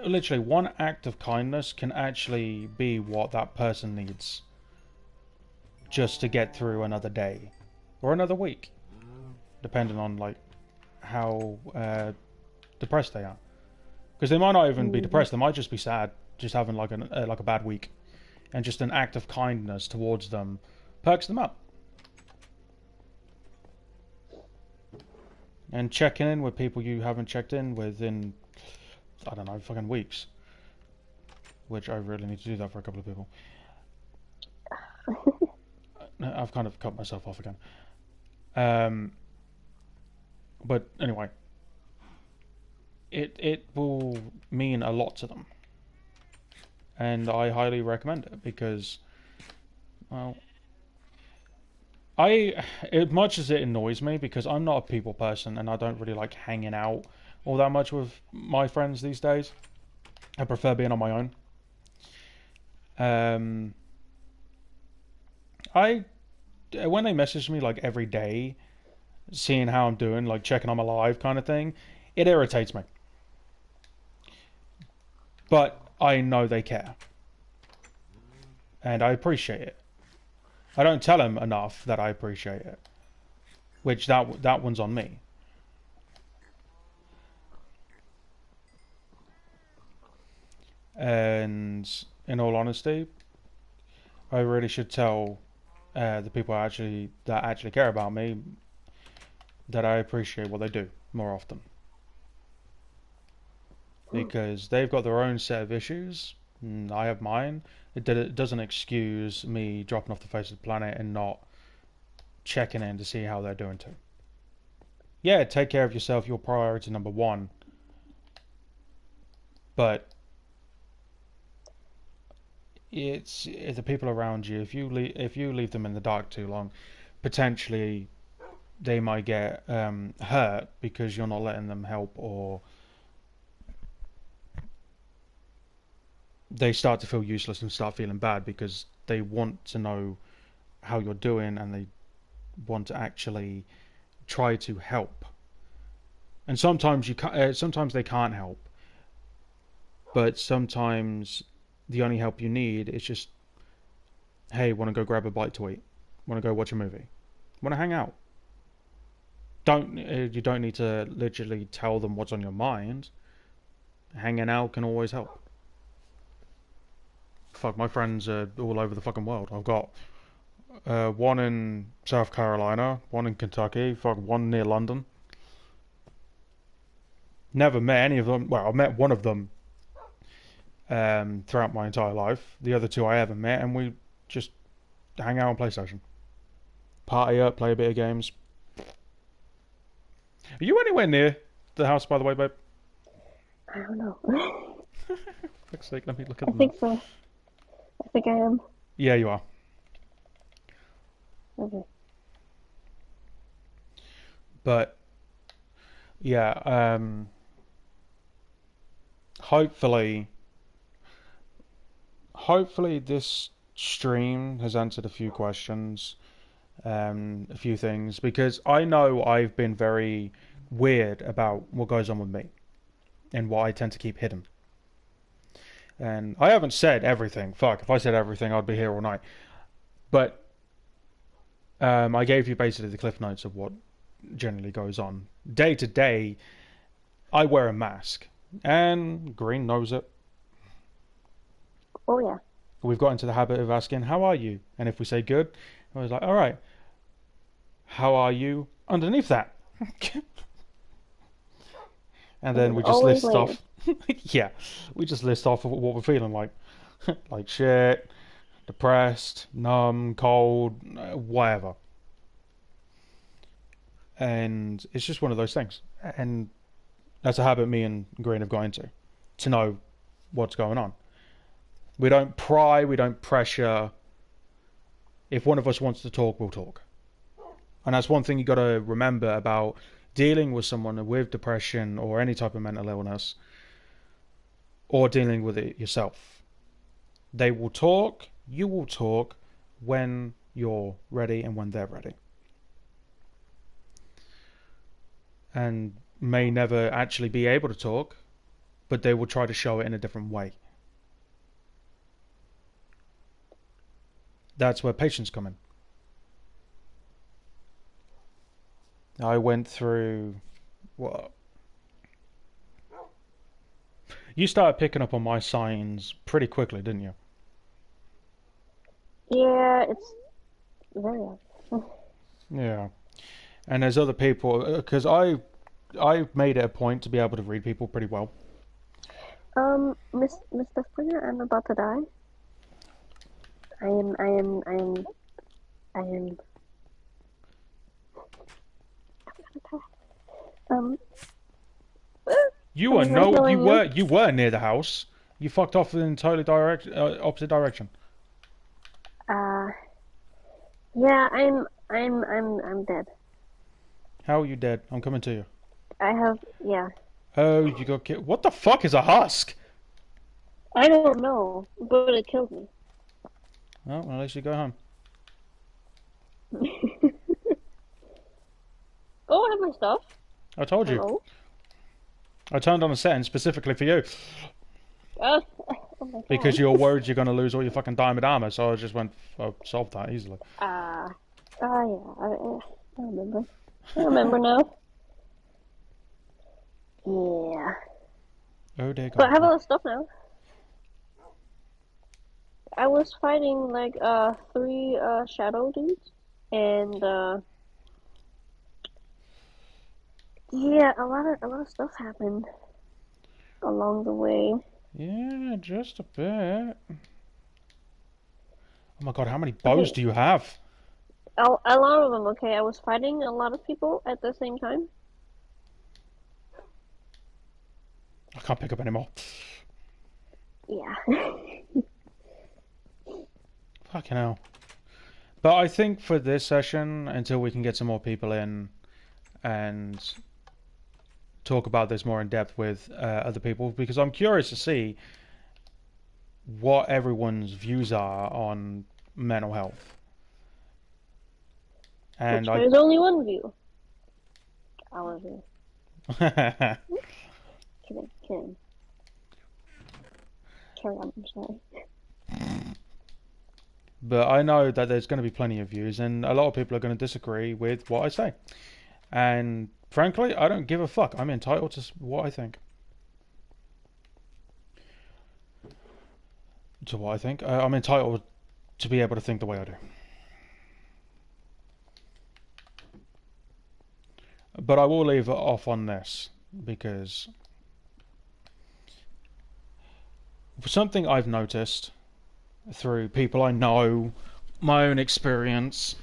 Literally, one act of kindness can actually be what that person needs just to get through another day or another week, depending on like how depressed they are. Because they might not even be depressed; they might just be sad, just having like a bad week, and just an act of kindness towards them perks them up. And checking in with people you haven't checked in with in, I don't know, fucking weeks. Which I really need to do that for a couple of people. I've kind of cut myself off again. But anyway, it will mean a lot to them, and I highly recommend it because, well, as much as it annoys me because I'm not a people person and I don't really like hanging out all that much with my friends these days. I prefer being on my own. When they message me like every day, seeing how I'm doing, like checking I'm alive kind of thing, it irritates me. But I know they care. And I appreciate it. I don't tell them enough that I appreciate it. Which that one's on me. And in all honesty, I really should tell the people that actually care about me that I appreciate what they do more often. Because they've got their own set of issues, and I have mine. It doesn't excuse me dropping off the face of the planet and not checking in to see how they're doing too. Yeah, take care of yourself, your priority number one. But it's the people around you. If you leave them in the dark too long, potentially they might get hurt because you're not letting them help or they start to feel useless and start feeling bad because they want to know how you're doing and they want to actually try to help. And sometimes sometimes they can't help, but sometimes the only help you need is just, hey, want to go grab a bite to eat? Want to go watch a movie? Want to hang out? Don't You don't need to literally tell them what's on your mind. Hanging out can always help. Fuck, my friends are all over the fucking world. I've got one in South Carolina, one in Kentucky, fuck, one near London. Never met any of them. Well, I met one of them throughout my entire life. The other two I haven't met, and we just hang out on PlayStation. Party up, play a bit of games. Are you anywhere near the house, by the way, babe? I don't know. For fuck's sake, let me look at I the map. think so. I think I am. Yeah, you are. Okay. But yeah, hopefully this stream has answered a few questions, a few things, because I know I've been very weird about what goes on with me and what I tend to keep hidden. And I haven't said everything. Fuck, if I said everything, I'd be here all night. But I gave you basically the cliff notes of what generally goes on. Day to day, I wear a mask. And Green knows it. Oh yeah. We've got into the habit of asking, how are you? And if we say good, I was like, all right. How are you underneath that? And then we just Always list land. off. Yeah, we just list off what we're feeling like. Like shit, depressed, numb, cold, whatever. And it's just one of those things. And that's a habit me and Green have got into, to know what's going on. We don't pry, we don't pressure. If one of us wants to talk, we'll talk. And that's one thing you got to remember about dealing with someone with depression or any type of mental illness, or dealing with it yourself. They will talk, you will talk when you're ready and when they're ready. And may never actually be able to talk, but they will try to show it in a different way. That's where patience come in. I went through what? You started picking up on my signs pretty quickly, didn't you? Yeah, it's very obvious. Yeah. And there's other people, because I made it a point to be able to read people pretty well. Miss Deathbringer, I'm about to die. I am. Um, You were I'm right healing you were near the house. You fucked off in an entirely opposite direction. uh, yeah, I'm dead. How are you dead? I'm coming to you. Yeah. Oh, you got killed. What the fuck is a husk? I don't know, but it killed me. Well, at least you go home. Oh, I have my stuff. I told you. Hello. I turned on a setting specifically for you Oh my god. because you're worried you're going to lose all your fucking diamond armor. So I just went, I solved that easily. Yeah. I remember. I remember now. Yeah. Oh dear God. But I have a lot of stuff now. I was fighting like 3 shadow dudes, and yeah, a lot of stuff happened along the way. Yeah, just a bit. Oh my God, how many bows Okay, do you have? a lot of them. Okay, I was fighting a lot of people at the same time. I can't pick up anymore. Yeah. Fucking hell. But I think for this session, until we can get some more people in and talk about this more in depth with other people, because I'm curious to see what everyone's views are on mental health. And Which there's only one view. Our view. Kidding. Carry on, I'm sorry. But I know that there's going to be plenty of views, and a lot of people are going to disagree with what I say. And frankly, I don't give a fuck. I'm entitled to what I think. I'm entitled to be able to think the way I do. But I will leave it off on this, because something I've noticed through people I know, my own experience,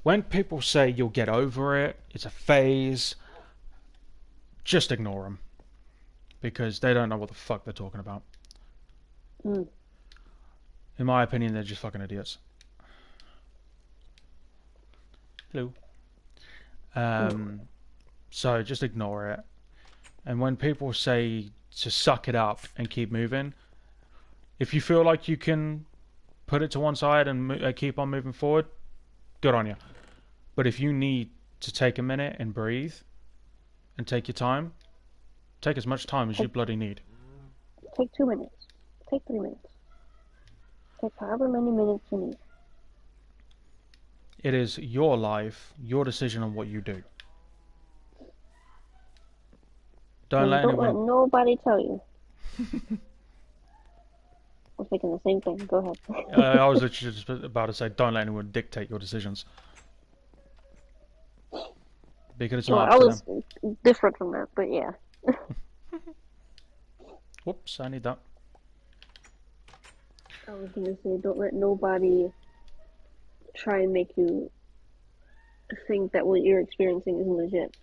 when people say you'll get over it, it's a phase, just ignore them. Because they don't know what the fuck they're talking about. Mm. In my opinion, they're just fucking idiots. Hello. So just ignore it. And when people say to suck it up and keep moving, if you feel like you can put it to one side and keep on moving forward, good on you. But if you need to take a minute and breathe and take your time, take as much time as you bloody need. Take 2 minutes. Take 3 minutes. Take however many minutes you need. It is your life, your decision on what you do. Don't let nobody tell you. I was thinking the same thing. Go ahead. I was literally just about to say, don't let anyone dictate your decisions. Because it's not up to them. I was different from that, but yeah. Whoops, I need that. I was gonna say, don't let nobody try and make you think that what you're experiencing is legit.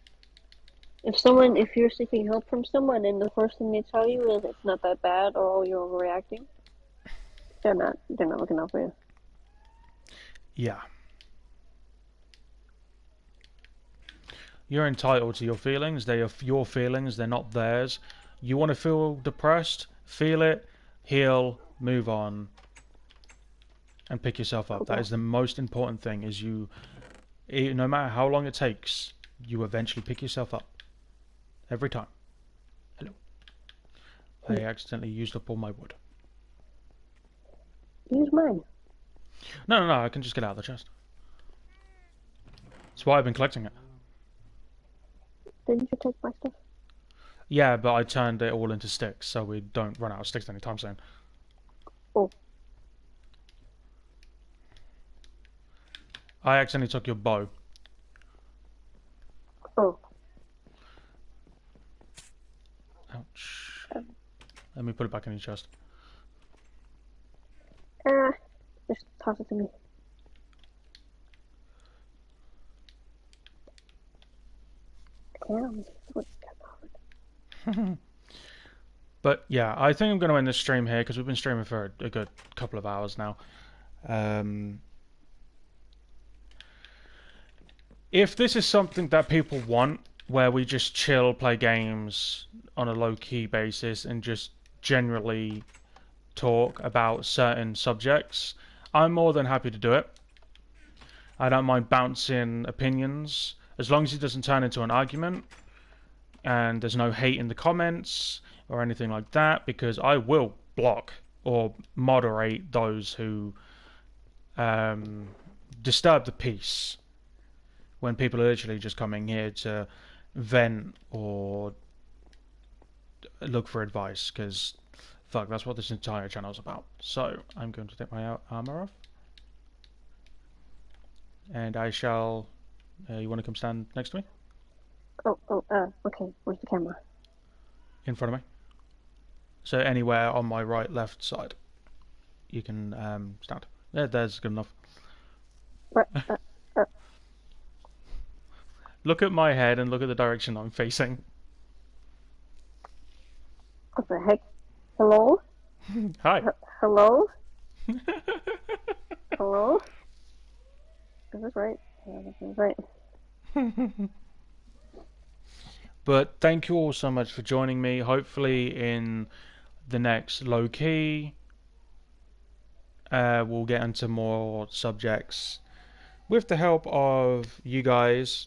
If you're seeking help from someone and the first thing they tell you is it's not that bad or oh, you're overreacting, they're not looking out for you. Yeah. You're entitled to your feelings. They are your feelings. They're not theirs. You want to feel depressed? Feel it, heal, move on, and pick yourself up. Okay. That is the most important thing. Is no matter how long it takes, you eventually pick yourself up. Every time. Hello. I accidentally used up all my wood. Use mine. No, I can just get out of the chest. That's why I've been collecting it. Didn't you take my stuff? Yeah, but I turned it all into sticks, so we don't run out of sticks anytime soon. Oh. I accidentally took your bow. Oh. Ouch. Let me put it back in your chest. Just toss it to me. But yeah, I think I'm going to end this stream here because we've been streaming for a good couple of hours now. If this is something that people want, where we just chill, play games on a low-key basis and just generally talk about certain subjects, I'm more than happy to do it. I don't mind bouncing opinions, as long as it doesn't turn into an argument and there's no hate in the comments or anything like that, because I will block or moderate those who disturb the peace when people are literally just coming here to vent or look for advice, because fuck, that's what this entire channel is about. So I'm going to take my armor off, and I shall you want to come stand next to me? Okay, where's the camera? In front of me, so anywhere on my right, left side you can stand. There's good enough. Look at my head and look at the direction I'm facing. What the heck? Hello? Hi. Hello? Hello? Is this right? Yeah, this is right. But thank you all so much for joining me. Hopefully in the next low-key we'll get into more subjects with the help of you guys.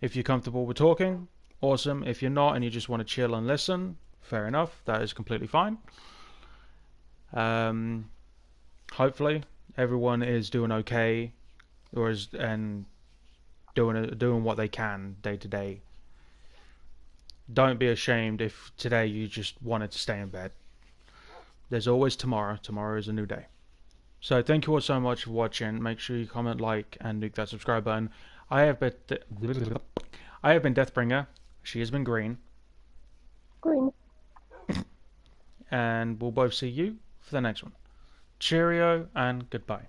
If you're comfortable with talking, awesome. If you're not and you just want to chill and listen, fair enough. That is completely fine. Hopefully, everyone is doing okay, and doing what they can day to day. Don't be ashamed if today you just wanted to stay in bed. There's always tomorrow. Tomorrow is a new day. So thank you all so much for watching. Make sure you comment, like, and nuke that subscribe button. I have been Deathbringer. She has been Green. Green. And we'll both see you for the next one. Cheerio and goodbye.